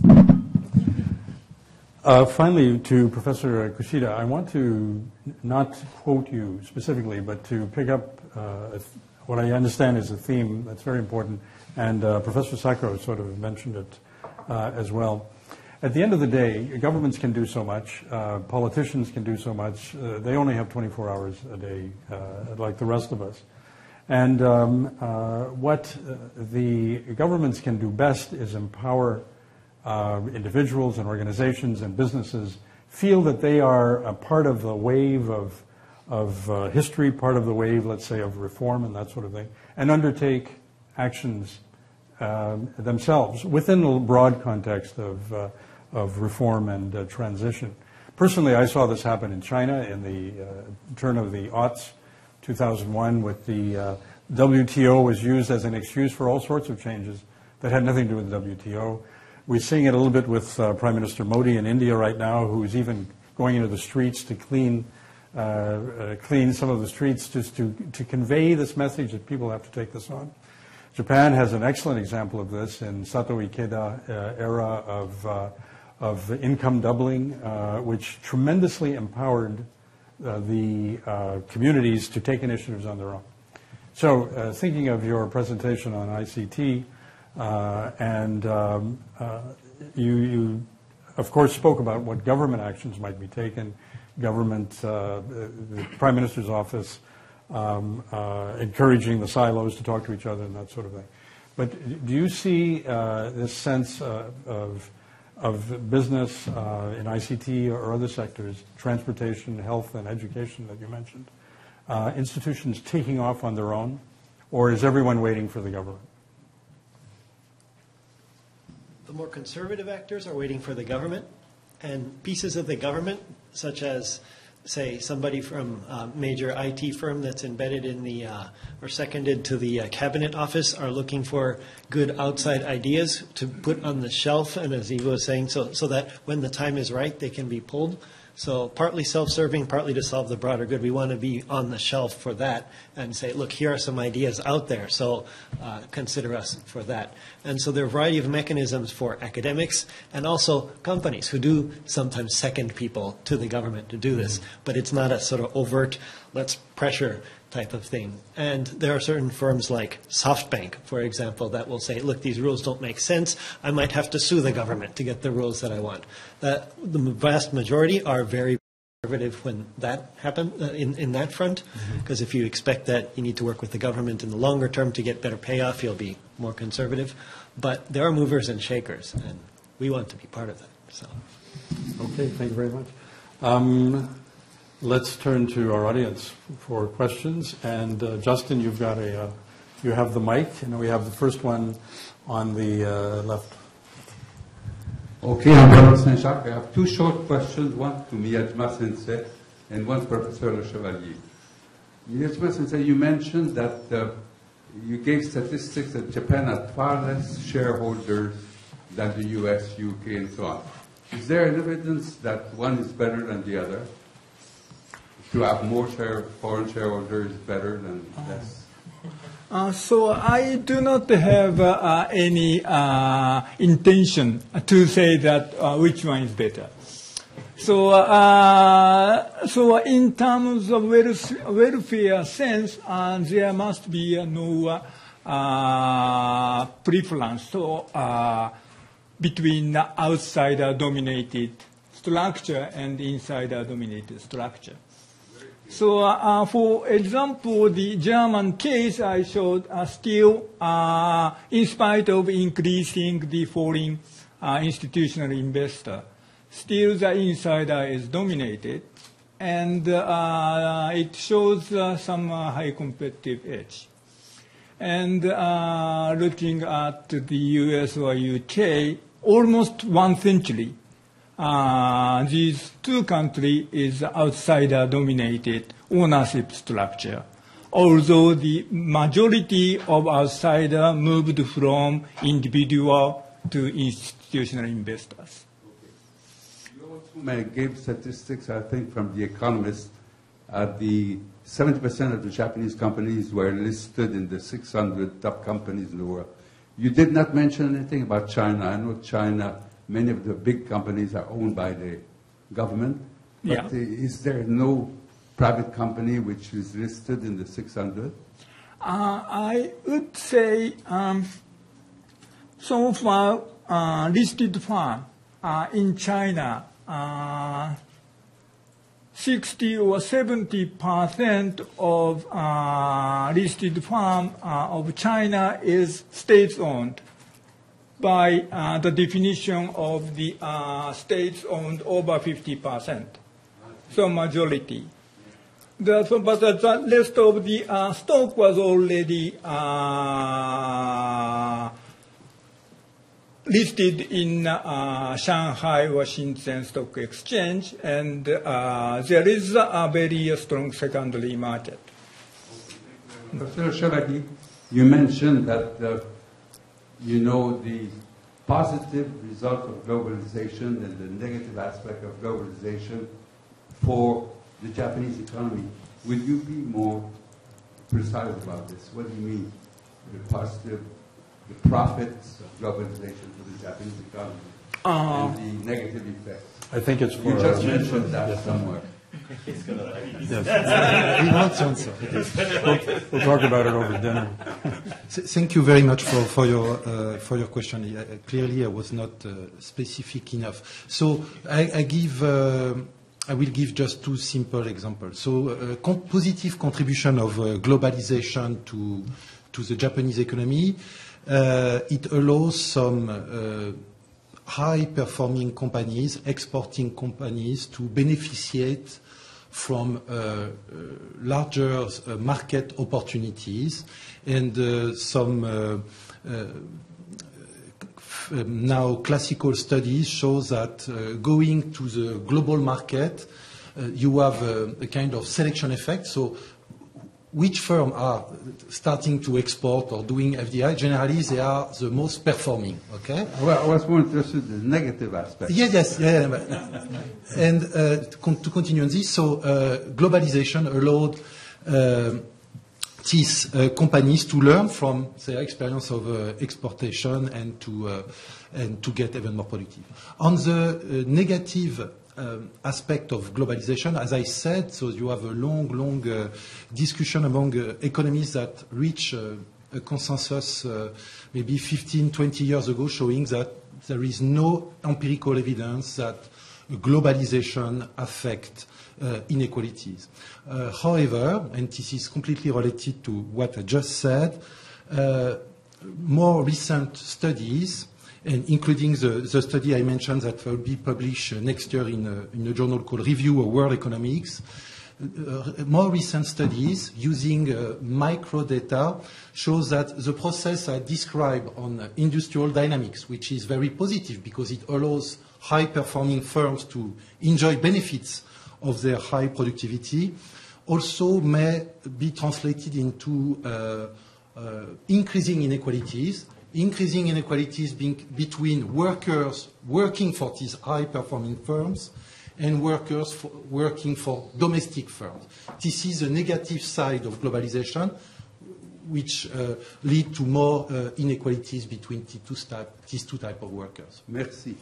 Finally, to Professor Kushida, I want to not quote you specifically, but to pick up what I understand is a theme that's very important, and Professor Sako sort of mentioned it as well. At the end of the day, governments can do so much, politicians can do so much. They only have 24 hours a day, like the rest of us. And what the governments can do best is empower individuals and organizations and businesses feel that they are a part of the wave of history, part of the wave, let's say, of reform and that sort of thing, and undertake actions themselves within the broad context of reform and transition. Personally, I saw this happen in China in the turn of the aughts, 2001, with the WTO was used as an excuse for all sorts of changes that had nothing to do with the WTO. We're seeing it a little bit with Prime Minister Modi in India right now, who's even going into the streets to clean some of the streets just to convey this message that people have to take this on. Japan has an excellent example of this in Sato Ikeda era of income doubling, which tremendously empowered the communities to take initiatives on their own. So thinking of your presentation on ICT, you, of course, spoke about what government actions might be taken, the Prime Minister's office encouraging the silos to talk to each other and that sort of thing. But do you see this sense of business in ICT or other sectors, transportation, health, and education that you mentioned, institutions taking off on their own, or is everyone waiting for the government? The more conservative actors are waiting for the government, and pieces of the government, such as, say, somebody from a major IT firm that's embedded in the or seconded to the cabinet office, are looking for good outside ideas to put on the shelf, and as Yves was saying, so that when the time is right, they can be pulled. So partly self-serving, partly to solve the broader good. We want to be on the shelf for that and say, look, here are some ideas out there, so consider us for that. And so there are a variety of mechanisms for academics and also companies who do sometimes second people to the government to do this. But it's not a sort of overt, let's pressure type of thing. And there are certain firms like SoftBank, for example, that will say, look, these rules don't make sense. I might have to sue the government to get the rules that I want. The vast majority are very conservative when that happens in that front, because if you expect that you need to work with the government in the longer term to get better payoff, you'll be more conservative. But there are movers and shakers, and we want to be part of that. So. Okay, thank you very much. Let's turn to our audience for questions. And Justin, you have the mic, and we have the first one on the left. Okay, I'm Robert Saint-Jacques. I have two short questions, one to Miyajima Sensei and one to Professor Lechevalier. Miyajima Sensei, you mentioned that you gave statistics that Japan had far less shareholders than the US, UK, and so on. Is there an evidence that one is better than the other? To have more foreign shareholders is better than less? So I do not have any intention to say that which one is better. So, so in terms of welfare sense, there must be no preference between outsider-dominated structure and insider-dominated structure. So, for example, the German case I showed still, in spite of increasing the foreign institutional investor, still the insider is dominated, and it shows some high competitive edge. And looking at the US or UK, almost 1 century, these two countries is outsider-dominated ownership structure, although the majority of outsider moved from individual to institutional investors. Okay. You also gave statistics, I think, from The Economist. The 70% of the Japanese companies were listed in the 600 top companies in the world. You did not mention anything about China. I know China, many of the big companies are owned by the government. But is there no private company which is listed in the 600? I would say so far listed firm in China, 60 or 70% of listed firm of China is state-owned. By the definition of the states-owned over 50%, so majority. But the rest of the stock was already listed in Shanghai or Shenzhen Stock Exchange, and there is a very strong secondary market. Dr. Lechevalier, you mentioned that you know the positive result of globalization and the negative aspect of globalization for the Japanese economy. Will you be more precise about this? What do you mean? The positive, the profits of globalization for the Japanese economy and the negative effects? I think it's for... You just mentioned that somewhere. Yes. He wants to answer. We'll talk about it over dinner. Thank you very much for your question. Clearly, I was not specific enough. So I will give just two simple examples. So positive contribution of globalization to the Japanese economy. It allows some high-performing companies, exporting companies, to beneficiate from larger market opportunities, and some now classical studies show that going to the global market, you have a kind of selection effect. So which firms are starting to export or doing FDI, generally they are the most performing, okay? Well, I was more interested in the negative aspect. Yes. And to continue on this, so globalization allowed these companies to learn from their experience of exportation and to get even more productive. On the negative aspect of globalization, as I said, so you have a long discussion among economists that reach a consensus maybe 15, 20 years ago, showing that there is no empirical evidence that globalization affects inequalities. However, and this is completely related to what I just said, more recent studies, and including the study I mentioned that will be published next year in a journal called Review of World Economics, more recent studies using microdata shows that the process I described on industrial dynamics, which is very positive because it allows high-performing firms to enjoy benefits of their high productivity, also may be translated into increasing inequalities being between workers working for these high-performing firms and workers working for domestic firms. This is a negative side of globalization, which lead to more inequalities between these two types of workers. Merci.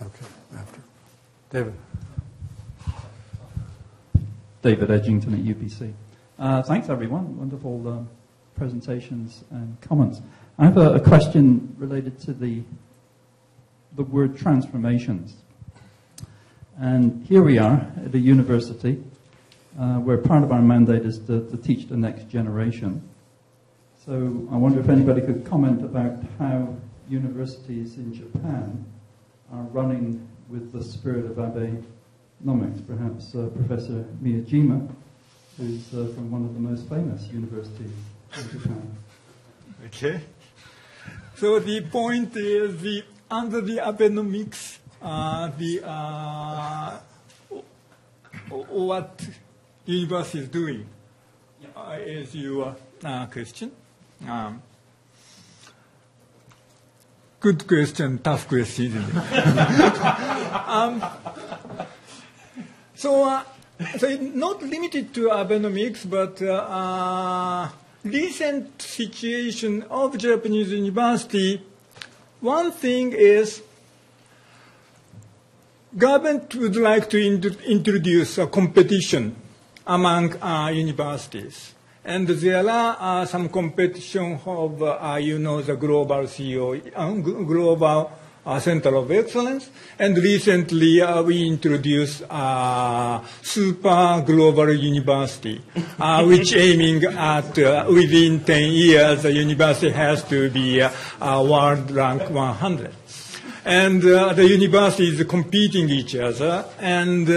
Okay, after. David. David Edgington at UBC. Thanks, everyone. Wonderful presentations and comments. I have a question related to the word transformations. And here we are at a university where part of our mandate is to teach the next generation. So I wonder if anybody could comment about how universities in Japan are running with the spirit of Abenomics. Perhaps Professor Miyajima, who's from one of the most famous universities in Japan. Okay. So the point is under the Abenomics, what university is doing is your question. Good question, tough question, isn't it? So it's not limited to Abenomics, but recent situation of Japanese university. One thing is government would like to introduce a competition among universities. And there are some competition of, the global CEO, global Center of Excellence. And recently we introduced super global university, which aiming at within 10 years, the university has to be world rank 100. And the university is competing each other, and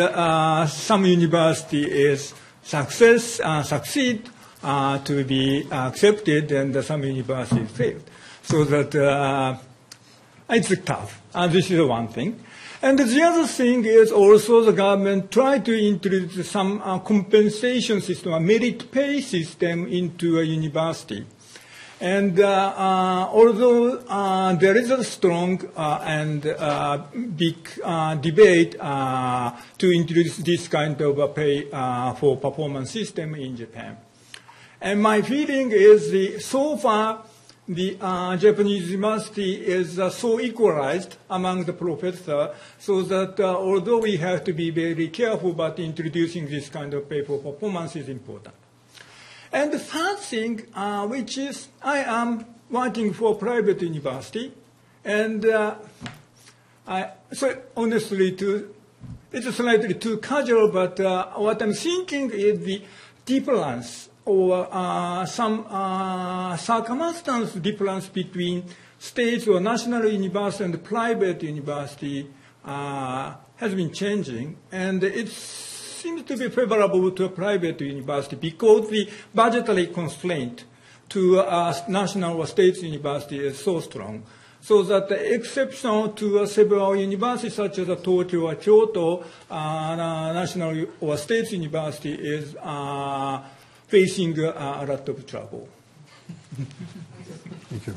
some university is succeed to be accepted, and some universities failed. So that it's tough. This is one thing. And the other thing is also the government tried to introduce some compensation system, a merit pay system into a university. And although there is a strong and big debate to introduce this kind of a pay for performance system in Japan. And my feeling is so far the Japanese university is so equalized among the professors, so that although we have to be very careful about introducing this kind of pay for performance is important. And the third thing, which is I am working for private university, and so honestly, it's slightly too casual, but what I'm thinking is the difference or some circumstance difference between state or national university and private university has been changing, and it's seems to be favorable to a private university because the budgetary constraint to national or state university is so strong. So that the exception to several universities such as Tokyo or Kyoto, national or state university is facing a lot of trouble. Thank you.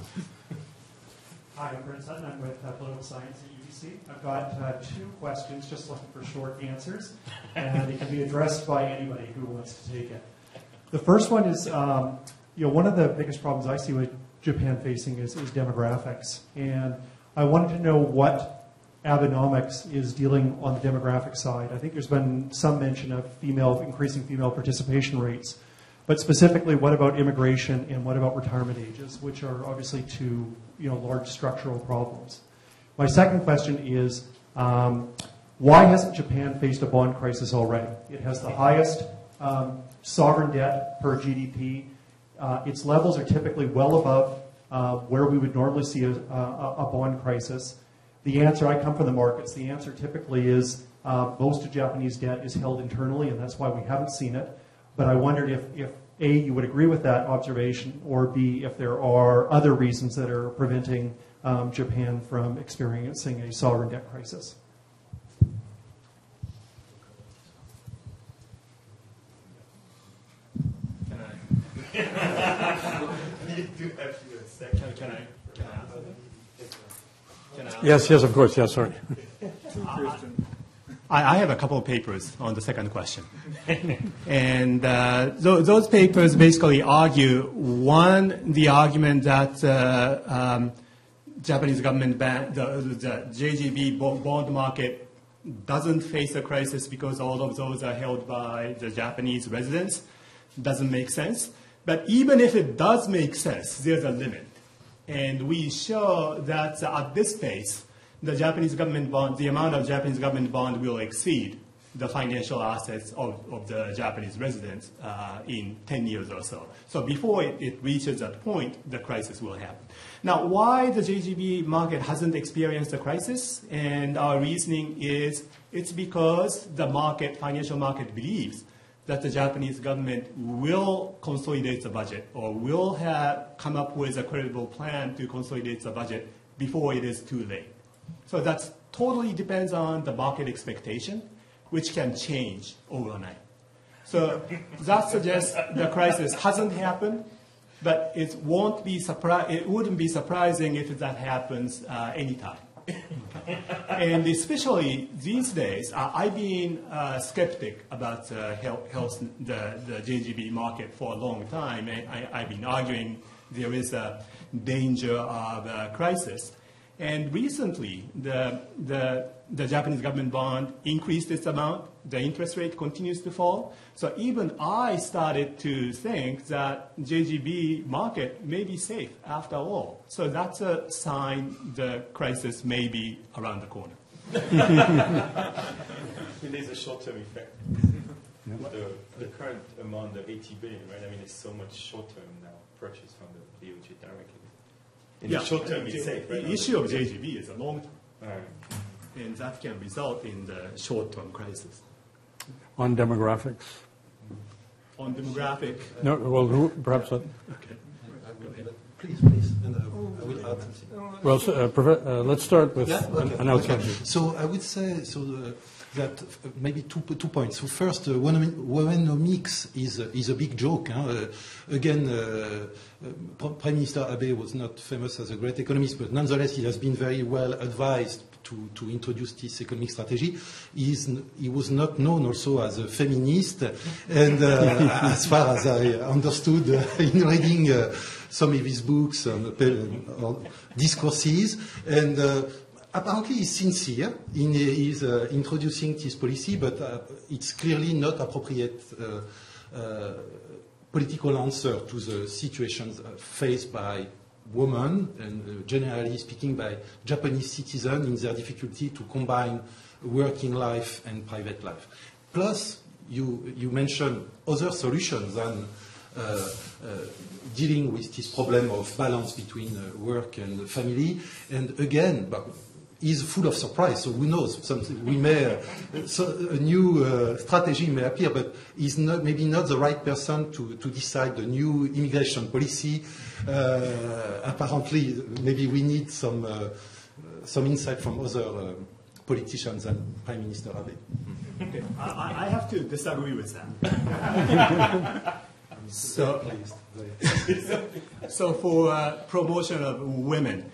Hi, I'm Brent Sutton. I'm with Political Science at UBC. I've got two questions, just looking for short answers, and they can be addressed by anybody who wants to take it. The first one is, one of the biggest problems I see with Japan facing is demographics, and I wanted to know what Abenomics is dealing on the demographic side. I think there's been some mention of increasing female participation rates. But specifically, what about immigration and what about retirement ages, which are obviously two large structural problems? My second question is, why hasn't Japan faced a bond crisis already? It has the highest sovereign debt per GDP. Its levels are typically well above where we would normally see a bond crisis. The answer, I come from the markets, the answer typically is Most of Japanese debt is held internally, and that's why we haven't seen it. But I wondered if A, you would agree with that observation, or B, if there are other reasons that are preventing Japan from experiencing a sovereign debt crisis. Yes, yes, of course. Yes, sorry. I have a couple of papers on the second question. And those papers basically argue, one, the argument that Japanese government the JGB bond market doesn't face a crisis because all of those are held by the Japanese residents. Doesn't make sense. But even if it does make sense, there's a limit. And we show that at this pace, the Japanese government bond, the amount of Japanese government bond will exceed the financial assets of the Japanese residents in 10 years or so. So before it reaches that point, the crisis will happen. Now, why the JGB market hasn't experienced a crisis? And our reasoning is it's because the market, financial market, believes that the Japanese government will consolidate the budget or will come up with a credible plan to consolidate the budget before it is too late. So that totally depends on the market expectation, which can change overnight. So that suggests the crisis hasn't happened, but it wouldn't be surprising if that happens anytime. And especially these days, I've been skeptic about the JGB market for a long time. I've been arguing there is a danger of a crisis. And recently, the Japanese government bond increased its amount. The interest rate continues to fall. So even I started to think that JGB market may be safe after all. So that's a sign the crisis may be around the corner. There's a short-term effect. The current amount of 80 billion, right? I mean, it's so much short-term now purchased from the BOJ directly. In the short term, it's safe, right? The issue of JGB is a long term. Right. And that can result in the short-term crisis. On demographics? On demographic? No, well, perhaps... Okay. Please, and I will add something. Well, let's start with Kenji. So I would say that maybe two points. So first, Abenomics is a big joke. Again, Prime Minister Abe was not famous as a great economist, but nonetheless he has been very well advised to introduce this economic strategy. He was not known also as a feminist, and as far as I understood in reading some of his books on discourses, and apparently he's sincere in his introducing this policy, but it's clearly not appropriate political answer to the situations faced by women and generally speaking by Japanese citizens in their difficulty to combine working life and private life. Plus, you mentioned other solutions than dealing with this problem of balance between work and family. And again, is full of surprise. So who knows? We may a new strategy may appear, but he's maybe not the right person to decide the new immigration policy. Apparently, maybe we need some insight from other politicians than Prime Minister Abe. Okay. I have to disagree with that. So for promotion of women.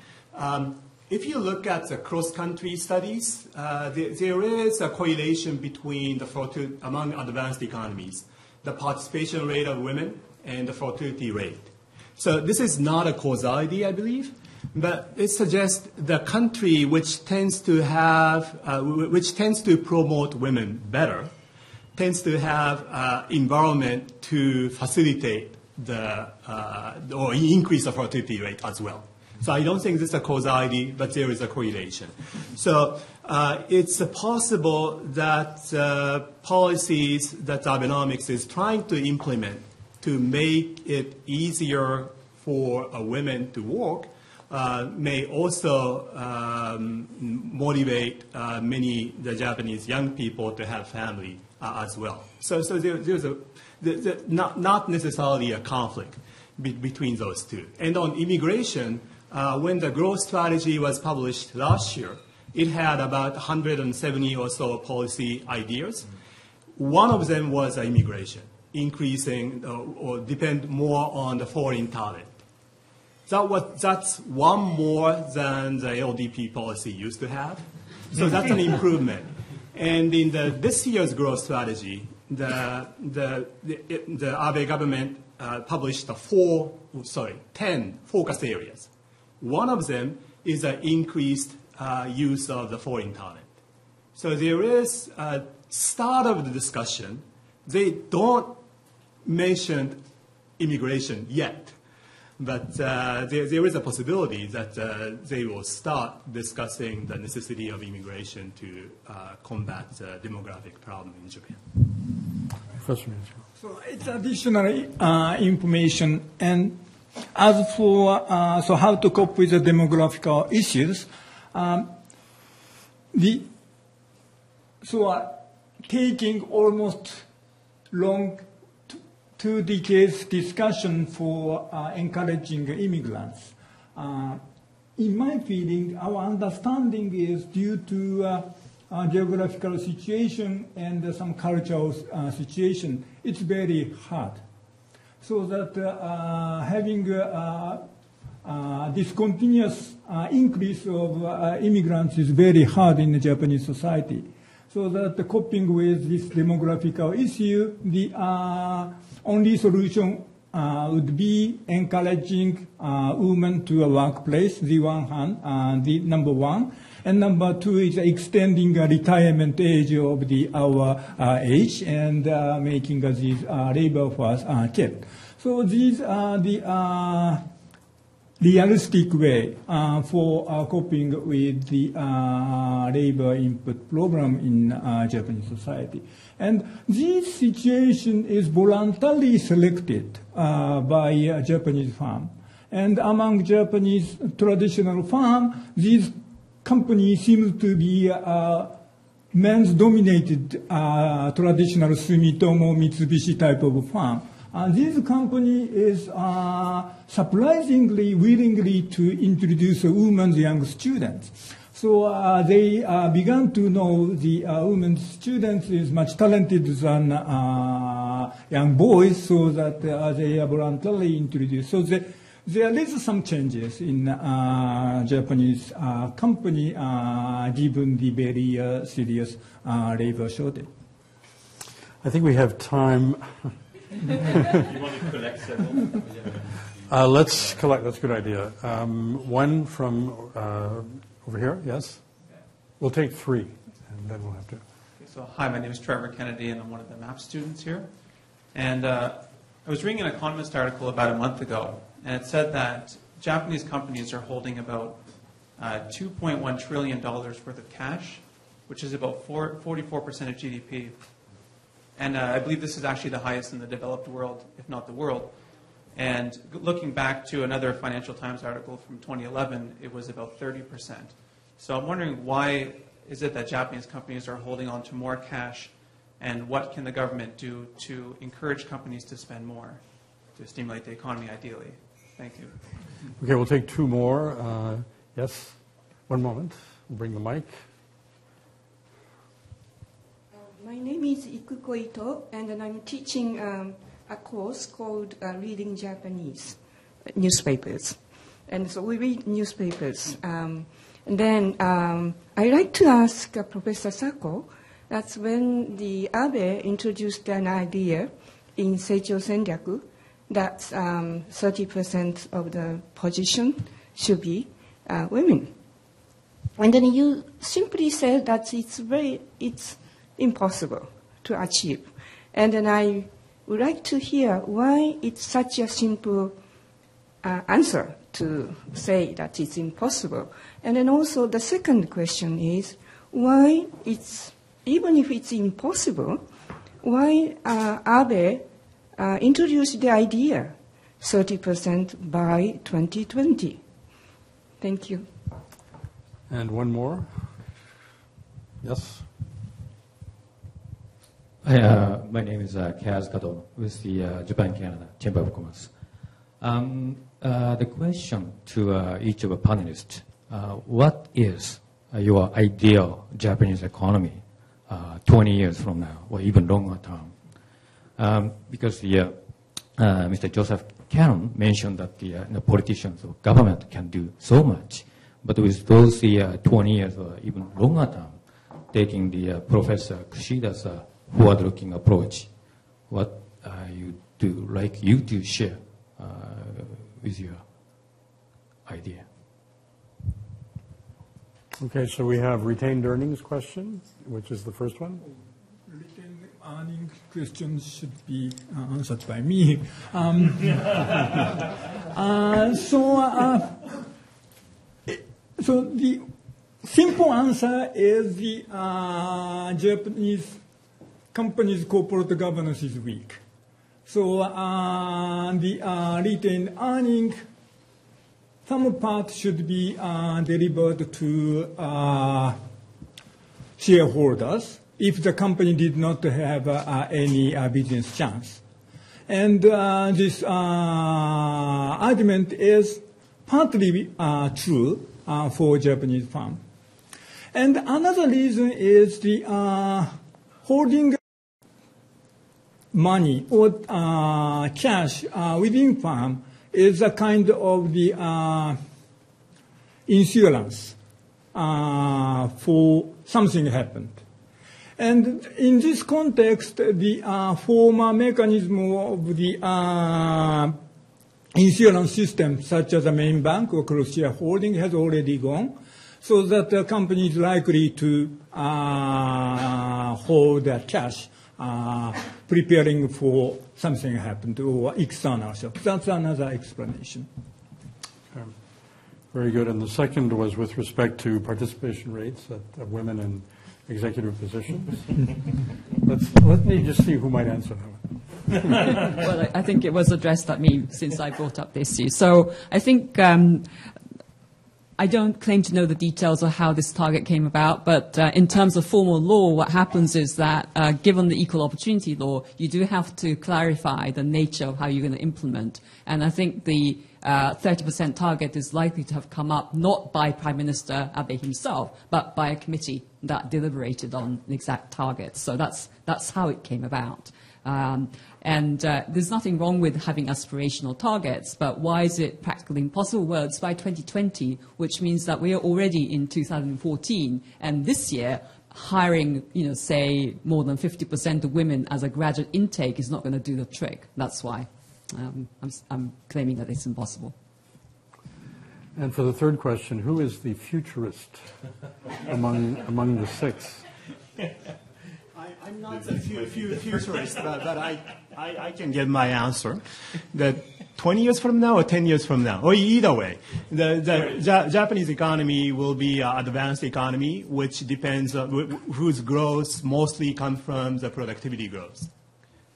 If you look at the cross-country studies, there is a correlation between among advanced economies, the participation rate of women and the fertility rate. So this is not a causality, I believe, but it suggests the country which tends to promote women better tends to have environment to facilitate or increase the fertility rate as well. So I don't think this is a causality, but there is a correlation. So it's possible that policies that Abenomics is trying to implement to make it easier for women to work may also motivate the Japanese young people to have family as well. So there's not necessarily a conflict between those two. And on immigration, when the growth strategy was published last year, it had about 170 or so policy ideas. One of them was immigration, increasing or depend more on the foreign talent. That's one more than the LDP policy used to have. So that's an improvement. And in this year's growth strategy, the Abe government published 10 focus areas. One of them is the increased use of the foreign talent. So there is a start of the discussion. They don't mention immigration yet, but there is a possibility that they will start discussing the necessity of immigration to combat the demographic problem in Japan. So it's additional information. And as for how to cope with the demographic issues, taking almost long 2 decades discussion for encouraging immigrants. In my feeling, our understanding is due to geographical situation and some cultural situation, it's very hard. So that having this continuous increase of immigrants is very hard in the Japanese society. So that coping with this demographical issue, the only solution would be encouraging women to a workplace, the one hand, the number one. And number two is extending retirement age of our age and making these labor force check. So these are the realistic way for coping with the labor input program in Japanese society. And this situation is voluntarily selected by a Japanese firm. And among Japanese traditional firms, these companies seem to be men's-dominated traditional Sumitomo Mitsubishi type of firm. This company is surprisingly willingly to introduce women's young students. So they began to know the women students is much talented than young boys, so that they are voluntarily introduced. So there is some changes in Japanese company given the very serious labor shortage. I think we have time. You want to collect several? Let's collect. That's a good idea. One from over here, yes? We'll take 3, and then we'll have to. Okay, so, hi, my name is Trevor Kennedy, and I'm one of the MAP students here. And I was reading an Economist article about a month ago, and it said that Japanese companies are holding about $2.1 trillion worth of cash, which is about 44% of GDP. And I believe this is actually the highest in the developed world, if not the world. And looking back to another Financial Times article from 2011, it was about 30%. So I'm wondering, why is it that Japanese companies are holding on to more cash, and what can the government do to encourage companies to spend more to stimulate the economy ideally? Thank you. Okay, we'll take 2 more. Yes, one moment. We'll bring the mic. My name is Ikuko Ito, and I'm teaching a course called Reading Japanese Newspapers. And so we read newspapers. And then I'd like to ask Professor Sako, that's when the Abe introduced an idea in Seicho Senryaku that 30% of the position should be women. And then you simply said that it's impossible to achieve. And then I would like to hear why it's such a simple answer to say that it's impossible. And then also the second question is why even if it's impossible, why Abe introduced the idea 30% by 2020. Thank you. And one more. Yes. Hi, my name is Kaz Kato with the Japan-Canada Chamber of Commerce. The question to each of the panelists, what is your ideal Japanese economy 20 years from now, or even longer term? Because Mr. Joseph Caron mentioned that the politicians or government can do so much, but with those 20 years or even longer term, taking the Professor Kushida's forward-looking approach, what you do like you to share with your idea? Okay, so we have retained earnings question, which is the first one. Retained earnings questions should be answered by me. So the simple answer is the Japanese companies' corporate governance is weak. So the retained earning, some part should be delivered to shareholders if the company did not have any business chance. And this argument is partly true for Japanese firm. And another reason is the holding money or cash within firm is a kind of the insurance for something happened. And in this context, the former mechanism of the insurance system, such as the main bank or cross-shareholding, has already gone, so that the company is likely to hold their cash, preparing for something happened or external shock. That's another explanation. Okay. Very good. And the second was with respect to participation rates of women in executive positions. Let me just see who might answer that one. Well, I think it was addressed at me since I brought up the issue. So I think I don't claim to know the details of how this target came about, but in terms of formal law, what happens is that given the equal opportunity law, you do have to clarify the nature of how you're going to implement. And I think the 30% target is likely to have come up not by Prime Minister Abe himself, but by a committee that deliberated on the exact targets. So that's how it came about. And there's nothing wrong with having aspirational targets, but why is it practically impossible? Well, it's by 2020, which means that we are already in 2014, and this year, hiring, say, more than 50% of women as a graduate intake is not going to do the trick. That's why I'm claiming that it's impossible. And for the third question, who is the futurist among the six? I'm not a futurist, but I can get my answer. That 20 years from now or 10 years from now, or either way, the Japanese economy will be an advanced economy, which depends on whose growth mostly comes from the productivity growth.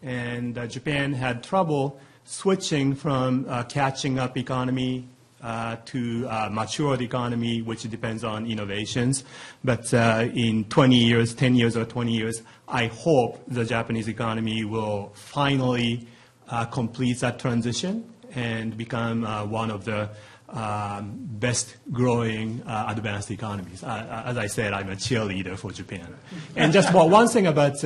And Japan had trouble switching from catching up economy to matured economy, which depends on innovations. But in 20 years, 10 years or 20 years, I hope the Japanese economy will finally complete that transition and become one of the best growing advanced economies. As I said, I'm a cheerleader for Japan. And just one thing about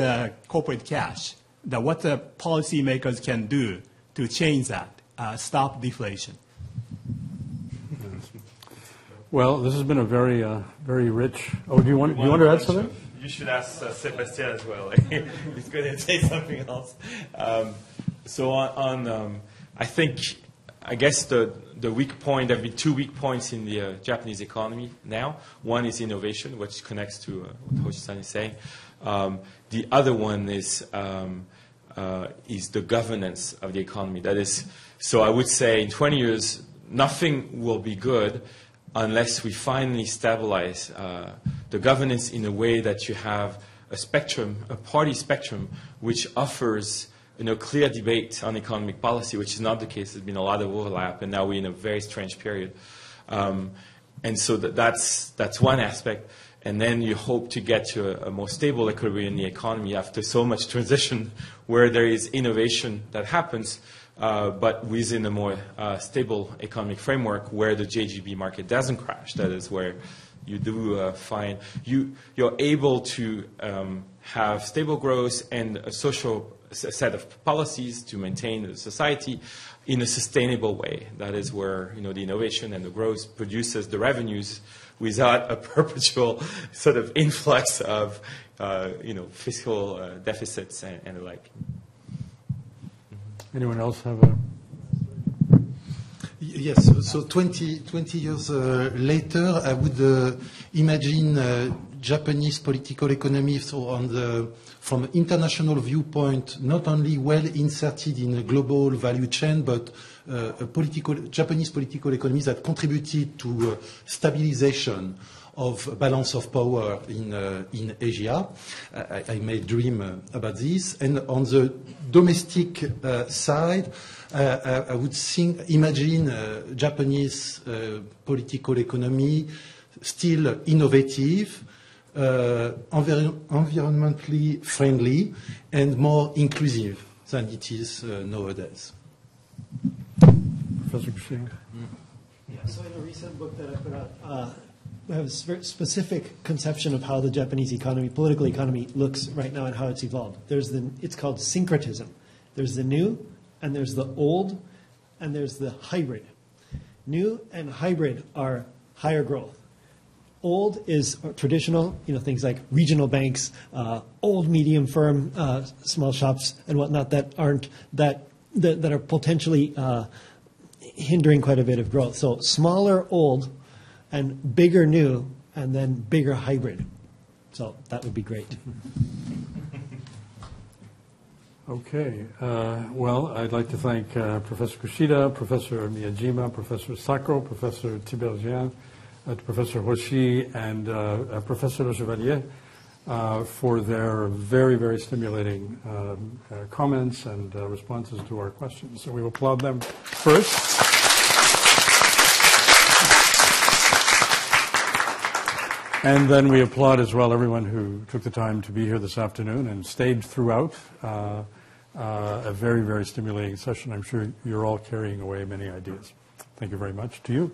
corporate cash, that what the policymakers can do to change that, stop deflation. Well, this has been a very, very rich. Oh, do you want to add something? You should ask Sébastien as well. He's going to say something else. I guess the weak point, there have been two weak points in the Japanese economy now. One is innovation, which connects to what Hoshi-san is saying. The other one is the governance of the economy. That is, so I would say in 20 years, nothing will be good unless we finally stabilize the governance in a way that you have a spectrum, a party spectrum, which offers clear debate on economic policy, which is not the case. There's been a lot of overlap, and now we're in a very strange period. And so that's one aspect. And then you hope to get to a more stable equilibrium in the economy after so much transition where there is innovation that happens, but within a more stable economic framework where the JGB market doesn't crash. That is where you do find you're able to have stable growth and a social set of policies to maintain the society in a sustainable way. That is where the innovation and the growth produces the revenues without a perpetual sort of influx of fiscal deficits and the like. Anyone else have a? Yes. So 20 years later, I would imagine Japanese political economy, so from an international viewpoint, not only well inserted in a global value chain, but Japanese political economies that contributed to stabilization of balance of power in Asia. I may dream about this. And on the domestic side, I would imagine Japanese political economy still innovative, environmentally friendly, and more inclusive than it is nowadays. Professor Kushida. Yeah, so in a recent book that I put out, I have a very specific conception of how the Japanese economy, political economy, looks right now and how it's evolved. It's called syncretism. There's the new, and there's the old, and there's the hybrid. New and hybrid are higher growth. Old is traditional, things like regional banks, old medium firm, small shops and whatnot that are potentially hindering quite a bit of growth. So smaller old and bigger new and then bigger hybrid. So that would be great. Okay. Well, I'd like to thank Professor Kushida, Professor Miyajima, Professor Sako, Professor Tiberghien, Professor Hoshi, and Professor Lechevalier for their very, very stimulating comments and responses to our questions. So we will applaud them first. And then we applaud as well everyone who took the time to be here this afternoon and stayed throughout a very, very stimulating session. I'm sure you're all carrying away many ideas. Thank you very much to you.